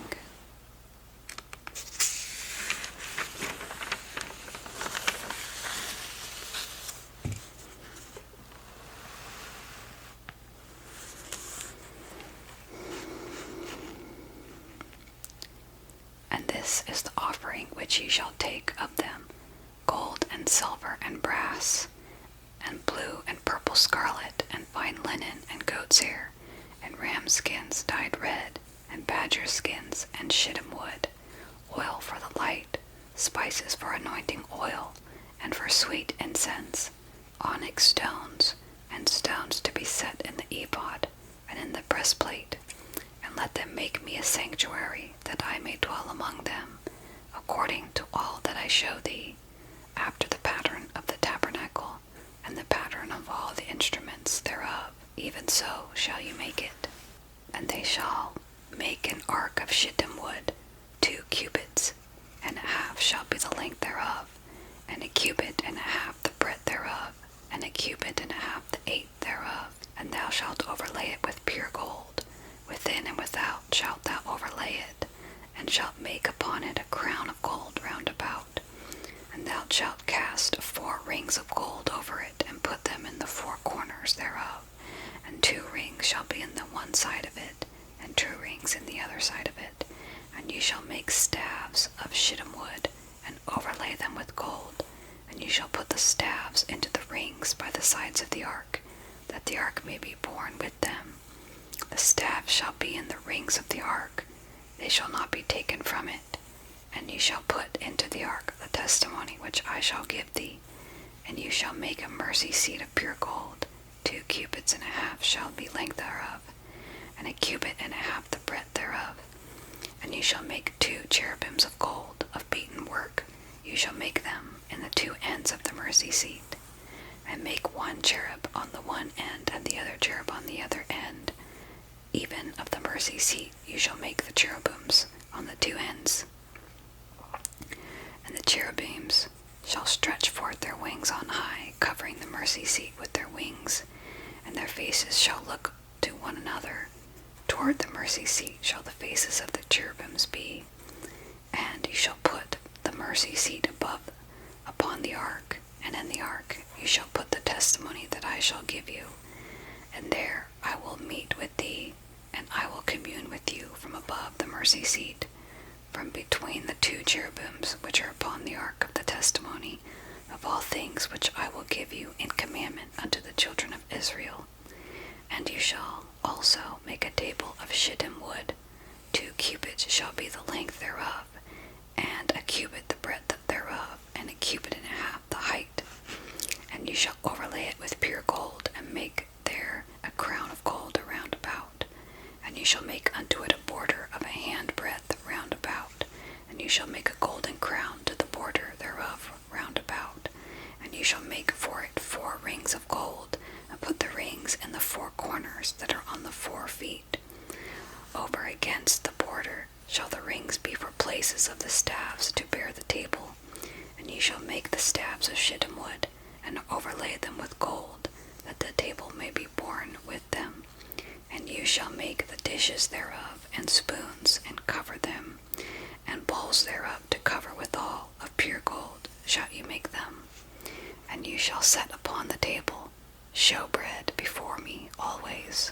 And this is the offering which ye shall take of them: gold and silver and brass, and blue and purple scarlet, and fine linen, and goat's hair, and ram skins dyed red, and badger skins, and shittim wood, oil for the light, spices for anointing oil, and for sweet incense, onyx stones, and stones to be set in the ephod and in the breastplate. And let them make me a sanctuary, that I may dwell among them, according to all that I show thee, after the pattern of the tabernacle, and the pattern of all the instruments thereof, even so shall you make it. And they shall make an ark of shittim wood, 2 cubits, and a half shall be the length thereof, and a cubit and a half the breadth thereof, and a cubit and a half the eighth thereof. And thou shalt overlay it with pure gold, within and without shalt thou overlay it, and shalt make upon it a crown of gold round about. And thou shalt cast 4 rings of gold over it, and put them in the 4 corners thereof, and 2 rings shall be in the one side of it, and 2 rings in the other side of it. And ye shall make staves of shittim wood, and overlay them with gold. And ye shall put the staves into the rings by the sides of the ark, that the ark may be borne with them. The staves shall be in the rings of the ark, they shall not be taken from it. And ye shall put into the ark the testimony which I shall give thee. And you shall make a mercy seat of pure gold, 2 cubits and a half shall be length thereof, and a cubit and a half the breadth thereof. And you shall make 2 cherubims of gold, of beaten work. You shall make them in the 2 ends of the mercy seat. And make 1 cherub on the one end, and the other cherub on the other end. Even of the mercy seat you shall make the cherubims on the 2 ends. And the cherubims shall stretch forth their wings on high, covering the mercy seat with their wings, and their faces shall look to one another. Toward the mercy seat shall the faces of the cherubims be. And you shall put the mercy seat above upon the ark, and in the ark you shall put the testimony that I shall give you. And there I will meet with thee, and I will commune with you from above the mercy seat, from between the 2 cherubims which are upon the ark of the testimony, of all things which I will give you in commandment unto the children of Israel. And you shall also make a table of shittim wood, 2 cubits shall be the length thereof, and a cubit the breadth thereof, and a cubit and a half the height. And you shall overlay it with pure gold, and make there a crown of gold around about. And you shall make unto it a border of a hand breadth round about. And you shall make a golden crown to the border thereof round about. And you shall make for it 4 rings of gold, and put the rings in the 4 corners that are on the 4 feet. Over against the border shall the rings be for places of the staves to bear the table. And ye shall make the staves of shittim wood, and overlay them with gold, that the table may be borne with them. And you shall make the dishes thereof, and spoons, and cover them, and bowls thereof to cover withal, of pure gold shall you make them. And you shall set upon the table showbread before me always.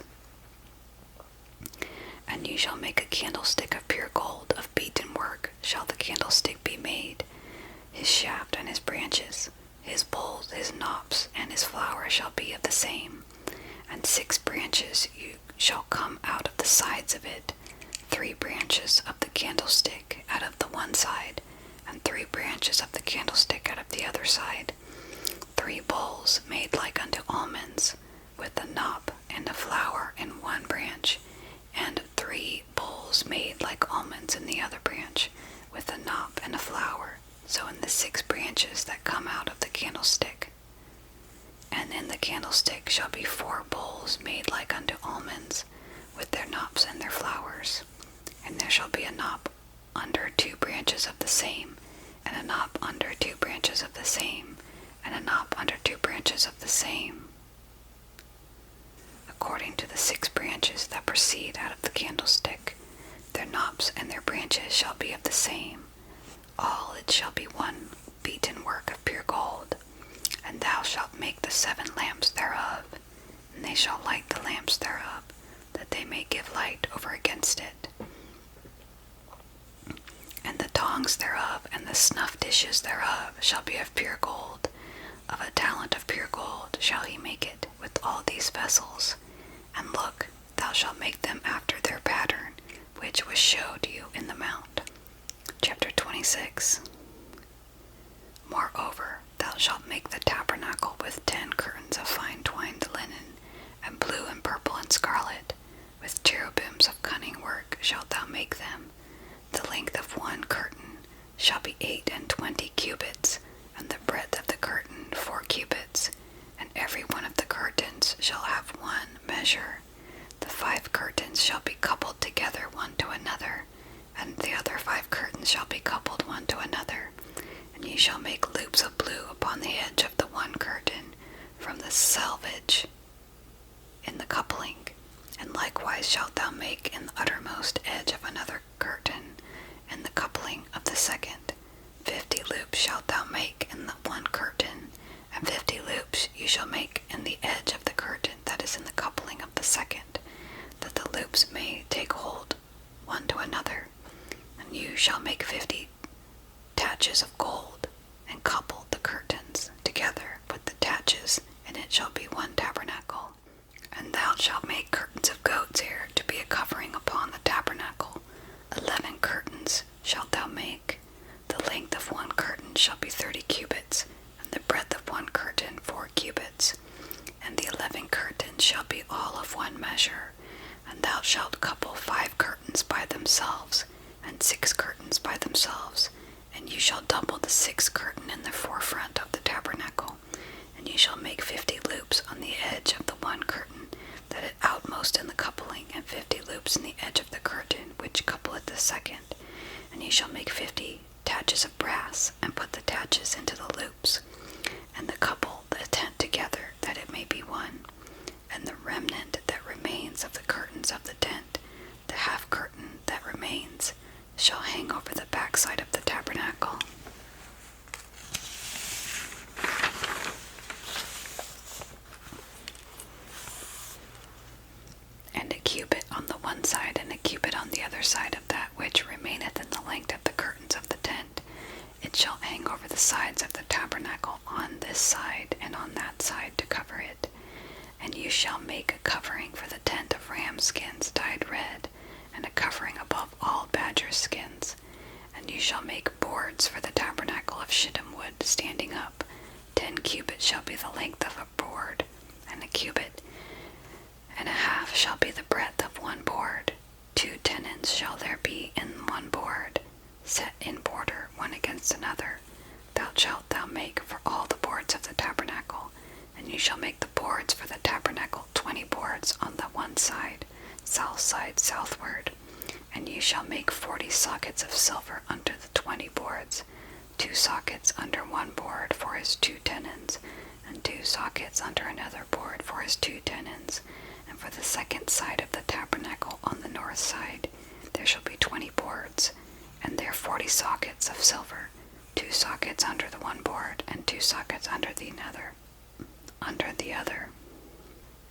And you shall make a candlestick of pure gold, of beaten work shall the candlestick be made, his shaft and his branches, his bowls, his knops, and his flour shall be of the same. And 6 branches you shall come out of the sides of it, 3 branches of the candlestick out of the one side, and 3 branches of the candlestick out of the other side. 3 bowls made like unto almonds, with a knop and a flower in one branch, and 3 bowls made like almonds in the other branch, with a knop and a flower, so in the 6 branches that come out of the candlestick. And in the candlestick shall be 4 bowls made like unto almonds, with their knops and their flowers. And there shall be a knop under 2 branches of the same, and a knop under 2 branches of the same, and a knop under 2 branches of the same, according to the 6 branches that proceed out of the candlestick. Their knops and their branches shall be of the same. All it shall be one beaten work of pure gold. And thou shalt make the 7 lamps thereof, and they shall light the lamps thereof, that they may give light over against it. And the tongs thereof and the snuff dishes thereof shall be of pure gold. Of a talent of pure gold shall he make it with all these vessels. And look, thou shalt make them after their pattern, which was showed you in the mount. Chapter 26. Moreover, thou shalt make the tabernacle with 10 curtains of fine twined linen, and blue and purple and scarlet. With cherubims of cunning work shalt thou make them. The length of one curtain shall be 28 cubits, and the breadth of the curtain 4 cubits, and every one of the curtains shall have one measure. The 5 curtains shall be coupled together one to another, and the other 5 curtains shall be coupled one to another. And ye shall make loops of blue upon the edge of the one curtain, from the selvage in the coupling. And likewise shalt thou make in the uttermost edge of another curtain, in the coupling of the second. 50 loops shalt thou make in the one curtain, and 50 loops you shall make in the edge of the curtain that is in the coupling of the second, that the loops may take hold one to another. And you shall make 50 taches of gold, and couple the curtains together with the taches, and it shall be one tabernacle. And thou shalt make curtains of goat's hair to be a covering upon the tabernacle. 11 curtains shalt thou make. The length of one curtain shall be 30 cubits, and the breadth of one curtain 4 cubits. And the 11 curtains shall be all of one measure. And thou shalt couple 5 curtains by themselves, and 6 curtains by themselves. And you shall double the 6th curtain in the forefront of the tabernacle. And you shall make 50 loops on the edge of the one curtain that is outmost in the coupling, and 50 loops in the edge of the curtain which coupleth the second. And you shall make 50 taches of brass, and put the taches into the loops, and the couple the tent together, that it may be one. And the remnant that remains of the curtains of the tent, the half curtain that remains, shall hang over the backside of the tabernacle. And a cubit on the one side, and a cubit on the other side of that which remaineth in the length of the curtains of the tent. It shall hang over the sides of the tabernacle on this side and on that side to cover it. And you shall make a covering for the tent of ram skins dyed red, and a covering above all badger skins. And you shall make boards for the tabernacle of shittim wood standing up. 10 cubits shall be the length of a board, and a cubit and a half shall be the breadth of one board. 2 tenons shall there be in one board, set in border one against another. Shalt thou make for all the boards of the tabernacle. And you shall make the boards for the tabernacle 20 boards on the one side, south side southward. And you shall make 40 sockets of silver under the 20 boards, 2 sockets under one board for his 2 tenons, and 2 sockets under another board for his 2 tenons. And for the second side of the tabernacle on the north side, there shall be 20 boards, and there 40 sockets of silver, 2 sockets under the one board, and 2 sockets under the other.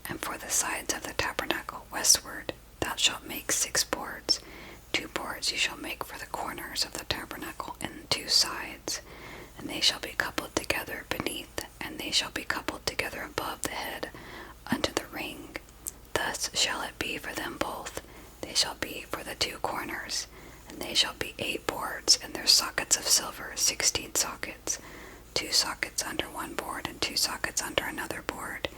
And for the sides of the tabernacle westward, thou shalt make 6 boards. 2 boards you shall make for the corners of the tabernacle in 2 sides, and they shall be coupled together beneath, and they shall be coupled together above the head unto the ring. Thus shall it be for them both. They shall be for the 2 corners, and they shall be 8 boards, and their sockets of silver 16 sockets, 2 sockets under one board, and 2 sockets under another board.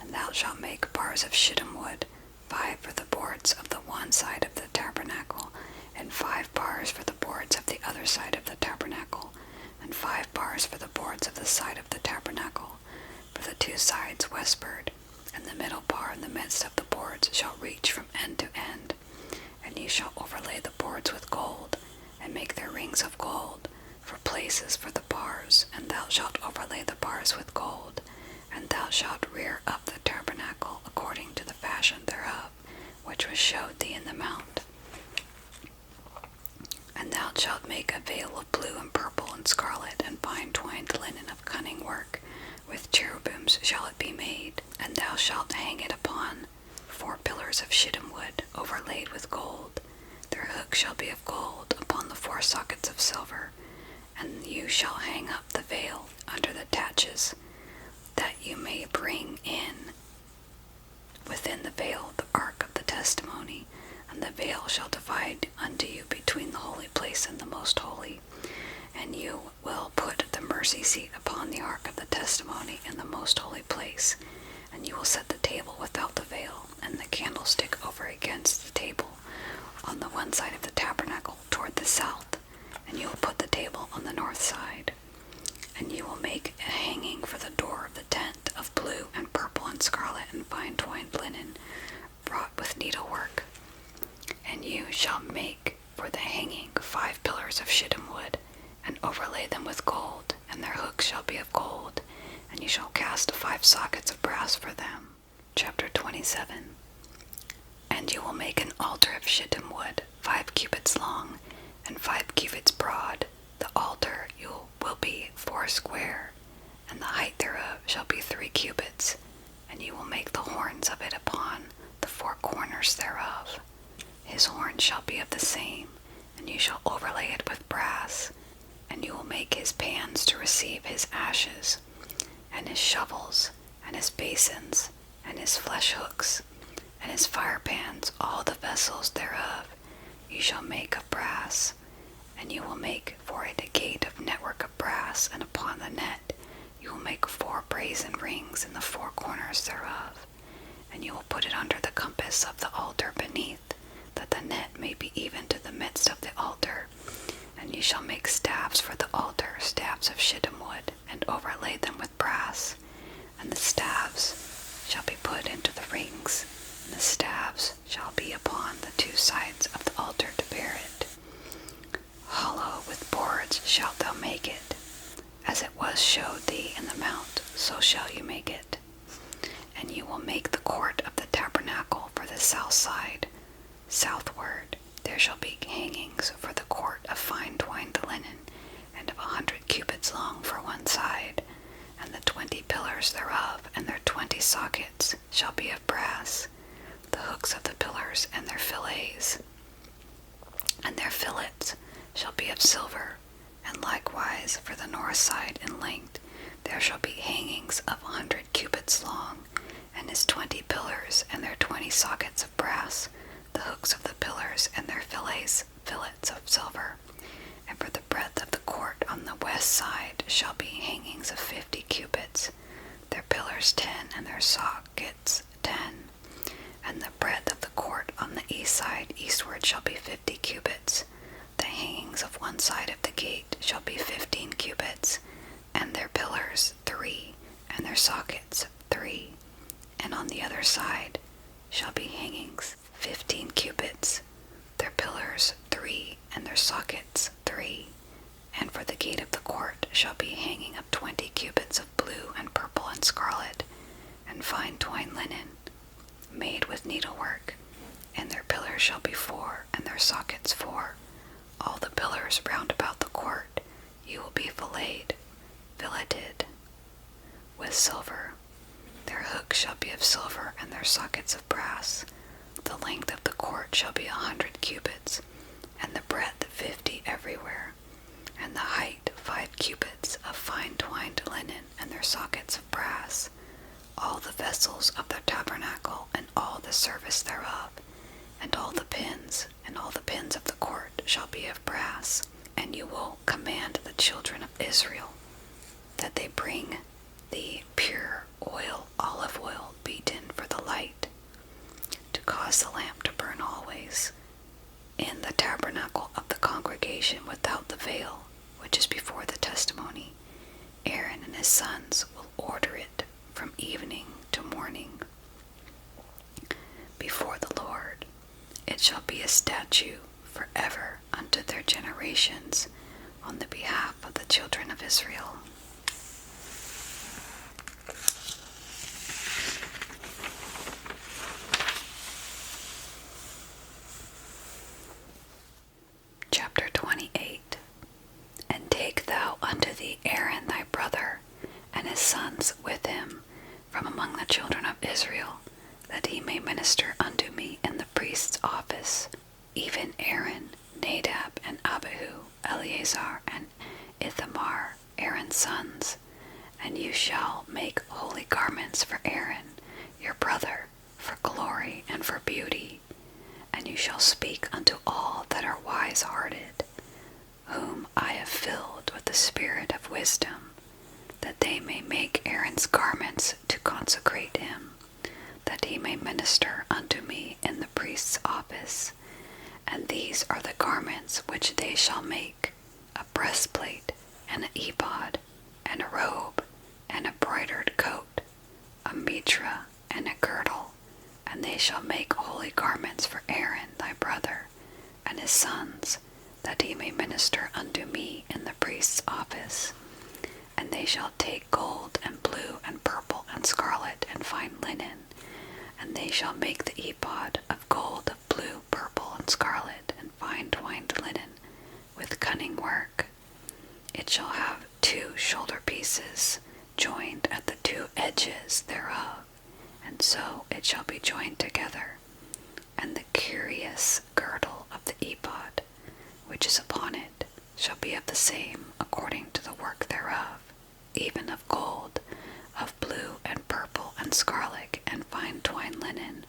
And thou shalt make bars of shittim wood, 5 for the boards of the one side of the tabernacle, and 5 bars for the boards of the other side of the tabernacle, and 5 bars for the boards of the side of the tabernacle, for the 2 sides westward. And the middle bar in the midst of the boards shall reach from end to end. And ye shall overlay the boards with gold, and make their rings of gold, for places for the bars. And thou shalt overlay the bars with gold. And thou shalt rear up the tabernacle according to the fashion thereof, which was showed thee in the mount. And thou shalt make a veil of blue and purple and scarlet and fine twined linen of cunning work. With cherubims shall it be made. And thou shalt hang it upon 4 pillars of shittim wood, overlaid with gold. Their hooks shall be of gold upon the 4 sockets of silver. And you shall hang up the veil under the taches, that you may bring in within the veil the ark of the testimony. And the veil shall divide unto you between the holy place and the most holy. And you will put the mercy seat upon the ark of the testimony in the most holy place. And you will set the table without the veil, and the candlestick over against the table, on the one side of the tabernacle toward the south. And you will put the table on the north side. And you will make a hanging for the door of the tent of blue and purple and scarlet and fine twined linen, wrought with needlework. And you shall make for the hanging 5 pillars of shittim wood, and overlay them with gold, and their hooks shall be of gold, and you shall cast 5 sockets of brass for them. Chapter 27. And you will make an altar of shittim wood, 5 cubits long, and 5 cubits broad. The altar will be 4 square, and the height thereof shall be 3 cubits, and you will make the horns of it upon the 4 corners thereof. His horn shall be of the same, and you shall overlay it with brass. And you will make his pans to receive his ashes, and his shovels, and his basins, and his flesh hooks, and his fire pans, all the vessels thereof you shall make of brass. And you will make for it a gate of network of brass, and upon the net you will make 4 brazen rings in the 4 corners thereof. And you will put it under the compass of the altar beneath, that the net may be even to the midst of the altar. And you shall make staves for the altar, staves of shittim wood, and overlay them with brass. And the staves shall be put into the rings, and the staves shall be upon the 2 sides of the altar to bear it. Hollow with boards shalt thou make it. As it was showed thee in the mount, so shall you make it. And you will make the court of the tabernacle for the south side. Southward there shall be hangings for the court of fine twined linen, and of 100 cubits long for one side. And the 20 pillars thereof, and their 20 sockets, shall be of brass. The hooks of the pillars and their fillets, and their fillets, shall be of silver. And likewise for the north side in length there shall be hangings of 100 cubits long, and his 20 pillars and their 20 sockets of brass, the hooks of the pillars and their fillets of silver. And for the breadth of the court on the west side shall be hangings of 50 cubits, their pillars 10 and their sockets 10. And the breadth of the court on the east side eastward shall be 50 cubits. The hangings of one side of the gate shall be 15 cubits, and their pillars 3, and their sockets 3. And on the other side shall be hangings 15 cubits, their pillars 3, and their sockets 3. And for the gate of the court shall be hanging of 20 cubits of blue and purple and scarlet, and fine twined linen, made with needlework. And their pillars shall be 4, and their sockets 4. All the pillars round about the court you will be filleted with silver. Their hooks shall be of silver, and their sockets of brass. The length of the court shall be 100 cubits, and the breadth 50 everywhere, and the height 5 cubits of fine twined linen, and their sockets of brass. All the vessels of the tabernacle, and all the service thereof, and all the pins of the court shall be of brass. And you will command the children of Israel that they bring the pure oil, olive oil, beaten for the light, to cause the lamp to burn always in the tabernacle of the congregation without the veil, which is before the testimony. Aaron and his sons will order it from evening to morning before the Lord. It shall be a statute forever unto their generations on the behalf of the children of Israel. Chapter 28. And take thou unto thee Aaron thy brother, and his sons with him, from among the children of Israel, that he may minister unto me in the priest's office, even Aaron, Nadab, and Abihu, Eleazar, and Ithamar, Aaron's sons. And you shall make holy garments for Aaron, your brother, for glory and for beauty. And you shall speak unto all that are wise-hearted, whom I have filled with the spirit of wisdom, that they may make Aaron's garments to consecrate him, that he may minister unto me in the priest's office. And these are the garments which they shall make: a breastplate, and an ephod, and a robe, and a broidered coat, a mitra, and a girdle. And they shall make holy garments for Aaron thy brother, and his sons, that he may minister unto me in the priest's office. And they shall take gold, and blue, and purple, and scarlet, and fine linen. And they shall make the ephod of gold, of blue, purple, and scarlet, and fine twined linen, with cunning work. It shall have 2 shoulder pieces, joined at the 2 edges thereof, and so it shall be joined together. And the curious girdle of the ephod, which is upon it, shall be of the same according to the work thereof, even of gold, of blue, and purple, and scarlet, and fine twined linen.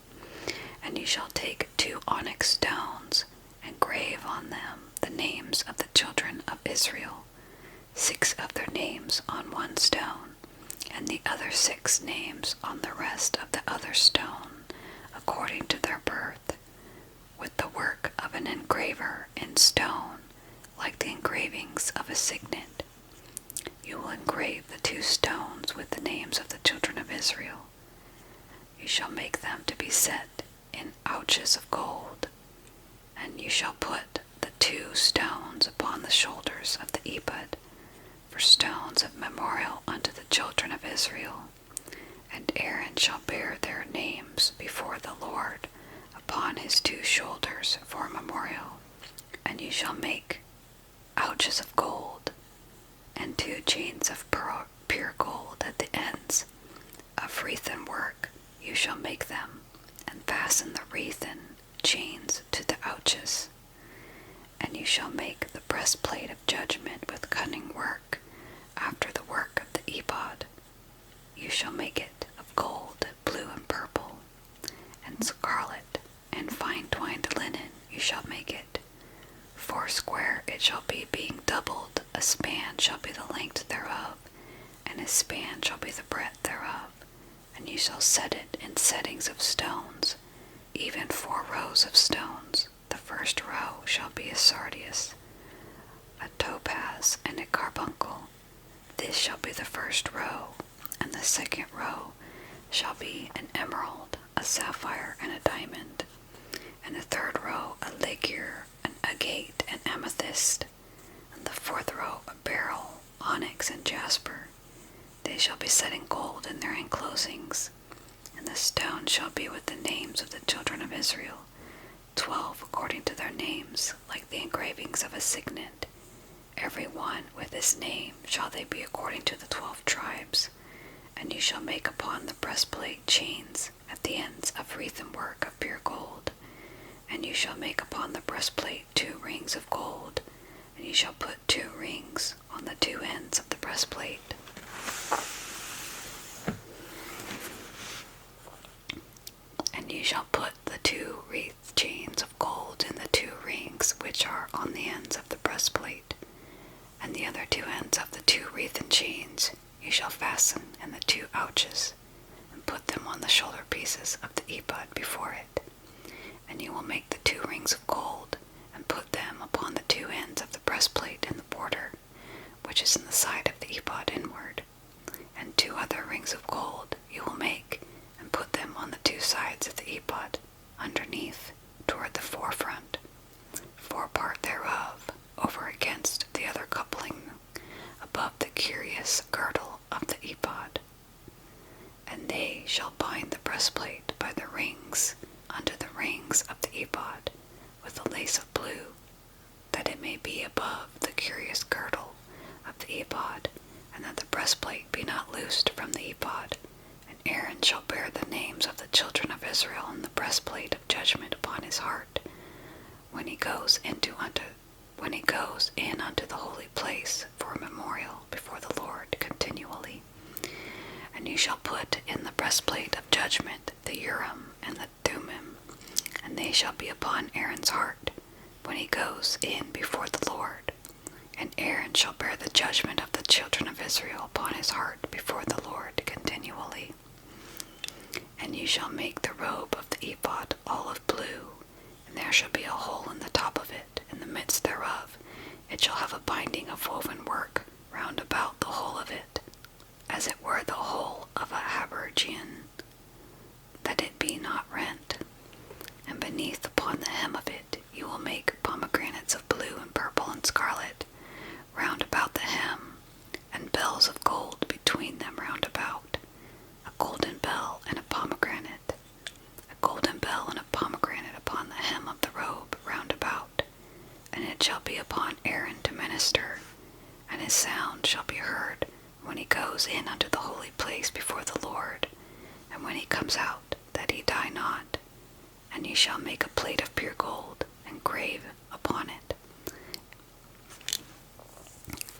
And you shall take 2 onyx stones, and grave on them the names of the children of Israel, 6 of their names on one stone, and the other 6 names on the rest of the other stone, according to their birth, with the work of an engraver in stone, like the engravings of a signet. You will engrave the 2 stones with the names of the children of Israel. You shall make them to be set in ouches of gold, and you shall put the 2 stones upon the shoulders of the ephod, for stones of memorial unto the children of Israel. And Aaron shall bear their names before the Lord upon his 2 shoulders for a memorial. And you shall make ouches of gold, and 2 chains of pure gold at the ends. Of wreathen work you shall make them, and fasten the wreathen chains to the ouches. And you shall make the breastplate of judgment with cunning work, after the work of the ephod. You shall make it of gold, blue, and purple, and scarlet, and fine twined linen you shall make it. 4 square it shall be, being doubled. A span shall be the length thereof, and a span shall be the breadth thereof. And you shall set it in settings of stones, even 4 rows of stones. The first row shall be a sardius, a topaz, and a carbuncle. This shall be the first row. And the second row shall be an emerald, a sapphire, and a diamond. And the third row a ligure, an agate, and amethyst. And the 4th row a beryl, onyx, and jasper. They shall be set in gold in their enclosings. And the stone shall be with the names of the children of Israel, 12 according to their names, like the engravings of a signet. Every one with his name shall they be according to the 12 tribes. And you shall make upon the breastplate chains at the ends of wreathen work of pure gold. And you shall make upon the breastplate 2 rings of gold, and you shall put 2 rings on the 2 ends of the breastplate. And you shall put the 2 wreath chains of gold in the 2 rings which are on the ends of the breastplate, and the other 2 ends of the 2 wreathen chains you shall fasten in the 2 ouches, and put them on the shoulder pieces of the ephod before it. And you will make the 2 rings of gold, and put them upon the 2 ends of the breastplate in the border, which is in the side of the ephod inward. And 2 other rings of gold you will make, and put them on the 2 sides of the ephod, underneath, toward the forefront, 4 part thereof, over against the other coupling, above the curious girdle of the ephod. And they shall bind the breastplate by the rings unto the rings of the ephod, with a lace of blue, that it may be above the curious girdle of the ephod, and that the breastplate be not loosed from the ephod. And Aaron shall bear the names of the children of Israel in the breastplate of judgment upon his heart, when he goes in unto the holy place for a memorial before the Lord continually. And you shall put in the breastplate of judgment the Urim and the Thummim, and they shall be upon Aaron's heart when he goes in before the Lord. And Aaron shall bear the judgment of the children of Israel upon his heart before the Lord continually. And you shall make the robe of the ephod olive blue, and there shall be a hole in the top of it, in the midst thereof. It shall have a binding of woven work round about the whole of it, as it were the hole of a habergeon, that it be not rent. And beneath upon the hem of it you will make pomegranates of blue and purple and scarlet round about the hem, and bells of gold between them round about, a golden bell and a pomegranate, a golden bell and a pomegranate upon the hem of the robe round about. And it shall be upon Aaron to minister, and his sound shall be heard when he goes in unto the holy place before the Lord, and when he comes out, that he die not. And ye shall make a plate of pure gold, and grave upon it,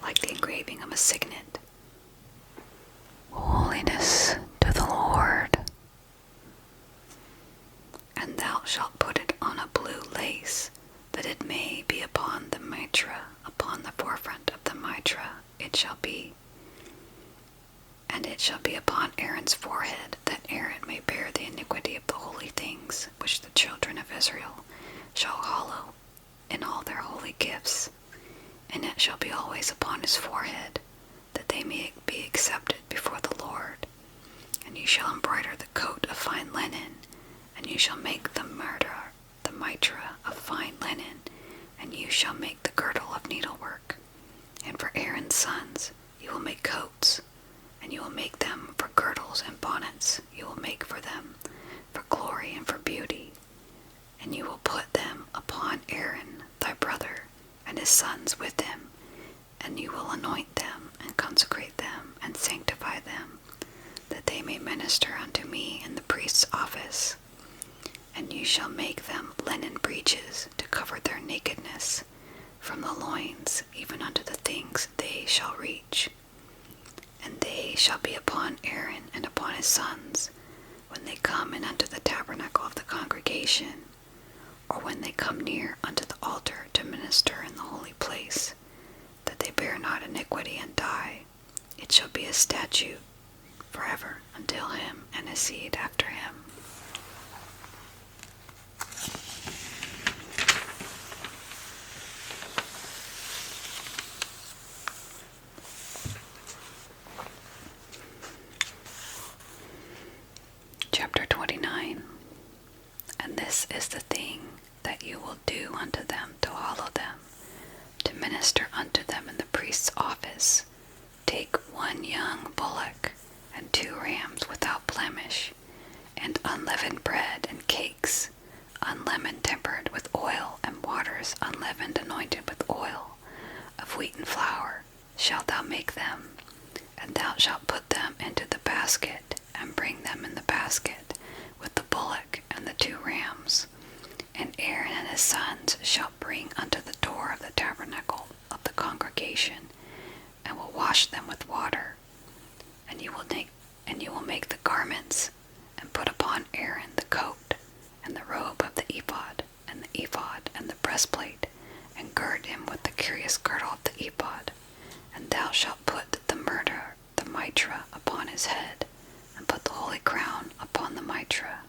like the engraving of a signet, holiness to the Lord. And thou shalt put it on a blue lace, that it may be upon the mitra, upon the forefront of the mitra it shall be. And it shall be upon Aaron's forehead, that Aaron may bear the iniquity of the holy things, which the children of Israel shall hallow in all their holy gifts. And it shall be always upon his forehead, that they may be accepted before the Lord. And you shall embroider the coat of fine linen, and you shall make the mitra of fine linen, and you shall make the girdle of needlework. And for Aaron's sons you will make coats, and you will make them for girdles and bonnets. You will make for them for glory and for beauty. And you will put them upon Aaron thy brother, and his sons with him, and you will anoint them, and consecrate them, and sanctify them, that they may minister unto me in the priest's office. And you shall make them linen breeches to cover their nakedness, from the loins even unto the things they shall reach. And they shall be upon Aaron and upon his sons, when they come in unto the tabernacle of the congregation, or when they come near unto the altar to minister in the holy place, that they bear not iniquity and die. It shall be a statute forever until him and his seed after him. Chapter 29. And this is the thing that you will do unto them to hallow them, to minister unto them in the priest's office. Take 1 young bullock, and 2 rams without blemish, and unleavened bread and cakes, unleavened tempered with oil, and waters unleavened anointed with oil, of wheaten flour shalt thou make them. And thou shalt put them into the basket, and bring them in the basket, with the bullock and the 2 rams. And Aaron and his sons shall bring unto the door of the tabernacle of the congregation, and will wash them with water. And you will make the garments, and put upon Aaron the coat, and the robe of the ephod, and the breastplate, and gird him with the curious girdle of the ephod. And thou shalt put the mitra upon his head, and put the holy crown upon the mitra.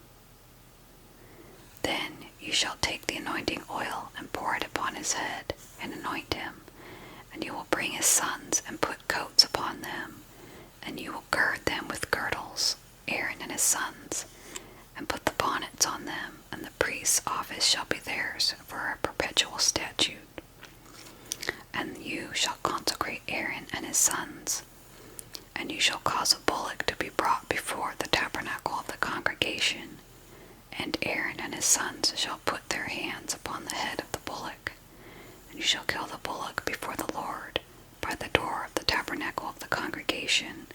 Then you shall take the anointing oil, and pour it upon his head, and anoint him. And you will bring his sons, and put coats upon them, and you will gird them with girdles, Aaron and his sons, and put the bonnets on them, and the priest's office shall be theirs for a perpetual statute. And you shall consecrate Aaron and his sons. And you shall cause a bullock to be brought before the tabernacle of the congregation, and Aaron and his sons shall put their hands upon the head of the bullock. And you shall kill the bullock before the Lord by the door of the tabernacle of the congregation.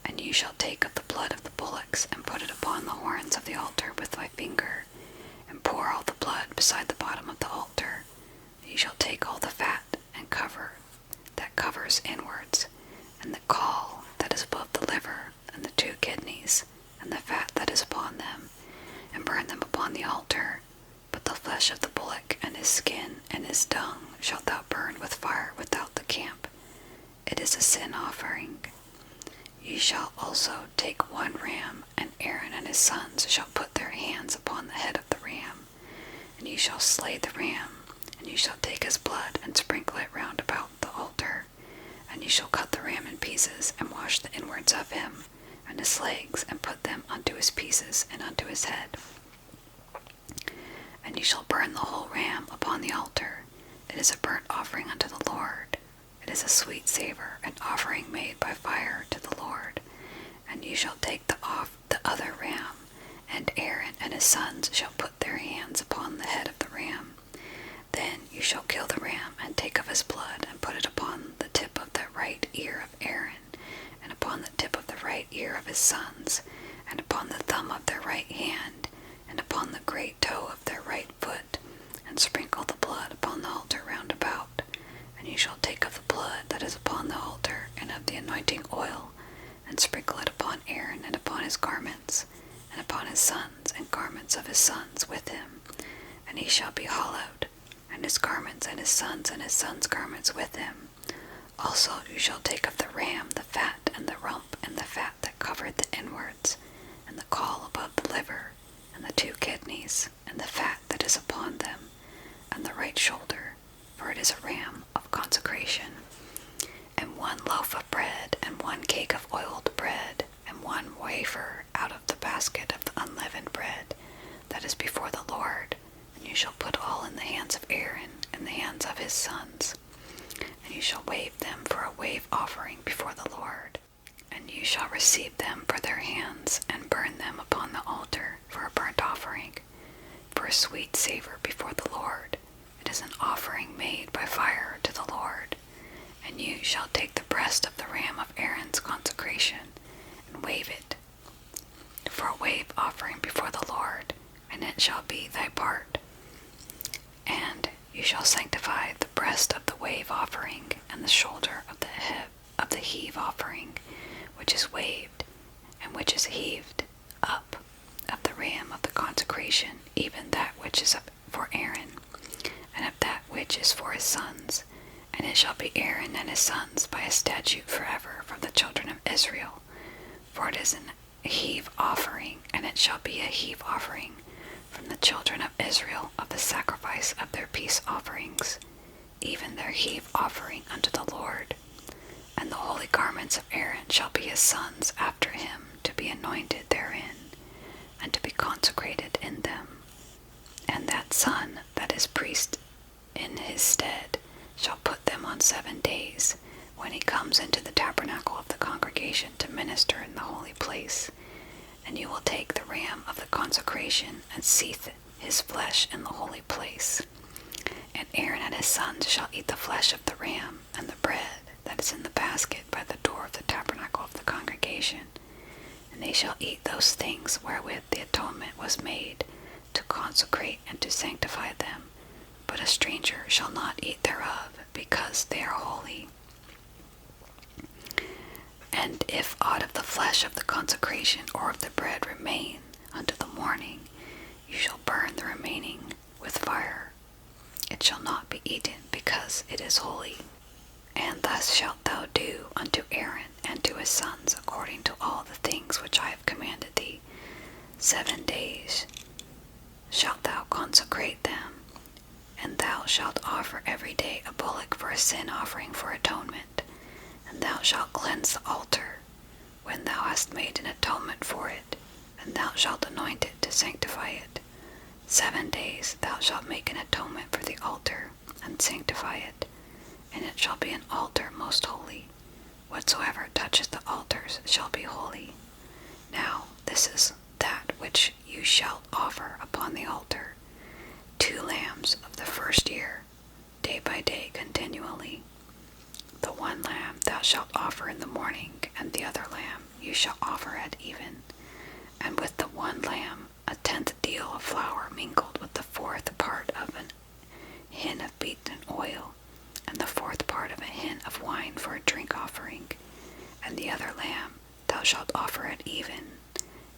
And you shall take of the blood of the bullocks, and put it upon the horns of the altar with thy finger, and pour all the blood beside the bottom of the altar. And you shall take all the fat and covers inwards, and the caul that is above the liver, and the 2 kidneys, and the fat that is upon them, and burn them upon the altar. But the flesh of the bullock, and his skin, and his dung shalt thou burn with fire without the camp. It is a sin offering. Ye shall also take one ram, and Aaron and his sons shall put their hands upon the head of the ram, and ye shall slay the ram, and ye shall take his blood and sprinkle it round about the altar, and ye shall cut the ram in pieces, and wash the inwards of him, and his legs, and put them unto his pieces, and unto his head. And ye shall burn the whole ram upon the altar. It is a burnt offering unto the Lord. It is a sweet savour, an offering made by fire to the Lord. And ye shall take the other ram, and Aaron and his sons shall put their hands upon the head of the ram. Then you shall kill the ram, and take of his blood, and put it upon the tip of the right ear of Aaron, and upon the tip of the right ear of his sons, and upon the thumb of their right hand, and upon the great toe of their right foot, and sprinkle the blood upon the altar round about. And you shall take of the blood that is upon the altar, and of the anointing oil, and sprinkle it upon Aaron, and upon his garments, and upon his sons, and garments of his sons with him. And he shall be hallowed, and his garments, and his sons' garments with him. Also you shall take of the ram the fat, and the rump, and the fat that covered the inwards, and the caul above the liver, and the 2 kidneys, and the fat that is upon them, and the right shoulder, for it is a ram of consecration. And 1 loaf of bread, and 1 cake of oiled bread, and 1 wafer out of the basket of the unleavened bread, that is before the Lord. And you shall put all in the hands of Aaron, and the hands of his sons. And you shall wave them for a wave offering before the Lord. And you shall receive them for their hands, and burn them upon the altar for a burnt offering, for a sweet savour before the Lord. It is an offering made by fire to the Lord. And you shall take the breast of the ram of Aaron's consecration, and wave it for a wave offering before the Lord, and it shall be thy part. And you shall sanctify the breast of the wave offering, and the shoulder of the heave offering, which is waved, and which is heaved up of the ram of the consecration, even that which is for Aaron, and of that which is for his sons. And it shall be Aaron and his sons by a statute forever from the children of Israel. For it is a heave offering, and it shall be a heave offering from the children of Israel of the sacrifice of their peace offerings, even their heave offering unto the Lord. And the holy garments of Aaron shall be his sons after him, to be anointed therein, and to be consecrated in them. And that son that is priest in his stead shall put them on 7 days, when he comes into the tabernacle of the congregation to minister in the holy place. And you will take the ram of the consecration, and seethe his flesh in the holy place. And Aaron and his sons shall eat the flesh of the ram, and the bread that is in the basket by the door of the tabernacle of the congregation. And they shall eat those things wherewith the atonement was made, to consecrate and to sanctify them. But a stranger shall not eat thereof, because they are holy. And if aught of the flesh of the consecration or of the bread remain unto the morning, you shall burn the remaining with fire. It shall not be eaten, because it is holy. And thus shalt thou do unto Aaron and to his sons according to all the things which I have commanded thee. 7 days shalt thou consecrate them, and thou shalt offer every day a bullock for a sin offering for atonement. And thou shalt cleanse the altar, when thou hast made an atonement for it, and thou shalt anoint it to sanctify it. 7 days thou shalt make an atonement for the altar, and sanctify it, and it shall be an altar most holy. Whatsoever toucheth the altars shall be holy. Now this is that which you shall offer upon the altar: 2 lambs of the first year, day by day continually. The 1 lamb thou shalt offer in the morning, and the other lamb you shall offer at even. And with the 1 lamb 1/10 deal of flour mingled with the 4th part of an hin of beaten oil, and the 4th part of a hin of wine for a drink offering. And the other lamb thou shalt offer at even,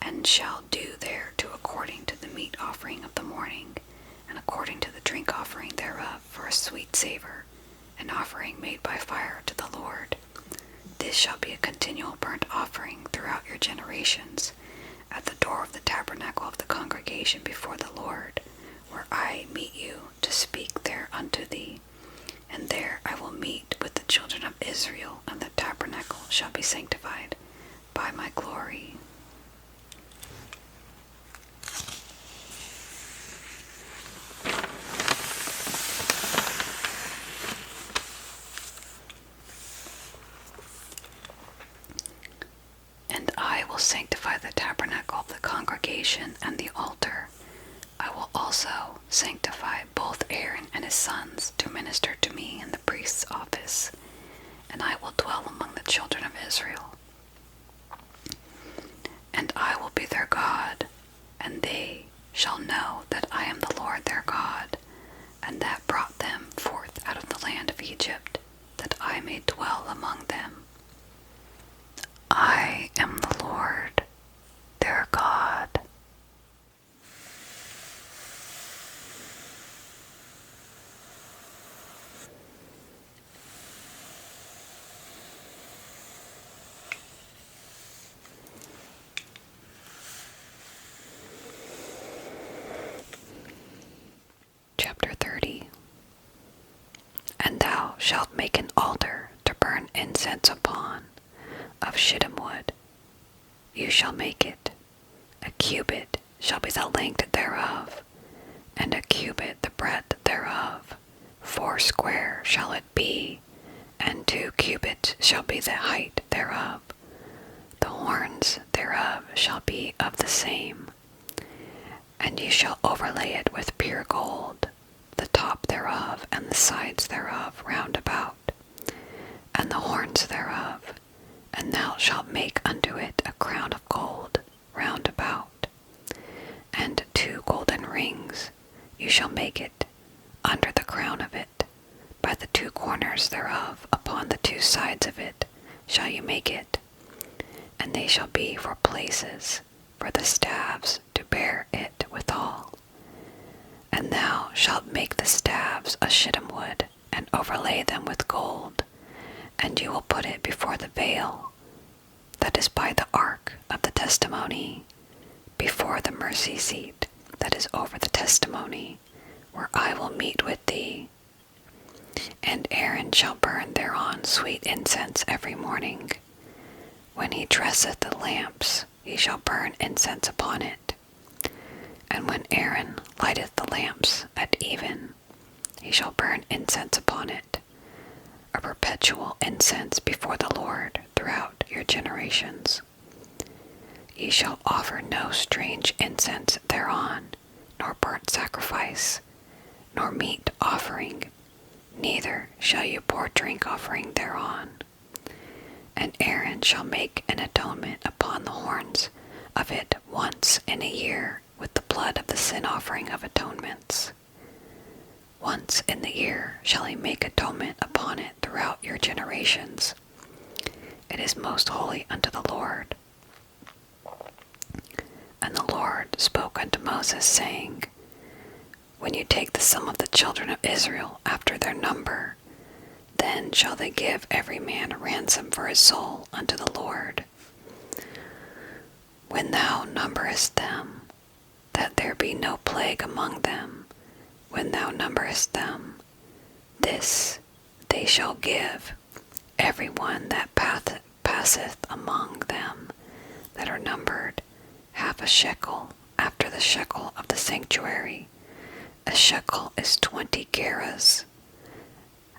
and shall do thereto according to the meat offering of the morning, and according to the drink offering thereof for a sweet savour, an offering made by fire to the Lord. this shall be a continual burnt offering throughout your generations, at the door of the tabernacle of the congregation before the Lord, where I meet you to speak there unto thee. And there I will meet with the children of Israel, and the tabernacle shall be sanctified by my glory. And I will sanctify the tabernacle of the congregation and the altar. I will also sanctify both Aaron and his sons to minister to me in the priest's office, and I will dwell among the children of Israel. And I will be their God, and they shall know that I am the Lord their God, and that brought them forth out of the land of Egypt, that I may dwell among them. I am the Lord their God. Chapter 30. And thou shalt make an altar to burn incense upon, of shittim wood. You shall make it. A cubit shall be the length thereof, and a cubit the breadth thereof. 4 square shall it be, and 2 cubits shall be the height thereof. The horns thereof shall be of the same. And ye shall overlay it with pure gold, the top thereof and the sides thereof round about, and the horns thereof. And thou shalt make unto it a crown of gold round about, and 2 golden rings you shall make it under the crown of it. By the 2 corners thereof, upon the 2 sides of it, shall you make it, and they shall be for places for the staves to bear it withal. And thou shalt make the staves of shittim wood, and overlay them with gold, and you will put it before the veil that is by the ark of the testimony, before the mercy seat that is over the testimony, where I will meet with thee. And Aaron shall burn thereon sweet incense every morning. When he dresseth the lamps, he shall burn incense upon it. And when Aaron lighteth the lamps at even, he shall burn incense upon it, a perpetual incense before the Lord throughout your generations. Ye shall offer no strange incense thereon, nor burnt sacrifice, nor meat offering, neither shall you pour drink offering thereon. And Aaron shall make an atonement upon the horns of it once in a year with the blood of the sin offering of atonements. Once in the year shall he make atonement upon it throughout your generations. It is most holy unto the Lord. And the Lord spoke unto Moses, saying, When you take the sum of the children of Israel after their number, then shall they give every man a ransom for his soul unto the Lord. When thou numberest them, that there be no plague among them, when thou numberest them, this they shall give, every one that passeth among them that are numbered, 1/2 shekel after the shekel of the sanctuary. A shekel is 20 gerahs.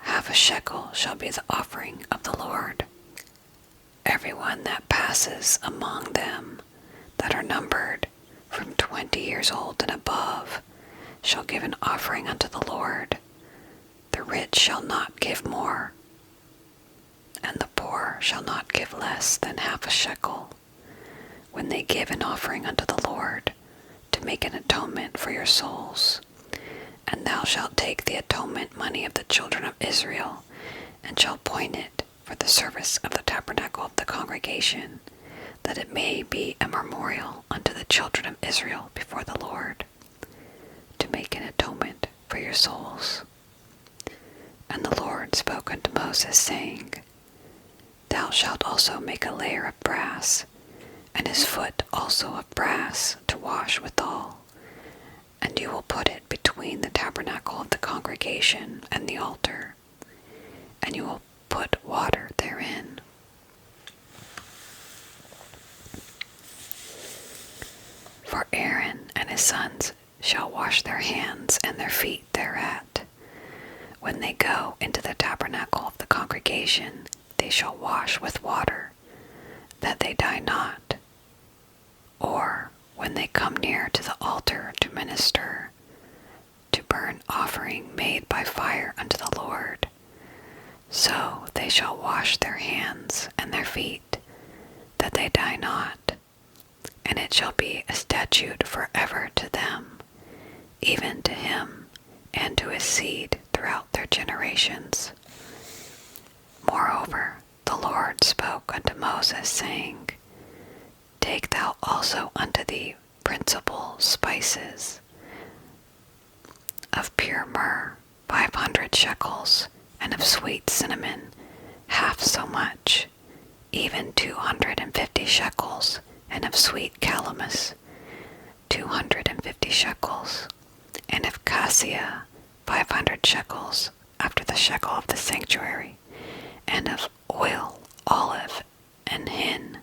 1/2 shekel shall be the offering of the Lord. Every one that passes among them that are numbered, from 20 years old and above, shall give an offering unto the Lord. The rich shall not give more, and the poor shall not give less than 1/2 shekel, when they give an offering unto the Lord, to make an atonement for your souls. And thou shalt take the atonement money of the children of Israel, and shalt appoint it for the service of the tabernacle of the congregation, that it may be a memorial unto the children of Israel before the Lord, to make an atonement for your souls. And the Lord spoke unto Moses, saying, Thou shalt also make a layer of brass, and his foot also of brass to wash withal. And you will put it between the tabernacle of the congregation and the altar, and you will put water therein. For Aaron and his sons shall wash their hands and their feet thereat. When they go into the tabernacle of the congregation, they shall wash with water, that they die not. Or when they come near to the altar to minister, to burn offering made by fire unto the Lord, so they shall wash their hands and their feet, that they die not. And it shall be a statute forever to them, even to him and to his seed throughout their generations. Moreover, the Lord spoke unto Moses, saying, Take thou also unto thee principal spices of pure myrrh, 500 shekels, and of sweet cinnamon, half so much, even 250 shekels, and of sweet calamus, 250 shekels, and of cassia, 500 shekels, after the shekel of the sanctuary, and of oil, olive, and hin.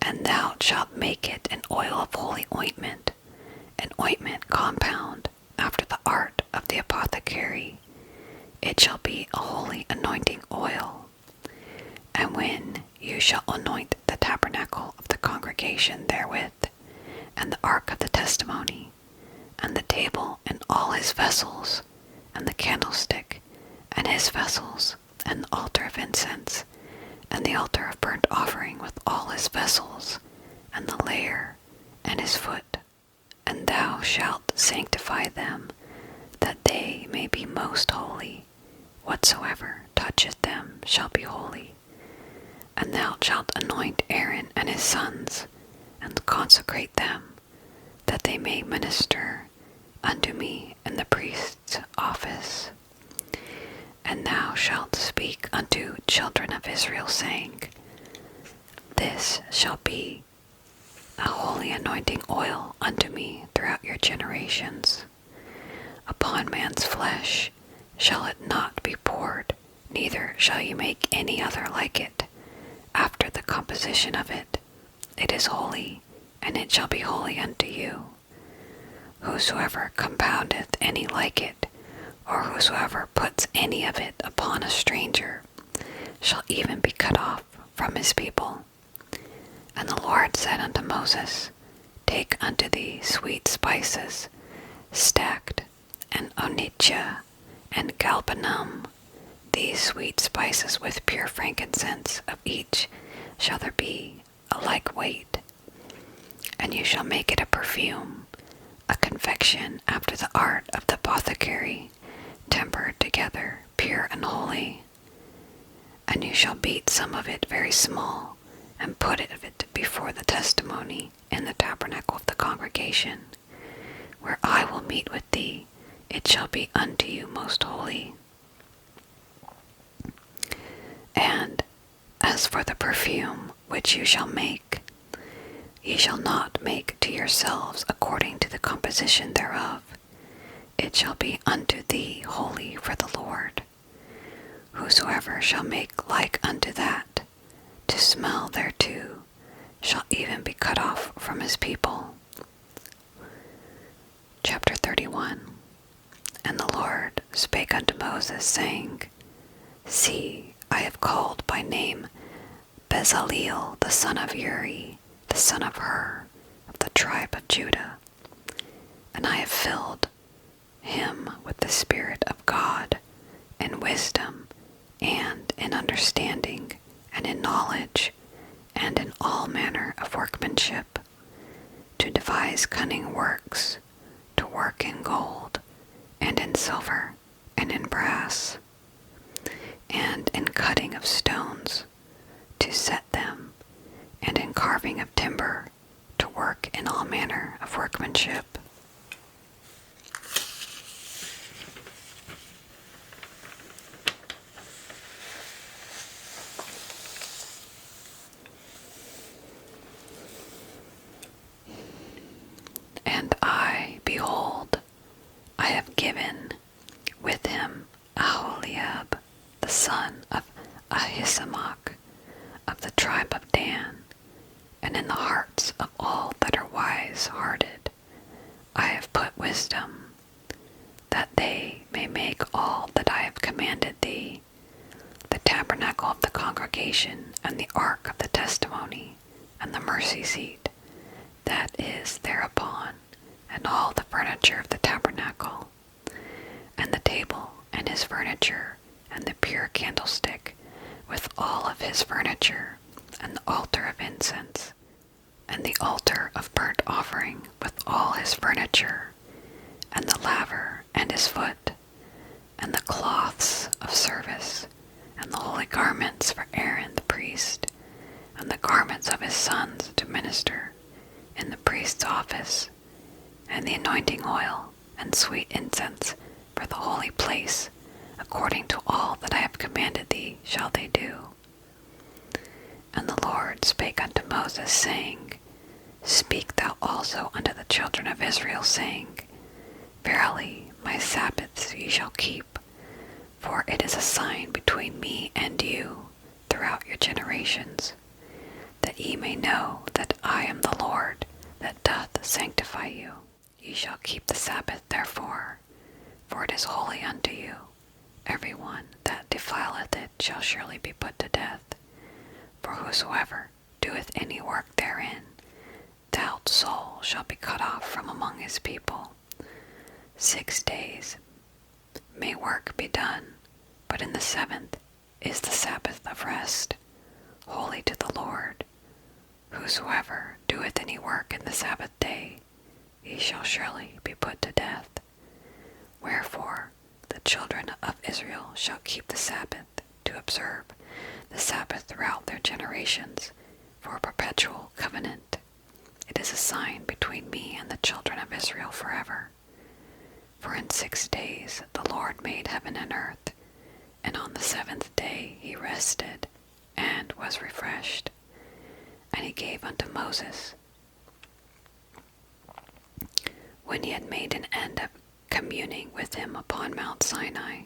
And thou shalt make it an oil of holy ointment, an ointment compound, after the art of the apothecary. It shall be a holy anointing oil. And when you shall anoint the tabernacle of the congregation therewith, and the ark of the testimony, and the table and all his vessels, and the candlestick and his vessels, and the altar of incense, and the altar of burnt offering with all his vessels, and the layer and his foot, and thou shalt sanctify them, that they may be most holy. Whatsoever toucheth them shall be holy. And thou shalt anoint Aaron and his sons, and consecrate them, that they may minister unto me in the priest's office. And thou shalt speak unto children of Israel, saying, This shall be a holy anointing oil unto me throughout your generations. Upon man's flesh shall it not be poured, neither shall you make any other like it. After the composition of it, it is holy, and it shall be holy unto you. Whosoever compoundeth any like it, or whosoever puts any of it upon a stranger, shall even be cut off from his people. And the Lord said unto Moses, Take unto thee sweet spices, stacked, and onycha, and galbanum, these sweet spices with pure frankincense, of each shall there be a like weight. And you shall make it a perfume, a confection after the art of the apothecary, tempered together, pure and holy. And you shall beat some of it very small, and put it before the testimony in the tabernacle of the congregation, where I will meet with thee. It shall be unto you most holy. And as for the perfume which you shall make, ye shall not make to yourselves according to the composition thereof. It shall be unto thee holy for the Lord. Whosoever shall make like unto that, to smell thereto, shall even be cut off from his people. Chapter 31. And the Lord spake unto Moses, saying, See, I have called by name Bezaleel the son of Uri, the son of Hur, of the tribe of Judah. And I have filled him with the Spirit of God, in wisdom, and in understanding, and in knowledge, and in all manner of workmanship, to devise cunning works, to work in gold, and in silver, and in brass, and in cutting of stones, to set them, and in carving of timber, to work in all manner of workmanship. given with him Aholiab, the son of Ahisamach, of the tribe of Dan, and in the hearts of all that are wise-hearted I have put wisdom, that they may make all that I have commanded thee, the tabernacle of the congregation, and the ark of the testimony, and the mercy seat that is thereupon, and all the furniture of the tabernacle, and the table and his furniture, and the pure candlestick with all of his furniture, and the altar of incense, and the altar of burnt offering with all his furniture, and the laver and his foot, and the cloths of service, and the holy garments for Aaron the priest, and the garments of his sons to minister in the priest's office, and the anointing oil and sweet incense for the holy place, according to all that I have commanded thee shall they do. And the Lord spake unto Moses, saying, Speak thou also unto the children of Israel, saying, Verily my Sabbaths ye shall keep, for it is a sign between me and you throughout your generations, that ye may know that I am the Lord that doth sanctify you. Ye shall keep the Sabbath therefore, for it is holy unto you. Every one that defileth it shall surely be put to death. For whosoever doeth any work therein, without soul shall be cut off from among his people. 6 days may work be done, but in the 7th is the Sabbath of rest, holy to the Lord. Whosoever doeth any work in the Sabbath day, he shall surely be put to death. Wherefore the children of Israel shall keep the Sabbath, to observe the Sabbath throughout their generations, for a perpetual covenant. It is a sign between me and the children of Israel forever. For in 6 days the Lord made heaven and earth, and on the 7th day he rested, and was refreshed. And he gave unto Moses, when he had made an end of communing with him upon Mount Sinai,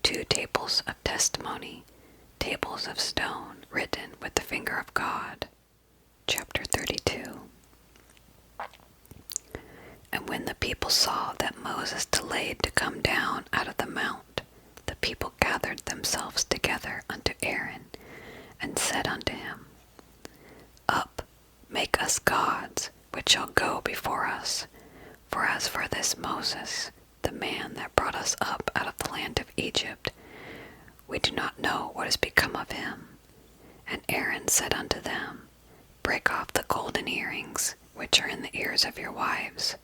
2 tables of testimony, tables of stone, written with the finger of God. Chapter 32. And when the people saw that Moses delayed to come down out of the mount, the people gathered themselves together unto Aaron, and said unto him, Up, make us gods, which shall go before us. For as for this Moses, the man that brought us up out of the land of Egypt, we do not know what has become of him. And Aaron said unto them, Break off the golden earrings, which are in the ears of your wives,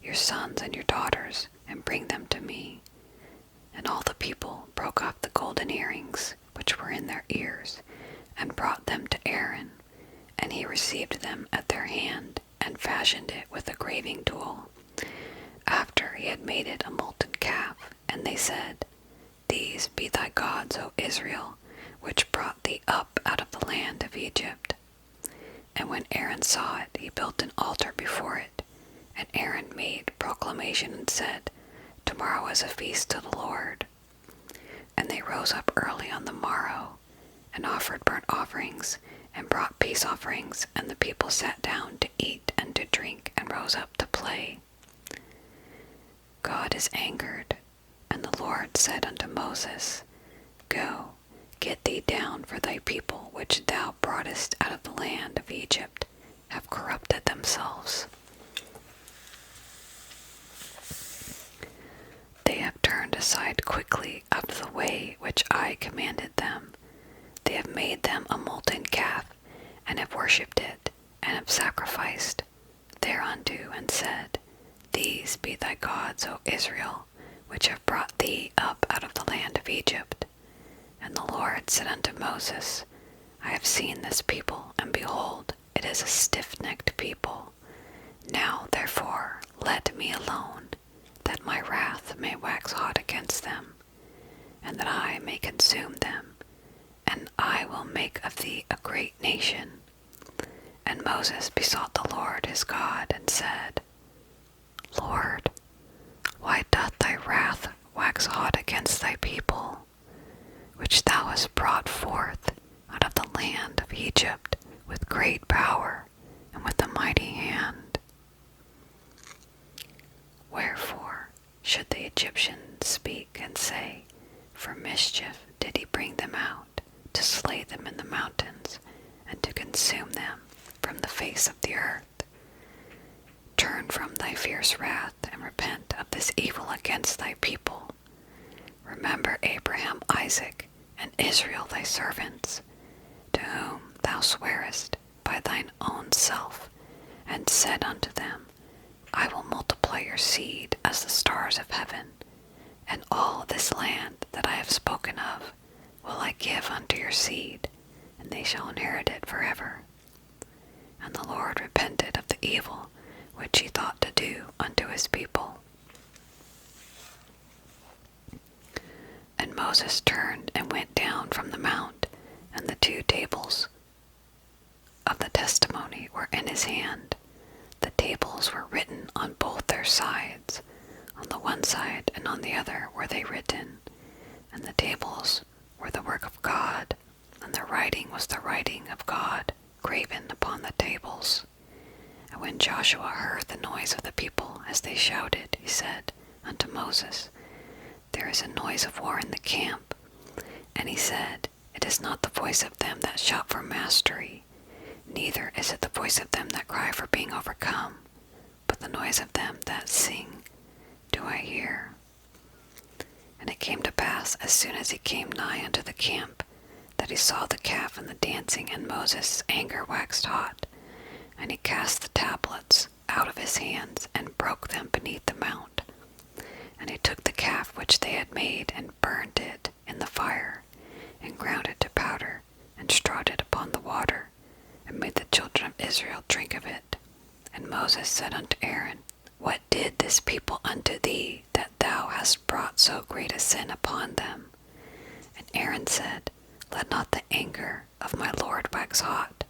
your sons and your daughters, and bring them to me. And all the people broke off the golden earrings, which were in their ears, and brought them to Aaron. And he received them at their hand, and fashioned it with a graving tool, after he had made it a molten calf. And they said, These be thy gods, O Israel, which brought thee up out of the land of Egypt. And when Aaron saw it, he built an altar before it. And Aaron made proclamation and said, Tomorrow is a feast to the Lord. And they rose up early on the morrow, and offered burnt offerings, and brought peace offerings, and the people sat down to eat and to drink, and rose up to play. God is angered, and the Lord said unto Moses, Go, get thee down, for thy people which thou broughtest out of the land of Egypt have corrupted themselves. They have turned aside quickly out of the way which I commanded them. They have made them a molten calf, and have worshipped it, and have sacrificed thereunto, and said, These be thy gods, O Israel, which have brought thee up out of the land of Egypt. And the Lord said unto Moses, I have seen this people, and behold, it is a stiff-necked people. Now therefore let me alone, that my wrath may wax hot against them, and that I may consume them, and I will make of thee a great nation. And Moses besought the Lord his God, and said, Lord, Why doth thy wrath wax hot against thy people, which thou hast brought forth out of the land of Egypt with great power and with a mighty hand? Wherefore should the Egyptians speak and say, For mischief did he bring them out, to slay them in the mountains, and to consume them from the face of the earth? Turn from thy fierce wrath, and repent of this evil against thy people. Remember Abraham, Isaac, and Israel thy servants, to whom thou swarest by thine own self, and said unto them, I will multiply your seed as the stars of heaven, and all this land that I have spoken of will I give unto your seed, and they shall inherit it forever. And the Lord repented of the evil which he thought to do unto his people. And Moses turned and went down from the mount, and the 2 tables of the testimony were in his hand. The tables were written on both their sides. On the one side and on the other were they written. And the tables were the work of God, and the writing was the writing of God, graven upon the tables. And when Joshua heard the noise of the people as they shouted, he said unto Moses, There is a noise of war in the camp. And he said, It is not the voice of them that shout for mastery, neither is it the voice of them that cry for being overcome, but the noise of them that sing do I hear. And it came to pass, as soon as he came nigh unto the camp, that he saw the calf and the dancing, and Moses' anger waxed hot. And he cast the tablets out of his hands, and broke them beneath the mount. And he took the calf which they had made, and burnt it in the fire, and ground it to powder, and strawed it upon the water, and made the children of Israel drink of it. And Moses said unto Aaron, What did this people unto thee, that thou hast brought so great a sin upon them? And Aaron said, Let not the anger of my Lord wax hot.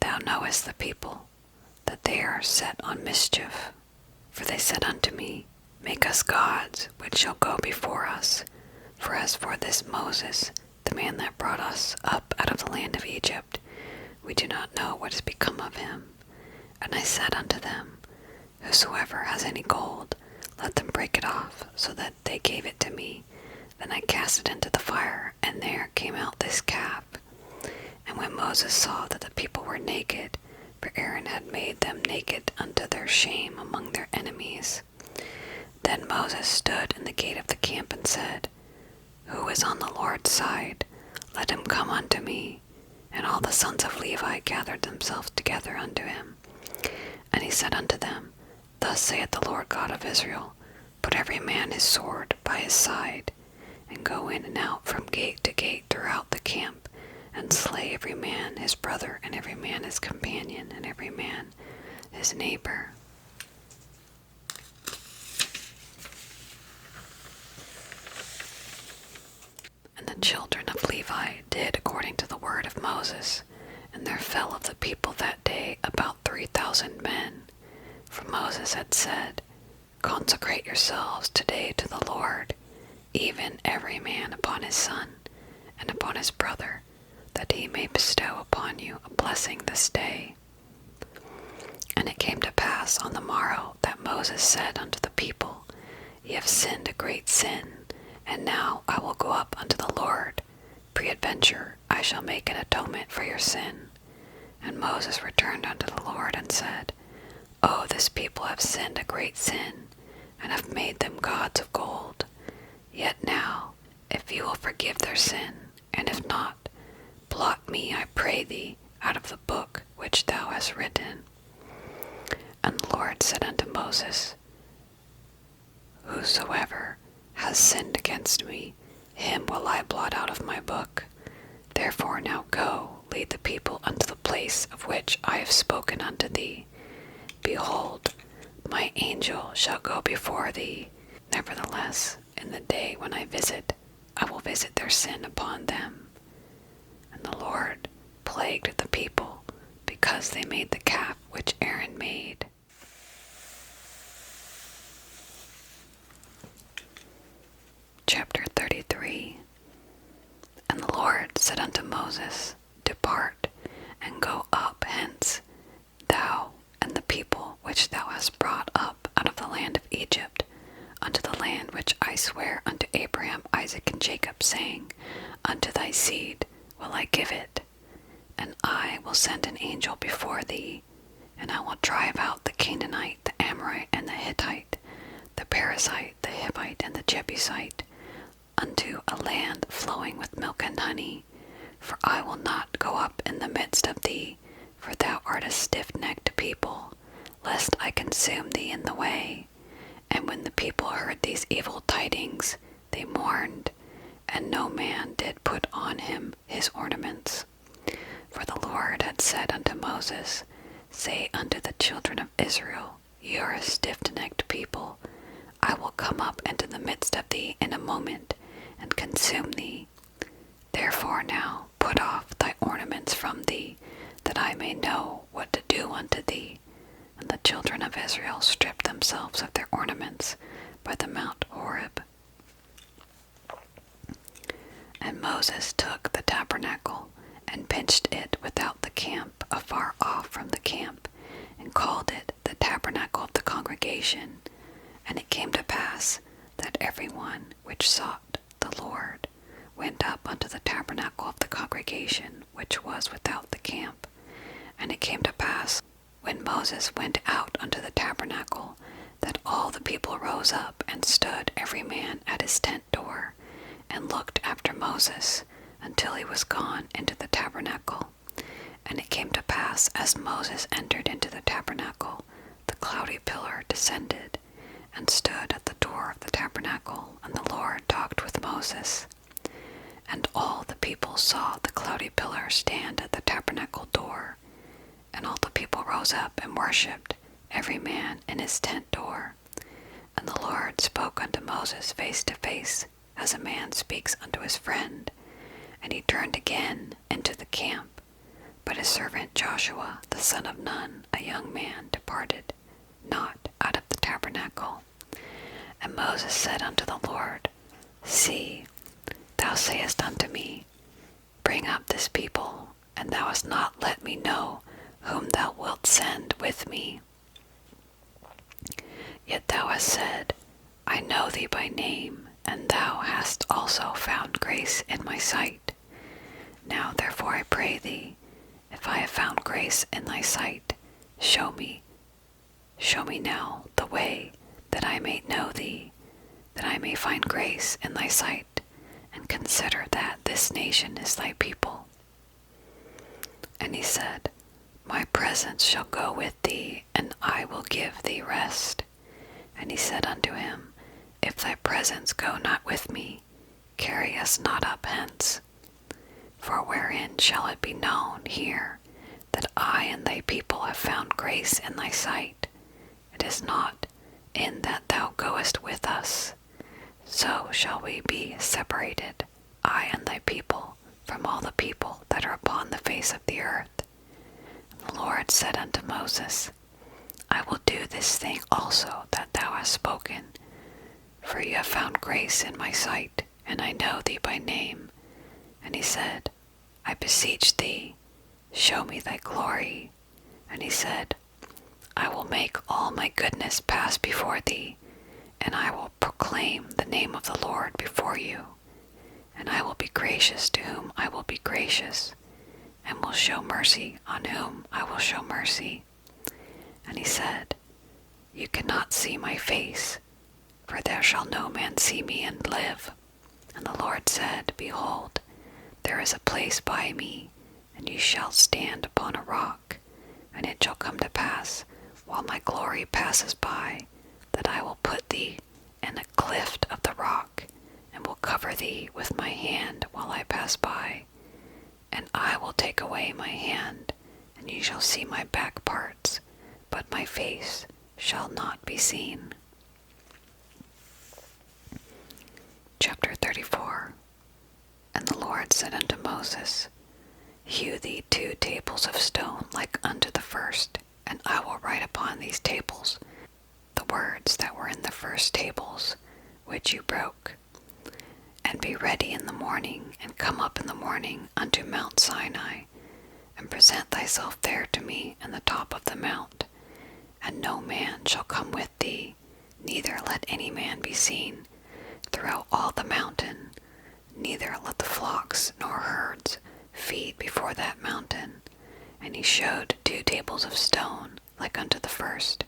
Thou knowest the people, that they are set on mischief. For they said unto me, Make us gods, which shall go before us. For as for this Moses, the man that brought us up out of the land of Egypt, we do not know what is become of him. And I said unto them, Whosoever has any gold, let them break it off. So that they gave it to me. Then I cast it into the fire, and there came out this calf. And when Moses saw that the people were naked, for Aaron had made them naked unto their shame among their enemies, then Moses stood in the gate of the camp and said, Who is on the Lord's side? Let him come unto me. And all the sons of Levi gathered themselves together unto him. And he said unto them, Thus saith the Lord God of Israel, Put every man his sword by his side, and go in and out from gate to gate throughout the camp, and slay every man his brother, and every man his companion, and every man his neighbor. And the children of Levi did according to the word of Moses, and there fell of the people that day about 3,000 men. For Moses had said, Consecrate yourselves today to the Lord, even every man upon his son, and upon his brother, that he may bestow upon you a blessing this day. And it came to pass on the morrow that Moses said unto the people, Ye have sinned a great sin, and now I will go up unto the Lord. Peradventure I shall make an atonement for your sin. And Moses returned unto the Lord and said, O this people have sinned a great sin, and have made them gods of gold. Yet now, if you will forgive their sin, and if not, blot me, I pray thee, out of the book which thou hast written. And the Lord said unto Moses, Whosoever has sinned against me, him will I blot out of my book. Therefore now go, lead the people unto the place of which I have spoken unto thee. Behold, my angel shall go before thee. Nevertheless, in the day when I visit, I will visit their sin upon them. And the Lord plagued the people, because they made the calf which Aaron made. Chapter 33. And the Lord said unto Moses, Depart, and go up hence, thou and the people which thou hast brought up out of the land of Egypt, unto the land which I swear unto Abraham, Isaac, and Jacob, saying, Unto thy seed will I give it. And I will send an angel before thee, and I will drive out the Canaanite, the Amorite, and the Hittite, the Perizzite, the Hivite, and the Jebusite, unto a land flowing with milk and honey. For I will not go up in the midst of thee, for thou art a stiff-necked people, lest I consume thee in the way. And when the people heard these evil tidings, they mourned, and no man did put on him his ornaments. For the Lord had said unto Moses, Say unto the children of Israel, Ye are a stiff-necked people. I will come up into the midst of thee in a moment, and consume thee. Therefore now put off thy ornaments from thee, that I may know what to do unto thee. And the children of Israel stripped themselves of their ornaments by the Mount Horeb. And Moses took the tabernacle, and pitched it without the camp, afar off from the camp, and called it the tabernacle of the congregation. And it came to pass that every one which sought the Lord went up unto the tabernacle of the congregation, which was without the camp. And it came to pass, when Moses went out unto the tabernacle, that all the people rose up, and stood every man at his tent door, and looked after Moses, until he was gone into the tabernacle. And it came to pass, as Moses entered into the tabernacle, the cloudy pillar descended, and stood at the door of the tabernacle, and the Lord talked with Moses. And all the people saw the cloudy pillar stand at the tabernacle door. And all the people rose up and worshipped, every man in his tent door. And the Lord spoke unto Moses face to face, as a man speaks unto his friend. And he turned again into the camp. But his servant Joshua, the son of Nun, a young man, departed not out of the tabernacle. And Moses said unto the Lord, See, thou sayest unto me, Bring up this people, and thou hast not let me know whom thou wilt send with me. Yet thou hast said, I know thee by name, and thou hast also found grace in my sight. Now therefore I pray thee, if I have found grace in thy sight, show me now the way, that I may know thee, that I may find grace in thy sight, and consider that this nation is thy people. And he said, My presence shall go with thee, and I will give thee rest. And he said unto him, If thy presence go not with me, carry us not up hence. For wherein shall it be known here that I and thy people have found grace in thy sight? It is not in that thou goest with us. So shall we be separated, I and thy people, from all the people that are upon the face of the earth. And the Lord said unto Moses, I will do this thing also that thou hast spoken, for you have found grace in my sight, and I know thee by name. And he said, I beseech thee, show me thy glory. And he said, I will make all my goodness pass before thee, and I will proclaim the name of the Lord before you. And I will be gracious to whom I will be gracious, and will show mercy on whom I will show mercy. And he said, You cannot see my face, for there shall no man see me and live. And the Lord said, Behold, there is a place by me, and ye shall stand upon a rock. And it shall come to pass, while my glory passes by, that I will put thee in a cleft of the rock, and will cover thee with my hand while I pass by. And I will take away my hand, and ye shall see my back parts, but my face shall not be seen. Chapter 34. And the Lord said unto Moses, Hew thee 2 tables of stone like unto the first, and I will write upon these tables the words that were in the first tables, which you broke. and be ready in the morning, and come up in the morning unto Mount Sinai, and present thyself there to me in the top of the mount. And no man shall come with thee, neither let any man be seen throughout all the mountain, neither let the flocks nor herds feed before that mountain. And he showed 2 tables of stone, like unto the first.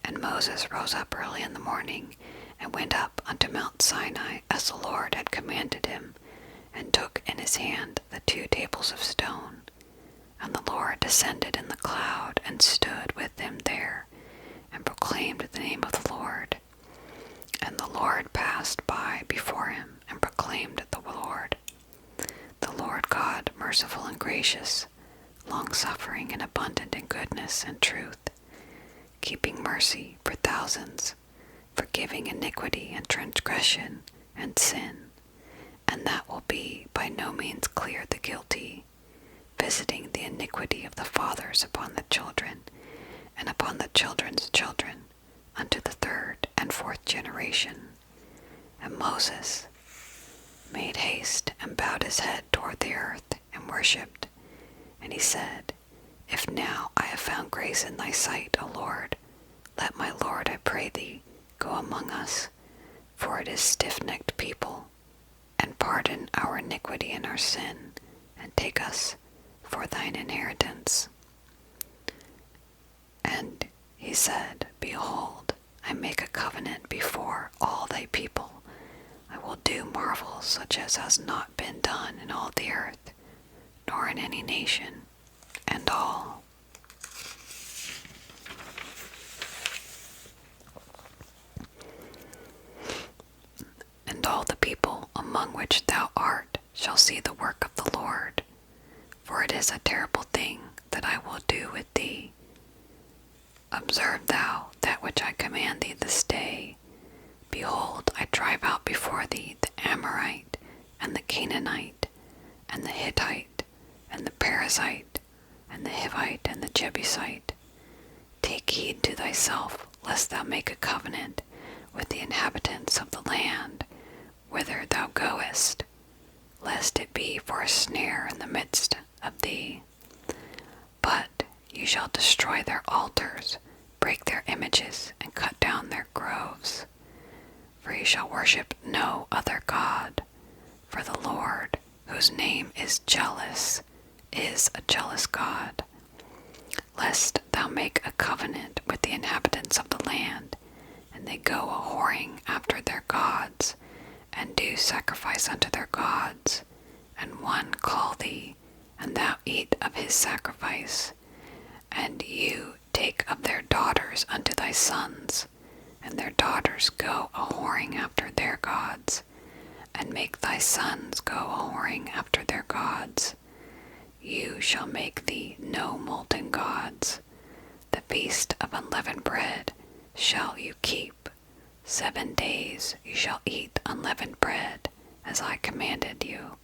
And Moses rose up early in the morning, and went up unto Mount Sinai, as the Lord had commanded him, and took in his hand the 2 tables of stone. And the Lord descended in the cloud, and stood with him there, and proclaimed the name of the Lord. And the Lord passed by before him, and proclaimed the Lord. The Lord God, merciful and gracious, long-suffering and abundant in goodness and truth, keeping mercy for thousands, forgiving iniquity and transgression and sin, and that will be by no means clear the guilty, visiting the iniquity of the fathers upon the children, and upon the children's children, unto the 3rd and 4th generation. And Moses made haste, and bowed his head toward the earth, and worshipped. And he said, If now I have found grace in thy sight, O Lord, let my Lord, I pray thee, go among us, for it is stiff-necked people, and pardon our iniquity and our sin, and take us for thine inheritance. And he said, Behold, I make a covenant before all thy people. I will do marvels such as has not been done in all the earth, nor in any nation, and all. And all the people among which thou art shall see the work of the Lord, for it is a terrible thing that I will do with thee. Observe thou that which I command thee this day. Behold, I drive out before thee the Amorite, and the Canaanite, and the Hittite, and the Perizzite, and the Hivite, and the Jebusite. Take heed to thyself, lest thou make a covenant with the inhabitants of the land whither thou goest, lest it be for a snare in the midst of thee. But you shall destroy their altars, break their images, and cut down their groves. For ye shall worship no other God, for the Lord, whose name is jealous, is a jealous God. Lest thou make a covenant with the inhabitants of the land, and they go a-whoring after their gods, and do sacrifice unto their gods, and one call thee, and thou eat of his sacrifice, and you take of their daughters unto thy sons, and their daughters go a-whoring after their gods, and make thy sons go a-whoring after their gods. You shall make thee no molten gods. The feast of unleavened bread shall you keep. 7 days you shall eat unleavened bread, as I commanded you,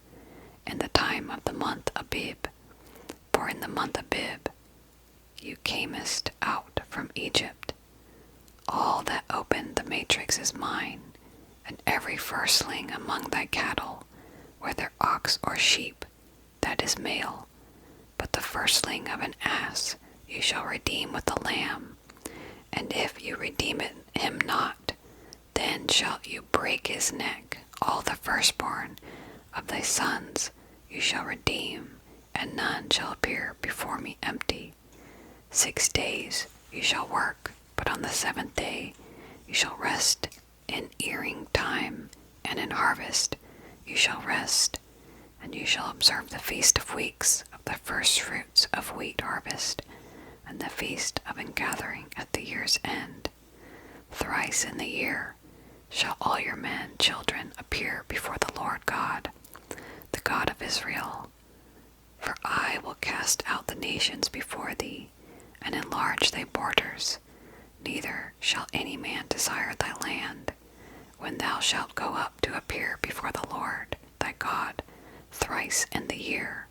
in the time of the month Abib. For in the month Abib you camest out from Egypt. All that opened the matrix is mine, and every firstling among thy cattle, whether ox or sheep, that is male. But the firstling of an ass you shall redeem with a lamb, and if you redeem him not, then shall you break his neck. All the firstborn of thy sons you shall redeem, and none shall appear before me empty. 6 days you shall work, but on the 7th day you shall rest. In earing time and in harvest you shall rest, and you shall observe the feast of weeks, of the first fruits of wheat harvest, and the feast of ingathering at the year's end. Thrice in the year shall all your men, children, appear before the Lord God, the God of Israel. For I will cast out the nations before thee, and enlarge thy borders. Neither shall any man desire thy land, when thou shalt go up to appear before the Lord thy God thrice in the year.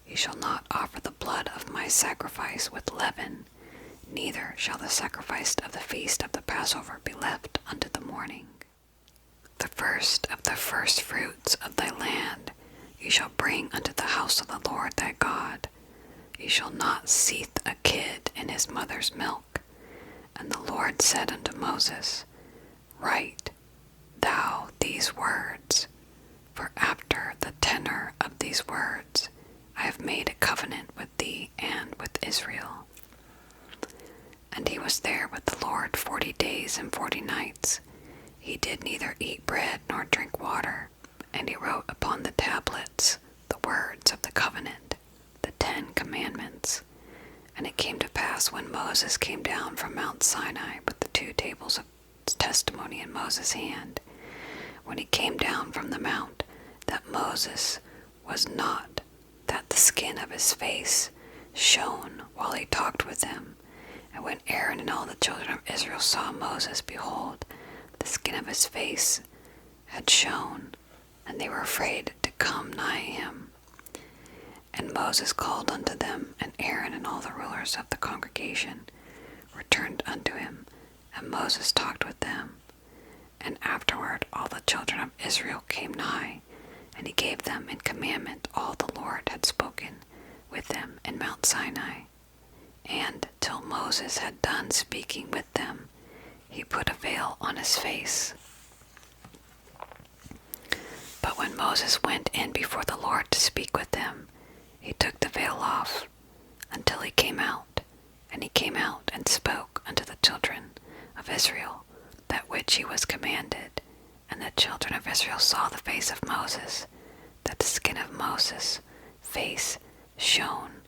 You shall not offer the blood of my sacrifice with leaven, neither shall the sacrifice of the feast of the Passover be left unto the morning. The first of the first fruits of thy land you shall bring unto the house of the Lord thy God. You shall not seethe a kid in his mother's milk. And the Lord said unto Moses, Write thou these words, for after the tenor of these words I have made a covenant with thee and with Israel. And he was there with the Lord 40 days and 40 nights. He did neither eat bread nor drink water, and he wrote upon the tablets the words of the covenant, the 10 commandments. And it came to pass when Moses came down from Mount Sinai with the 2 tables of testimony in Moses' hand, when he came down from the mount, that Moses was not, that the skin of his face shone while he talked with him. And when Aaron and all the children of Israel saw Moses, behold, the skin of his face had shone, and they were afraid to come nigh him. And Moses called unto them, and Aaron and all the rulers of the congregation returned unto him, and Moses talked with them. And afterward all the children of Israel came nigh, and he gave them in commandment all the Lord had spoken with them in Mount Sinai. And till Moses had done speaking with them, he put a veil on his face. But when Moses went in before the Lord to speak with them, he took the veil off until he came out. And he came out and spoke unto the children of Israel that which he was commanded. And the children of Israel saw the face of Moses, that the skin of Moses' face shone.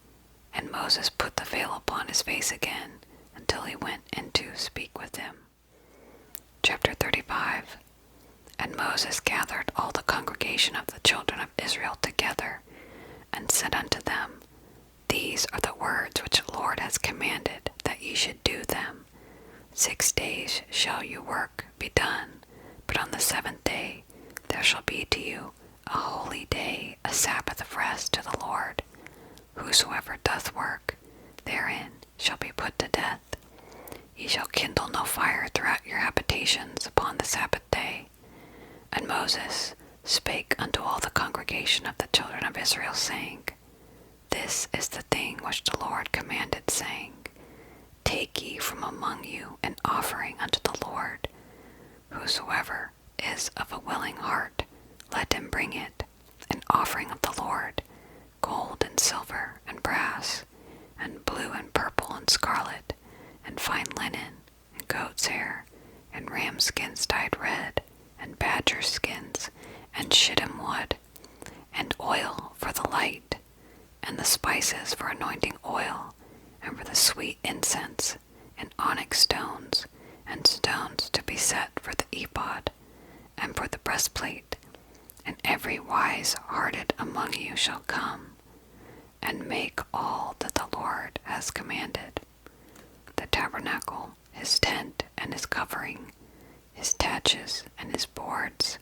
And Moses put the veil upon his face again until he went in to speak with him. Chapter 35. And Moses gathered all the congregation of the children of Israel together, and said unto them, These are the words which the Lord has commanded, that ye should do them. 6 days shall your work be done, but on the 7th day there shall be to you a holy day, a Sabbath of rest to the Lord. Whosoever doth work therein shall be put to death. Ye shall kindle no fire throughout your habitations upon the Sabbath day. And Moses spake unto all the congregation of the children of Israel, saying, This is the thing which the Lord commanded, saying, Take ye from among you an offering unto the Lord. Whosoever is of a willing heart, let him bring it, an offering of the Lord, gold and silver and brass, and blue and purple and scarlet, and fine linen, and goat's hair, and ram skins dyed red, and badger skins, and shittim wood, and oil for the light, and the spices for anointing oil, and for the sweet incense, and onyx stones, and stones to be set for the ephod, and for the breastplate. And every wise-hearted among you shall come, and make all that the Lord has commanded. The tabernacle, his tent and his covering, his taches and his boards,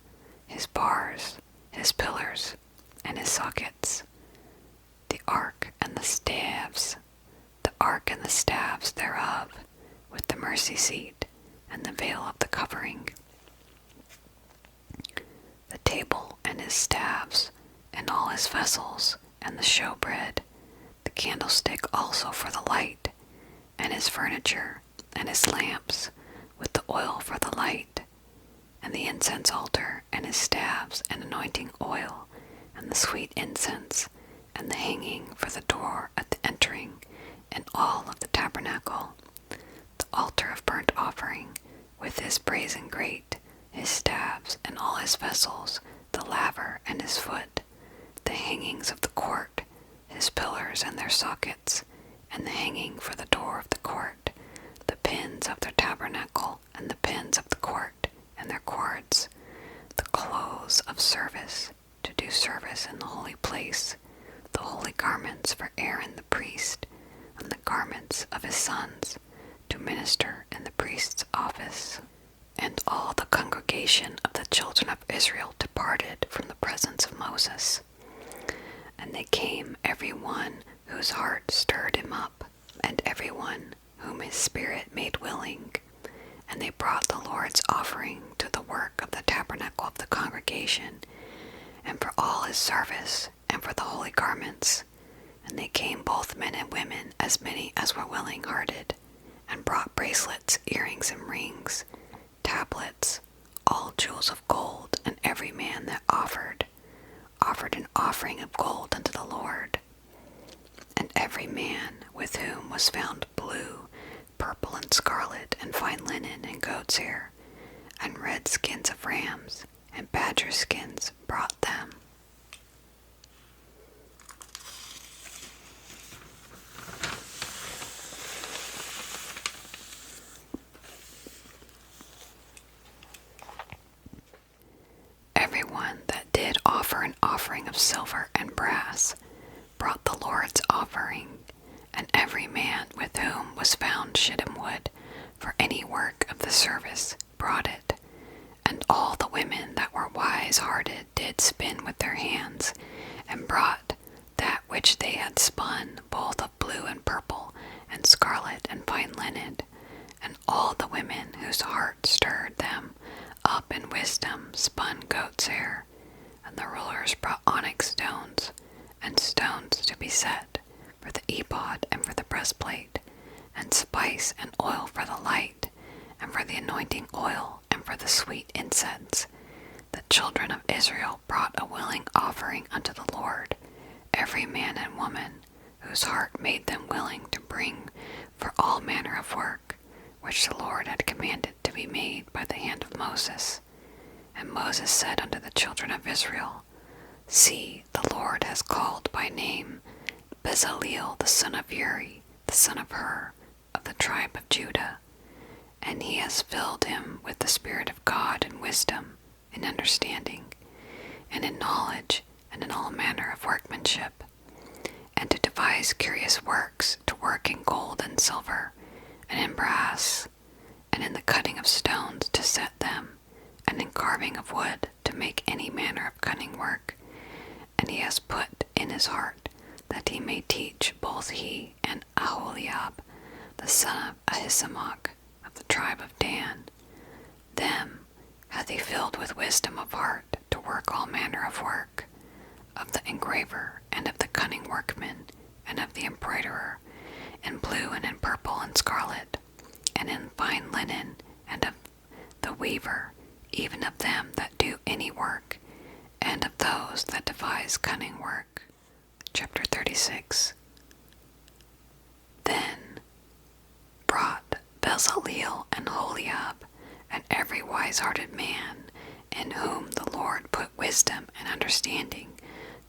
his bars, his pillars, and his sockets, the ark and the staves, thereof, with the mercy seat and the veil of the covering, the table and his staves, and all his vessels, and the showbread, the candlestick also for the light, and his furniture, and his lamps, with the oil for the light, and the incense altar, and his staves, and anointing oil, and the sweet incense, and the hanging for the door at the entering, and all of the tabernacle, the altar of burnt offering, with his brazen grate, his staves, and all his vessels, the laver and his foot, the hangings of the court, his pillars and their sockets, and the hanging for the door of the court, the pins of the tabernacle, and the pins of the court, and their cords, the clothes of service, to do service in the holy place, the holy garments for Aaron the priest, and the garments of his sons, to minister in the priest's office. And all the congregation of the children of Israel departed from the presence of Moses. And they came, every one whose heart stirred him up, and every one whom his spirit made willing. And they brought the Lord's offering to the work of the tabernacle of the congregation, and for all his service, and for the holy garments. And they came both men and women, as many as were willing-hearted, and brought bracelets, earrings, and rings, tablets, all jewels of gold, and every man that offered an offering of gold unto the Lord. And every man with whom was found blue, purple, and scarlet, and fine linen, and goat's hair, and red skins of rams, and badger skins, brought them. Everyone that did offer an offering of silver and brass brought the Lord's offering, and every man with whom was found shittim wood for any work of the service brought it. And all the women that were wise-hearted did spin with their hands, and brought that which they had spun, both of blue and purple, and scarlet and fine linen. And all the women whose heart stirred them up in wisdom spun goat's hair. And the rulers brought onyx stones, and stones to be set for the ephod and for the breastplate, and spice and oil for the light, and for the anointing oil, and for the sweet incense. The children of Israel brought a willing offering unto the Lord, every man and woman, whose heart made them willing to bring for all manner of work, which the Lord had commanded to be made by the hand of Moses. And Moses said unto the children of Israel, See, the Lord has called by name Bezaleel the son of Uri, the son of Hur, of the tribe of Judah, and he has filled him with the Spirit of God in wisdom, in understanding, and in knowledge, and in all manner of workmanship, and to devise curious works, to work in gold and silver, and in brass, and in the cutting of stones to set them, and in carving of wood to make any manner of cunning work. And he has put in his heart that he may teach both he and Aholiab, the son of Ahisamach, of the tribe of Dan. Them hath he filled with wisdom of heart to work all manner of work, of the engraver, and of the cunning workman, and of the embroiderer, in blue and in purple and scarlet, and in fine linen, and of the weaver, even of them that do any work, and of those that devise cunning work. Chapter 36. Then brought Bezaleel and Aholiab, and every wise-hearted man, in whom the Lord put wisdom and understanding,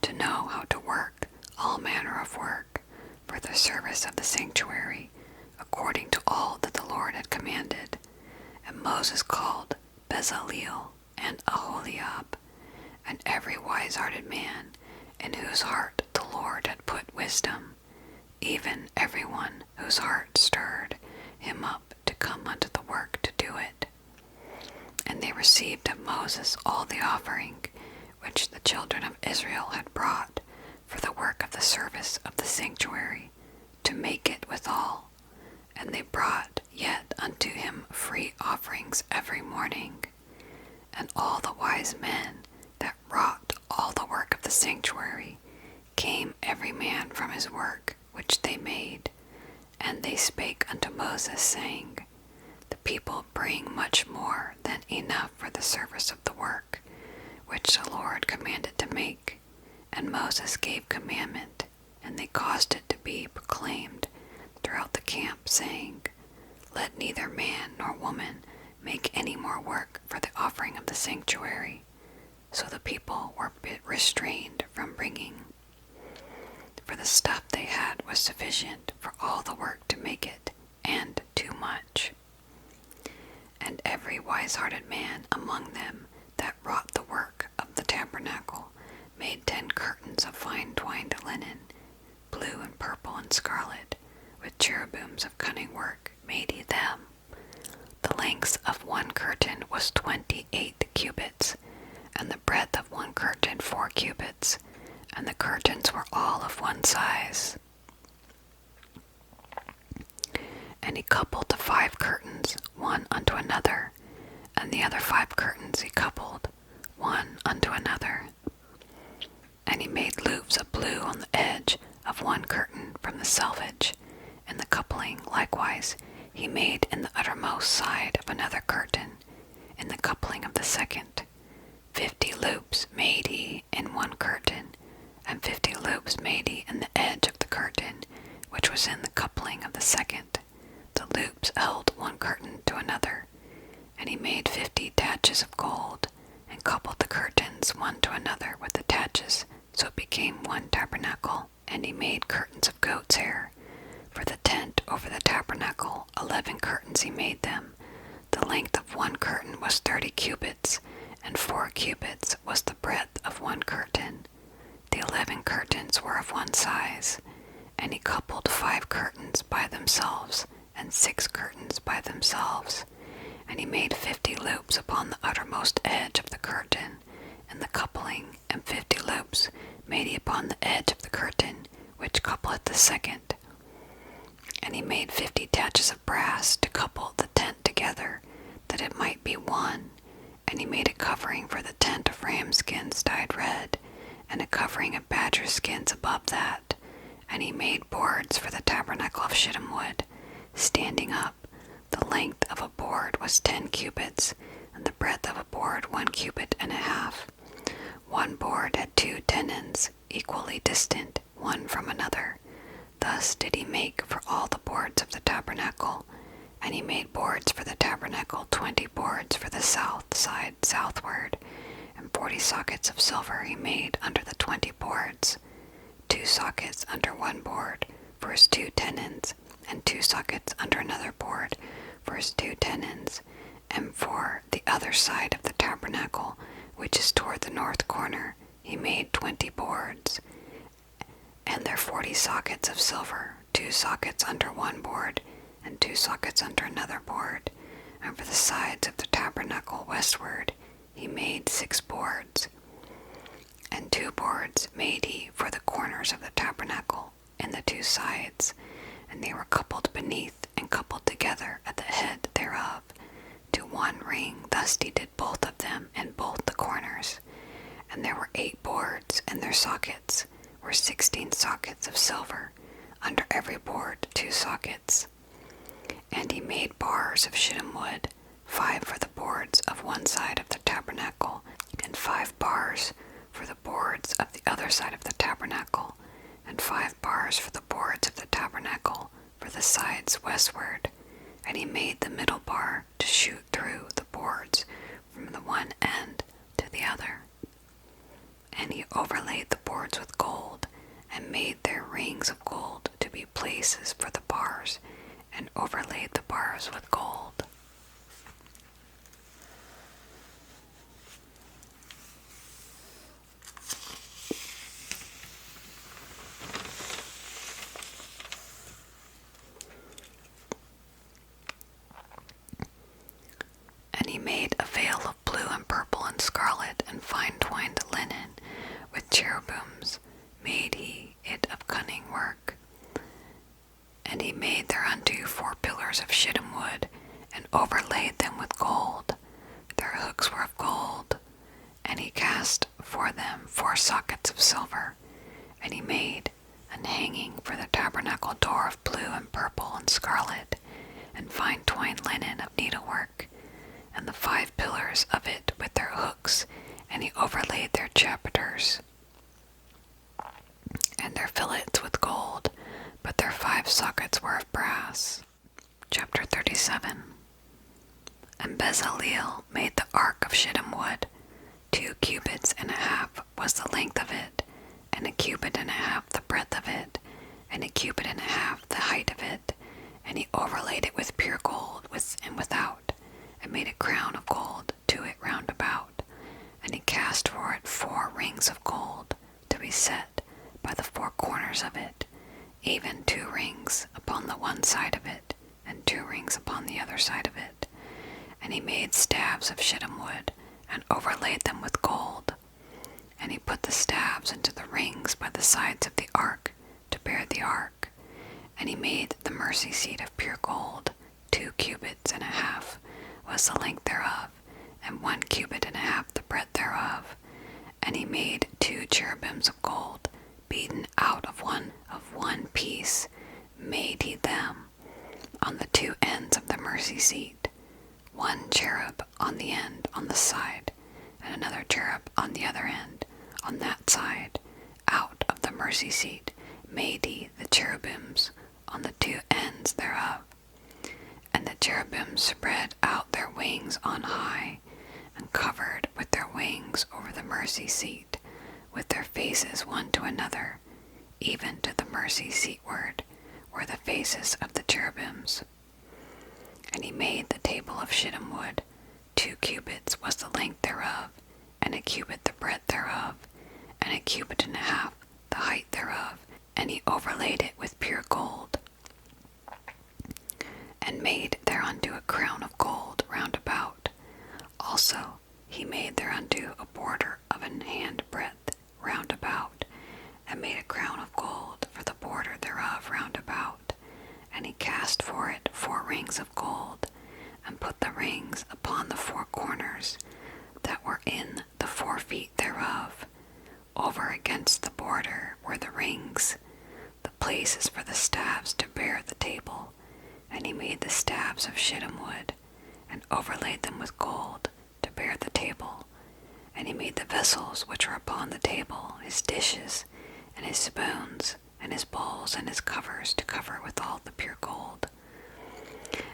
to know how to work all manner of work for the service of the sanctuary, according to all that the Lord had commanded. And Moses called Bezaleel and Aholiab, and every wise-hearted man, in whose heart the Lord had put wisdom, even every one whose heart stirred him up to come unto the work to do it. And they received of Moses all the offering which the children of Israel had brought for the work of the service of the sanctuary, to make it withal. And they brought yet unto him free offerings every morning. And all the wise men that wrought all the work of the sanctuary came every man from his work which they made. And they spake unto Moses, saying, The people bring much more than enough for the service of the work which the Lord commanded to make. And Moses gave commandment, and they caused it to be proclaimed throughout the camp, saying, Let neither man nor woman make any more work for the offering of the sanctuary. So the people were restrained from bringing, for the stuff they had was sufficient for all the work to make it, and too much. And every wise-hearted man among them that wrought the work of the tabernacle made 10 curtains of fine twined linen, blue and purple and scarlet, with cherubims of cunning work made he them. The length of one curtain was 28 cubits, and the breadth of one curtain 4 cubits, and the curtains were all of one size. And he coupled the 5 curtains one unto another, and the other 5 curtains he coupled, one unto another. And he made loops of blue on the edge of one curtain from the selvage, and the coupling likewise he made in the uttermost side of another curtain, in the coupling of the second. 50 loops made he in one curtain, and 50 loops made he in the edge of the curtain, which was in the coupling of the second. The loops held one curtain to another. And he made 50 taches of gold, and coupled the curtains one to another with the taches, so it became one tabernacle. And he made curtains of goat's hair. For the tent over the tabernacle, 11 curtains he made them. The length of one curtain was 30 cubits, and 4 cubits was the breadth of one curtain. The 11 curtains were of one size. And he coupled 5 curtains by themselves, and 6 curtains by themselves. And he made 50 loops upon the uttermost edge of the curtain, and the coupling, and 50 loops made he upon the edge of the curtain, which coupleth the second. And he made 50 taches of brass to couple the tent together, that it might be one. And he made a covering for the tent of ram skins dyed red, and a covering of badger skins above that. And he made boards for the tabernacle of shittim wood, standing up. The length of a board was 10 cubits, and the breadth of a board 1 cubit and a half. One board had 2 tenons, equally distant one from another. Thus did he make for all the boards of the tabernacle. And he made boards for the tabernacle, 20 boards for the south side southward, and 40 sockets of silver he made under the 20 boards. 2 sockets under one board for his 2 tenons, and 2 sockets under another board for his 2 tenons. And for the other side of the tabernacle, which is toward the north corner, he made 20 boards, and their 40 sockets of silver, 2 sockets under one board, and 2 sockets under another board. And for the sides of the tabernacle westward, he made 6 boards. And 2 boards made he for the corners of the tabernacle in the 2 sides, and they were coupled beneath and coupled together at the head thereof, to one ring. Thus he did both of them in both the corners. And there were 8 boards, and their sockets were 16 sockets of silver, under every board 2 sockets. And he made bars of shittim wood, 5 for the boards of one side of the tabernacle, and 5 bars for the boards of the other side of the tabernacle, and 5 bars for the boards of the tabernacle for the sides westward. And he made the middle bar to shoot through the boards from the one end to the other. And he overlaid the boards with gold, and made their rings of gold to be places for the bars, and overlaid the bars with gold. And he made a veil of blue and purple and scarlet and fine twined linen, with cherubims made he it of cunning work. And he made thereunto 4 pillars of shittim wood, and overlaid them with gold. Their hooks were of gold. And he cast for them 4 sockets of silver. And he made an hanging for the tabernacle door of blue and purple and scarlet, and fine twined linen of needlework, and the 5 pillars of it with their hooks. And he overlaid their chapiters and their fillets with gold, but their 5 sockets were of brass. Chapter 37. And Bezaleel made the ark of shittim wood. 2 cubits and a half was the length of it, and a cubit and a half the breadth of it, and a cubit and a half the height of it. And he overlaid it with pure gold with and without, and made a crown of gold to it round about. And he cast for it 4 rings of gold to be set by the 4 corners of it, even 2 rings upon the one side of it, and 2 rings upon the other side of it. And he made staves of shittim wood, and overlaid them with gold. And he put the staves into the rings by the sides of the ark, to bear the ark. And he made the mercy seat of pure gold. 2 cubits and a half was the length thereof, and 1 cubit and a half the breadth thereof. And he made 2 cherubims of gold, beaten out of one piece, made he them on the 2 ends of the mercy seat, 1 cherub on the end on the side, and another cherub on the other end on that side. Out of the mercy seat made he the cherubims on the 2 ends thereof. And the cherubims spread out their wings on high, and covered with their wings over the mercy seat, with their faces one to another, even to the mercy seatward were the faces of the cherubims. And he made the table of shittim wood. 2 cubits was the length thereof, and 1 cubit the breadth thereof, and 1 cubit and a half the height thereof. And he overlaid it with pure gold, and made thereunto a crown of gold round about. Also he made thereunto a border of an hand breadth round about, and made a crown of gold for the border thereof round about. And he cast for it 4 rings of gold, and put the rings upon the 4 corners that were in the 4 feet thereof. Over against the border were the rings, the places for the staves to bear the table. And he made the staves of shittim wood, and overlaid them with gold to bear the table. And he made the vessels which were upon the table, his dishes, and his spoons, and his bowls, and his covers, to cover with all the pure gold.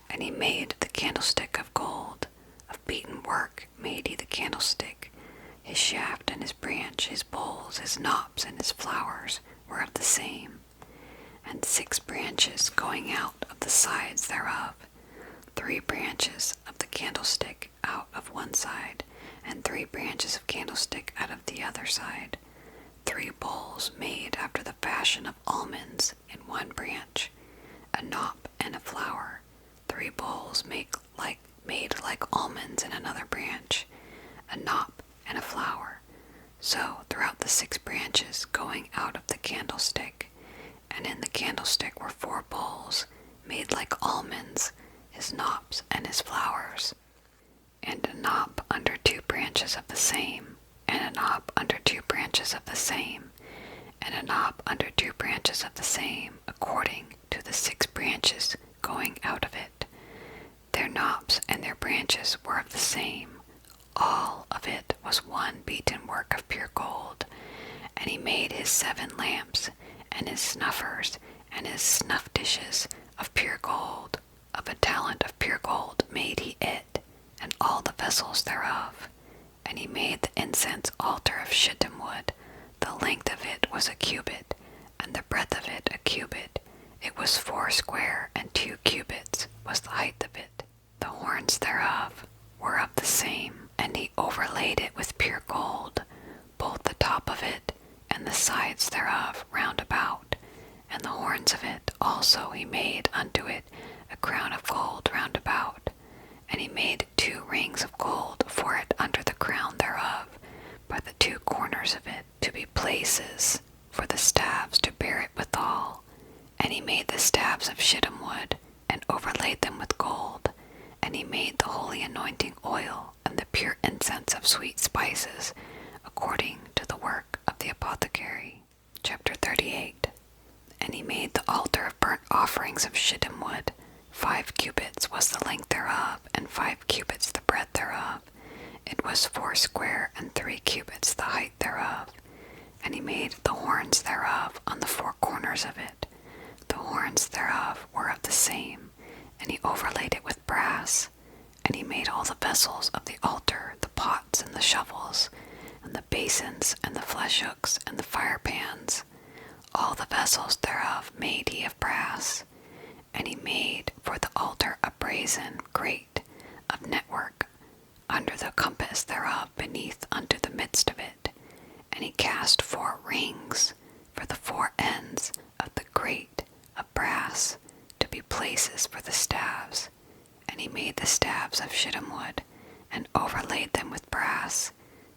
And he made the candlestick of gold, of beaten work made he the candlestick. His shaft and his branch, his bowls, his knops, and his flowers were of the same. And 6 branches going out of the sides thereof, 3 branches of the candlestick out of one side, and 3 branches of candlestick out of the other side. 3 bowls made after the fashion of almonds in one branch, a knop and a flower. 3 bowls made like almonds in another branch, a knop and a flower. So throughout the 6 branches going out of the candlestick. And in the candlestick were 4 bowls made like almonds, his knops and his flowers, and a knop under 2 branches of the same, and a knop under 2 branches of the same, and a knop under 2 branches of the same, according to the 6 branches going out of it. Their knops and their branches were of the same. All of it was one beaten work of pure gold. And he made his 7 lamps, and his snuffers, and his snuff dishes of pure gold. Of a talent of pure gold made he it, and all the vessels thereof. And he made the incense altar of shittim wood. The length of it was 1 cubit, and the breadth of it 1 cubit. It was 4 square, and 2 cubits was the height of it. The horns thereof were of the same, and he overlaid it with pure gold, both the top of it and the sides thereof round about. And the horns of it also he made unto it a crown of gold round about. And he made 2 rings of gold for it under the crown thereof, by the 2 corners of it, to be places for the staves to bear it withal. And he made the staves of shittim wood, and overlaid them with gold. And he made the holy anointing oil, and the pure incense of sweet spices, according to the work of the apothecary. Chapter 38. And he made the altar of burnt offerings of shittim wood. 5 cubits was the length thereof, and 5 cubits the breadth thereof. It was 4 square, and 3 cubits the height thereof. And he made the horns thereof on the 4 corners of it. The horns thereof were of the same, and he overlaid it with brass. And he made all the vessels of the altar, the pots and the shovels, and the basins and the flesh hooks and the fire pans. All the vessels thereof made he of brass. And he made for the altar a brazen grate of network under the compass thereof beneath unto the midst of it. And he cast 4 rings for the 4 ends of the grate of brass, to be places for the staves. And he made the staves of shittim wood, and overlaid them with brass.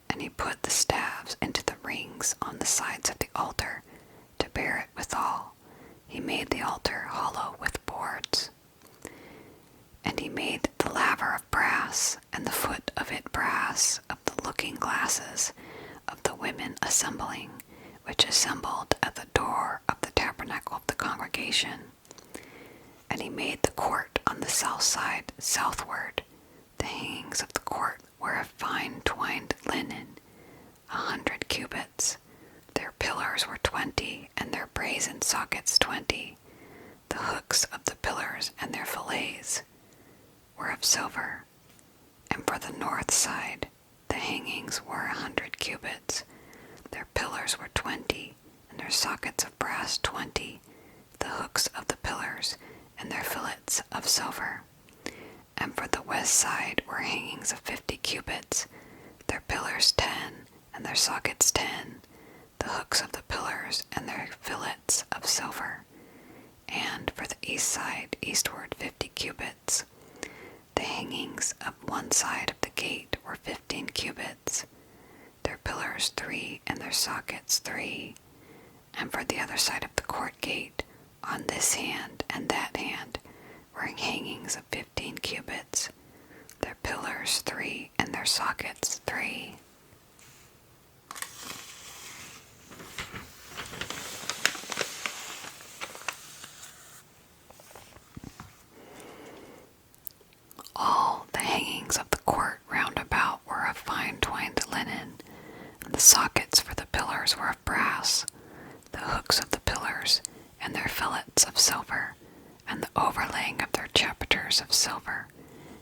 And he put the staves into the rings on the sides of the altar, to bear it withal. He made the altar hollow with boards. And And he made the laver of brass, and the foot of it brass, of the looking glasses of the women assembling, which assembled at the door of the tabernacle of the congregation. And he made the court on the south side southward. The hangings of the court were of fine twined linen, 100 cubits. Their pillars were 20, and their brazen sockets 20. The hooks of the pillars and their fillets were of silver. And for the north side, the hangings were 100 cubits. Their pillars were 20, and their sockets of brass 20. The hooks of the pillars and their fillets of silver. And for the west side were hangings of 50 cubits, their pillars 10, and their sockets 10, the hooks of the pillars and their fillets of silver. And for the east side, eastward 50 cubits. The hangings of one side of the gate were 15 cubits, their pillars 3, and their sockets 3. And for the other side of the court gate, on this hand and that hand, were hangings of 15 cubits, their pillars 3, and their sockets 3. All the hangings of the court round about were of fine twined linen, and the sockets for the pillars were of brass, the hooks of the pillars and their fillets of silver, and the overlaying of their chapiters of silver,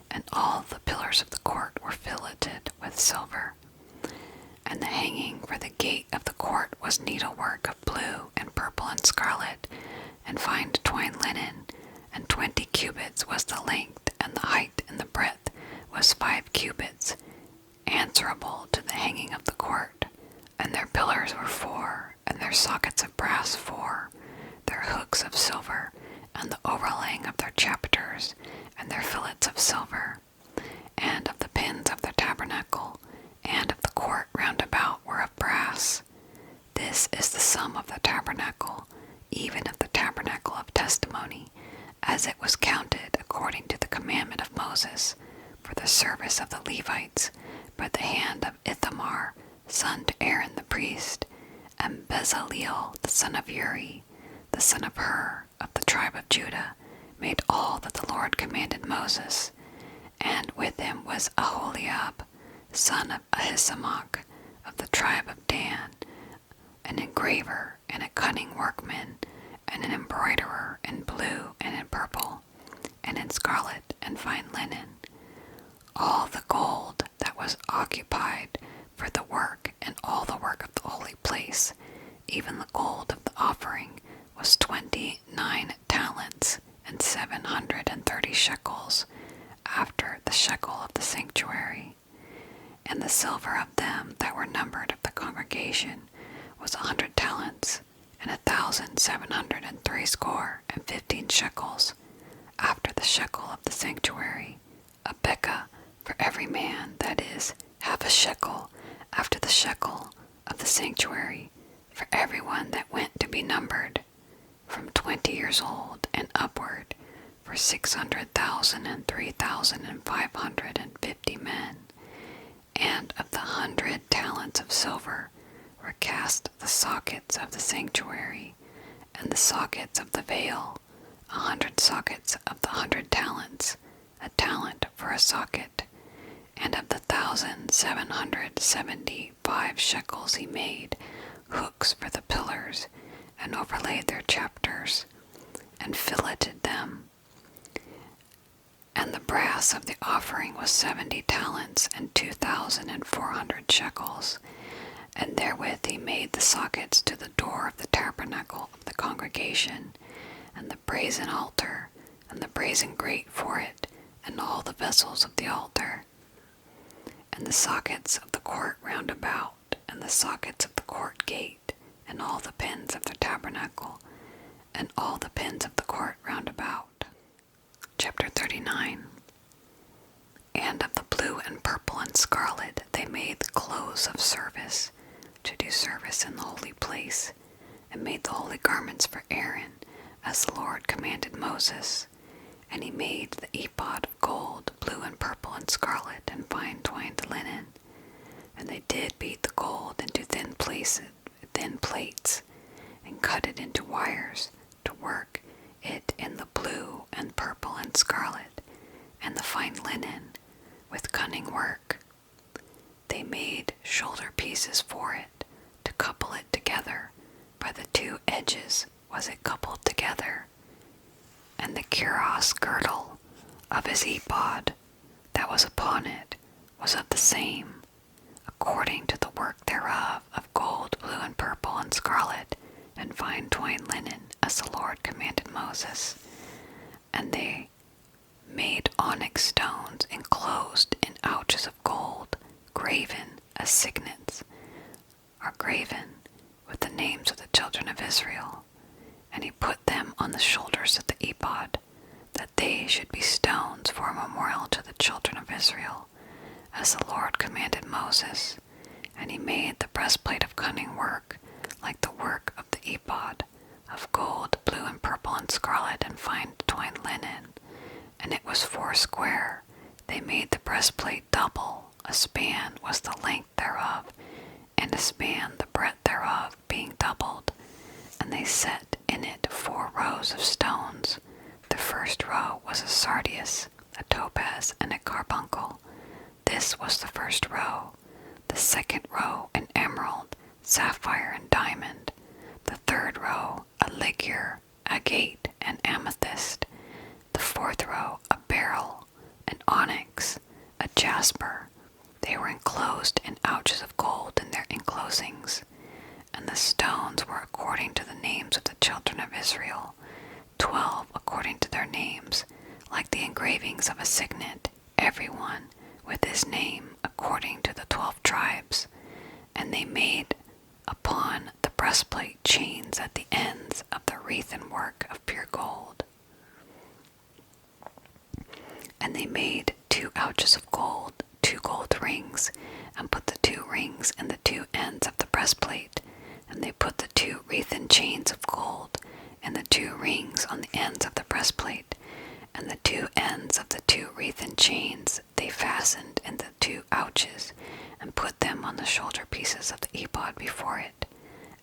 and all the pillars of the court were filleted with silver. And the hanging for the gate of the court was needlework of blue and purple and scarlet, and fine twined linen, and 20 cubits was the length, and the height and the breadth was 5 cubits, answerable to the hanging of the court. And their pillars were 4, and their sockets of brass 4, their hooks of silver, and the overlaying of their chapiters, and their fillets of silver. And of the pins of the tabernacle, and of the court round about were of brass. This is the sum of the tabernacle, even of the tabernacle of testimony, as it was counted according to the commandment of Moses, for the service of the Levites, by the hand of Ithamar, son to Aaron the priest, and Bezaleel the son of Uri, the son of Hur, of the tribe of Judah, made all that the Lord commanded Moses. And with him was Aholiab, son of Ahisamach, of the tribe of Dan, an engraver and a cunning workman, and an embroiderer in blue and in purple, and in scarlet and fine linen. All the gold that was occupied for the work and all the work of the holy place, even the gold of the offering, was 29 talents and 730 shekels, after the shekel of the sanctuary. And the silver of them that were numbered of the congregation was 100 talents, and 1,760 shekels, after the shekel of the sanctuary, a bekah for every man, that is, half a shekel, after the shekel of the sanctuary, for everyone that went to be numbered, from 20 years old and upward, for 600,000 and 3,550 men. And of the 100 talents of silver were cast the sockets of the sanctuary, and the sockets of the veil, 100 sockets of the 100 talents, a talent for a socket. And of the 1,775 shekels he made hooks for the pillars, and overlaid their chapters, and filleted them. And the brass of the offering was 70 talents and 2,400 shekels. And therewith he made the sockets to the door of the tabernacle of the congregation, and the brazen altar, and the brazen grate for it, and all the vessels of the altar. And the sockets of the court round about, and the sockets of the court gate, and all the pins of the tabernacle, and all the pins of the court round about. Chapter 39. And of the blue and purple and scarlet they made the clothes of service, to do service in the holy place, and made the holy garments for Aaron, as the Lord commanded Moses. And he made the ephod of gold, blue and purple and scarlet, and fine twined linen. And they did beat the gold into thin plates, and cut it into wires, to work it in the blue and purple and scarlet, and the fine linen, with cunning work. They made shoulder pieces for it, to couple it together. By the two edges was it coupled together. And the cuirass girdle of his ephod that was upon it was of the same, according to the work thereof, of gold, blue, and purple, and scarlet, and fine twined linen, as the Lord commanded Moses. And they made onyx stones enclosed in ouches of gold, graven as signets are graven with the names of the children of Israel. And he put them on the shoulders of the ephod, that they should be stones for a memorial to the children of Israel, as the Lord commanded Moses. And he made the breastplate of cunning work, like the work of the ephod, of gold, blue, and purple, and scarlet, and fine twined linen. And it was 4 square. They made the breastplate double. A span was the length thereof, and a span the breadth thereof, being doubled. And they set in it 4 rows of stones. The first row was a sardius, a topaz, and a carbuncle. This was the first row. The second row an emerald, sapphire, and diamond. The third row a ligure, agate, and amethyst. The fourth row a beryl, an onyx, a jasper. They were enclosed in ouches of gold in their enclosings. And the stones were according to the names of the children of Israel, 12 according to their names, like the engravings of a signet, every one with his name according to the 12 tribes. And they made upon the breastplate chains at the ends of the wreathen work of pure gold. And they made 2 ouches of gold, 2 gold rings, and put the 2 rings in the 2 ends of the breastplate. And they put the 2 wreathen chains of gold and the 2 rings on the ends of the breastplate, and the 2 ends of the 2 wreathen chains they fastened in the 2 ouches, and put them on the shoulder pieces of the ephod before it.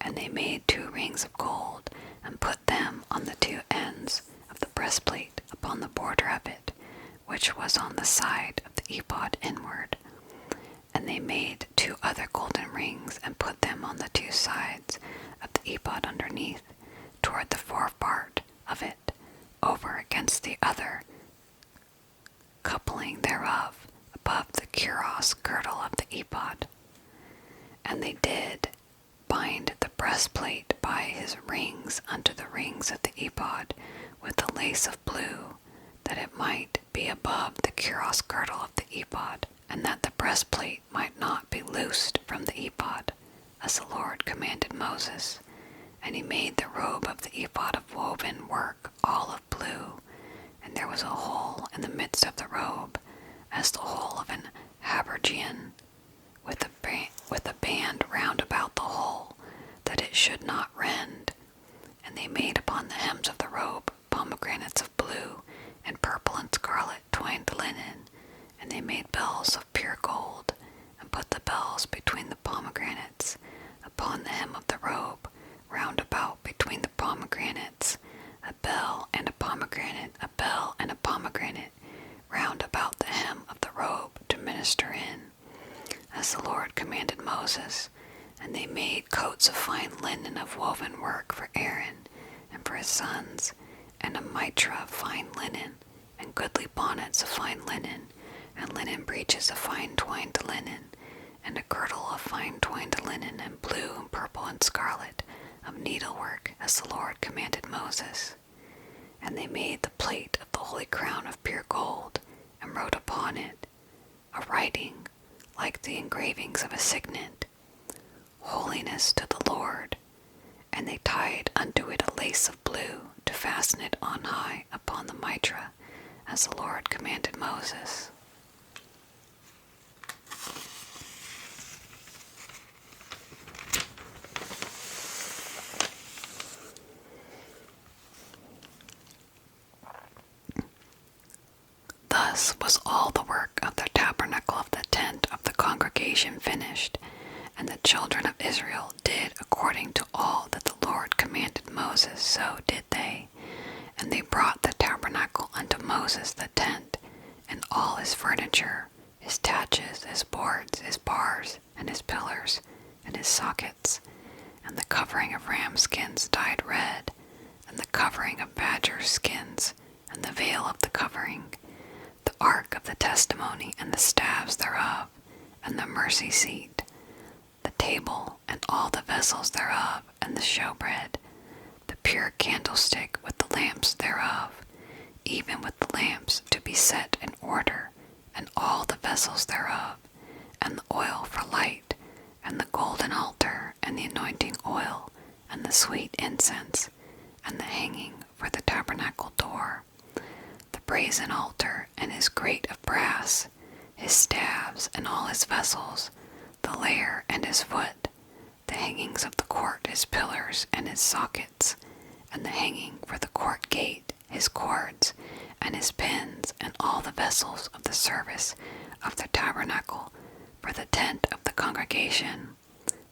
And they made 2 rings of gold, and put them on the 2 ends of the breastplate upon the border of it, which was on the side of the ephod inward. And they made 2 other golden rings, and put them on the 2 sides of the ephod underneath, toward the forepart of it, over against the other coupling thereof, above the cuirass girdle of the ephod. And they did bind the breastplate by his rings unto the rings of the ephod with the lace of blue, that it might be above the cuirass girdle of the ephod, and that the breastplate might not be loosed from the ephod, as the Lord commanded Moses. And he made the robe of the ephod of woven work, all of blue, and there was a hole in the midst of the robe, as the hole of an habergeon, with a band round about the hole, that it should not rend. And they made upon the hems of the robe pomegranates of blue, and purple and scarlet twined linen. And they made bells of pure gold, and put the bells between the pomegranates, upon the hem of the robe, round about between the pomegranates, a bell and a pomegranate, a bell and a pomegranate, round about the hem of the robe to minister in, as the Lord commanded Moses. And they made coats of fine linen of woven work for Aaron and for his sons, and a mitra of fine linen, and goodly bonnets of fine linen, and linen breeches of fine twined linen, and a girdle of fine twined linen, and blue and purple and scarlet, of needlework, as the Lord commanded Moses. And they made the plate of the holy crown of pure gold, and wrote upon it a writing like the engravings of a signet, Holiness to the Lord. And they tied unto it a lace of blue, to fasten it on high upon the mitra, as the Lord commanded Moses. Thus was all the work of the tabernacle of the tent of the congregation finished, and the children of Israel did according to all that the Lord commanded Moses, so did they. And they brought the tabernacle unto Moses the tent, and all his furniture, his taches, his boards, his bars, and his pillars, and his sockets, and the covering of ram skins dyed red, and the covering of badger skins, and the veil of the covering, the ark of the testimony, and the staves thereof, and the mercy seat, the table, and all the vessels thereof, and the showbread, the pure candlestick with the lamps thereof, even with the lamps to be set in order, and all the vessels thereof, and the oil for light, and the golden altar, and the anointing oil, and the sweet incense, and the hanging for the tabernacle door, the brazen altar, and his grate of brass, his staves, and all his vessels, the layer and his foot, the hangings of the court, his pillars, and his sockets, and the hanging for the court gate, his cords, and his pins, and all the vessels of the service of the tabernacle for the tent of the congregation,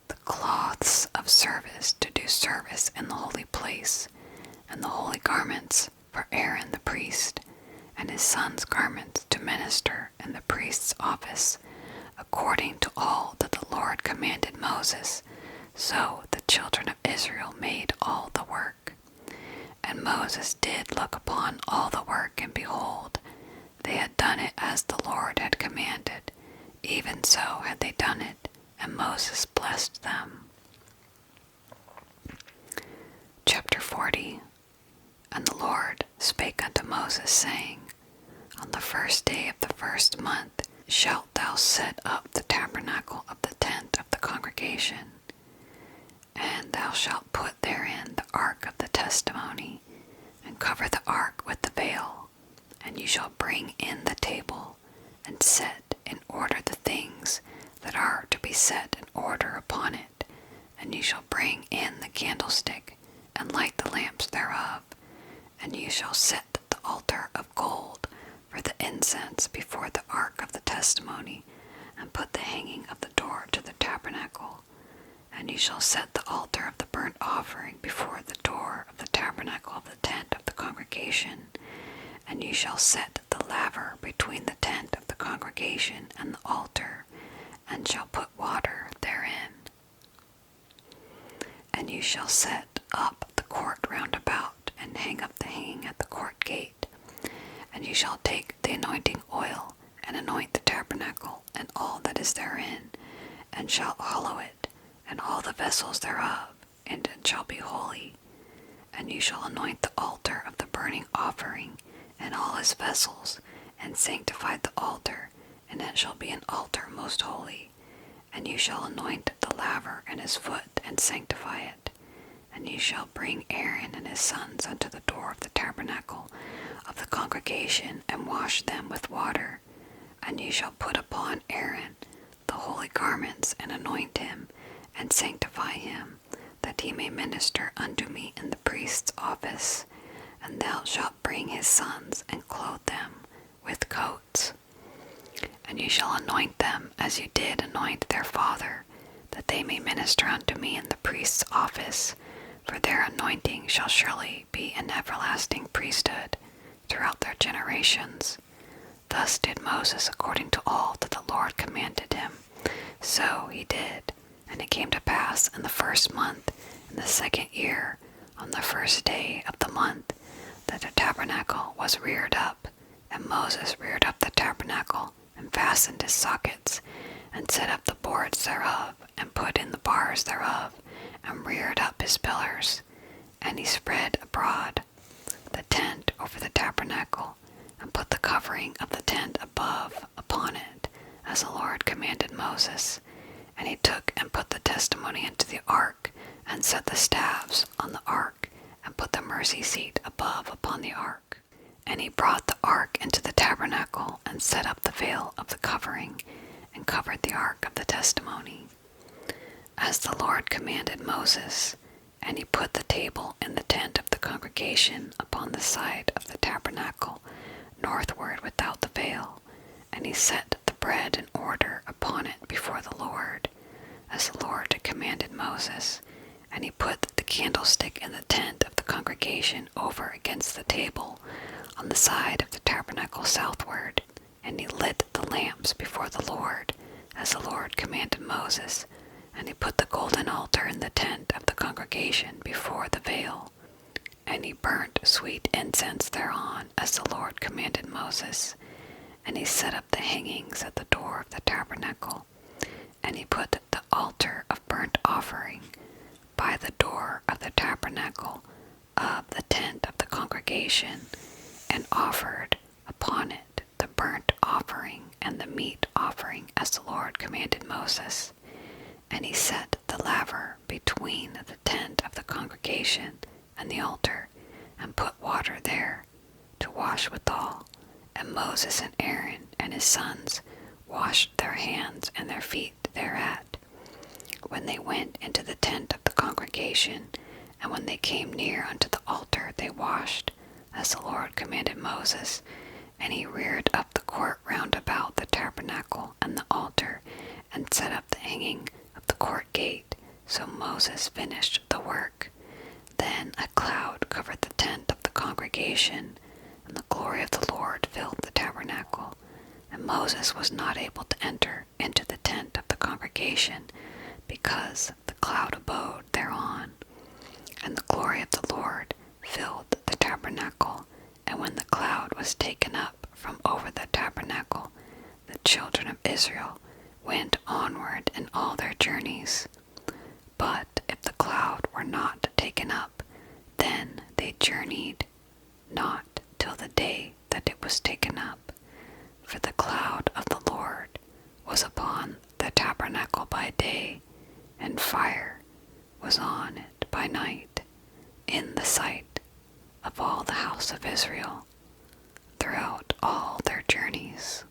the cloths of service to do service in the holy place, and the holy garments for Aaron the priest, and his sons' garments to minister in the priest's office, according to all that the Lord commanded Moses. So the children of Israel made all the work. And Moses did look upon all the work, and behold, they had done it as the Lord had commanded. Even so had they done it, and Moses blessed them. Chapter 40. And the Lord spake unto Moses, saying, On the first day of the first month shalt thou set up the tabernacle of the tent of the congregation, and thou shalt put therein the ark of the testimony, and cover the ark with the veil, and you shall bring in the table, and set in order the things that are to be set in order upon it, and you shall bring in the candlestick, and light the lamps thereof, and you shall set the altar of gold for the incense before the ark of the testimony, and put the hanging of the door to the tabernacle. And you shall set the altar of the burnt offering before the door of the tabernacle of the tent of the congregation, and you shall set the laver between the tent of the congregation and the altar, and shall put water therein. And you shall set up the court round about, and hang up the hanging at the court gate. And you shall take the anointing oil, and anoint the tabernacle, and all that is therein, and shall hallow it, and all the vessels thereof, and it shall be holy. And you shall anoint the altar of the burning offering, and all his vessels, and sanctify the altar, and it shall be an altar most holy. And you shall anoint the laver and his foot, and sanctify it. And you shall bring Aaron and his sons unto the door of the tabernacle of the congregation, and wash them with water. And you shall put upon Aaron the holy garments, and anoint him, and sanctify him, that he may minister unto me in the priest's office. And thou shalt bring his sons, and clothe them with coats. And you shall anoint them as you did anoint their father, that they may minister unto me in the priest's office, for their anointing shall surely be an everlasting priesthood throughout their generations. Thus did Moses according to all that the Lord commanded him. So he did. And it came to pass in the first month, in the second year, on the first day of the month, that the tabernacle was reared up. And Moses reared up the tabernacle, and fastened his sockets, and set up the boards thereof, and put in the bars thereof, and reared up his pillars. And he spread abroad the tent over the tabernacle, and put the covering of the tent above upon it, as the Lord commanded Moses. And he took and put the testimony into the ark, and set the staves on the ark, and put the mercy seat above upon the ark. And he brought the ark into the tabernacle, and set up the veil of the covering, and covered the ark of the testimony, as the Lord commanded Moses. And he put the table in the tent of the congregation upon the side of the tabernacle, northward without the veil, and he set the bread in order upon it before the Lord, as the Lord had commanded Moses. And he put the candlestick in the tent of the congregation over against the table on the side of the tabernacle southward. And he lit the lamps before the Lord, as the Lord commanded Moses. And he put the golden altar in the tent of the congregation before the veil. And he burnt sweet incense thereon, as the Lord commanded Moses. And he set up the hangings at the door of the tabernacle. And he put the altar of burnt offering by the door of the tabernacle of the tent of the congregation, and offered upon it the burnt offering and the meat offering, as the Lord commanded Moses. And he set the laver between the tent of the congregation and the altar, and put water there to wash withal. And Moses and Aaron and his sons washed their hands and their feet thereat, when they went into the tent of the congregation, and when they came near unto the altar they washed, as the Lord commanded Moses. And he reared up the court round about the tabernacle and the altar, and set up the hanging of the court gate. So Moses finished the work. Then a cloud covered the tent of the congregation, and the glory of the Lord filled the tabernacle. And Moses was not able to enter into the tent of the congregation, because the cloud abode thereon. And the glory of the Lord filled the tabernacle. And when the cloud was taken up from over the tabernacle, the children of Israel went onward in all their journeys. But if the cloud were not taken up, then they journeyed not till the day that it was taken up. For the cloud of the Lord was upon the tabernacle by day, and fire was on it by night, in the sight of all the house of Israel, throughout all their journeys.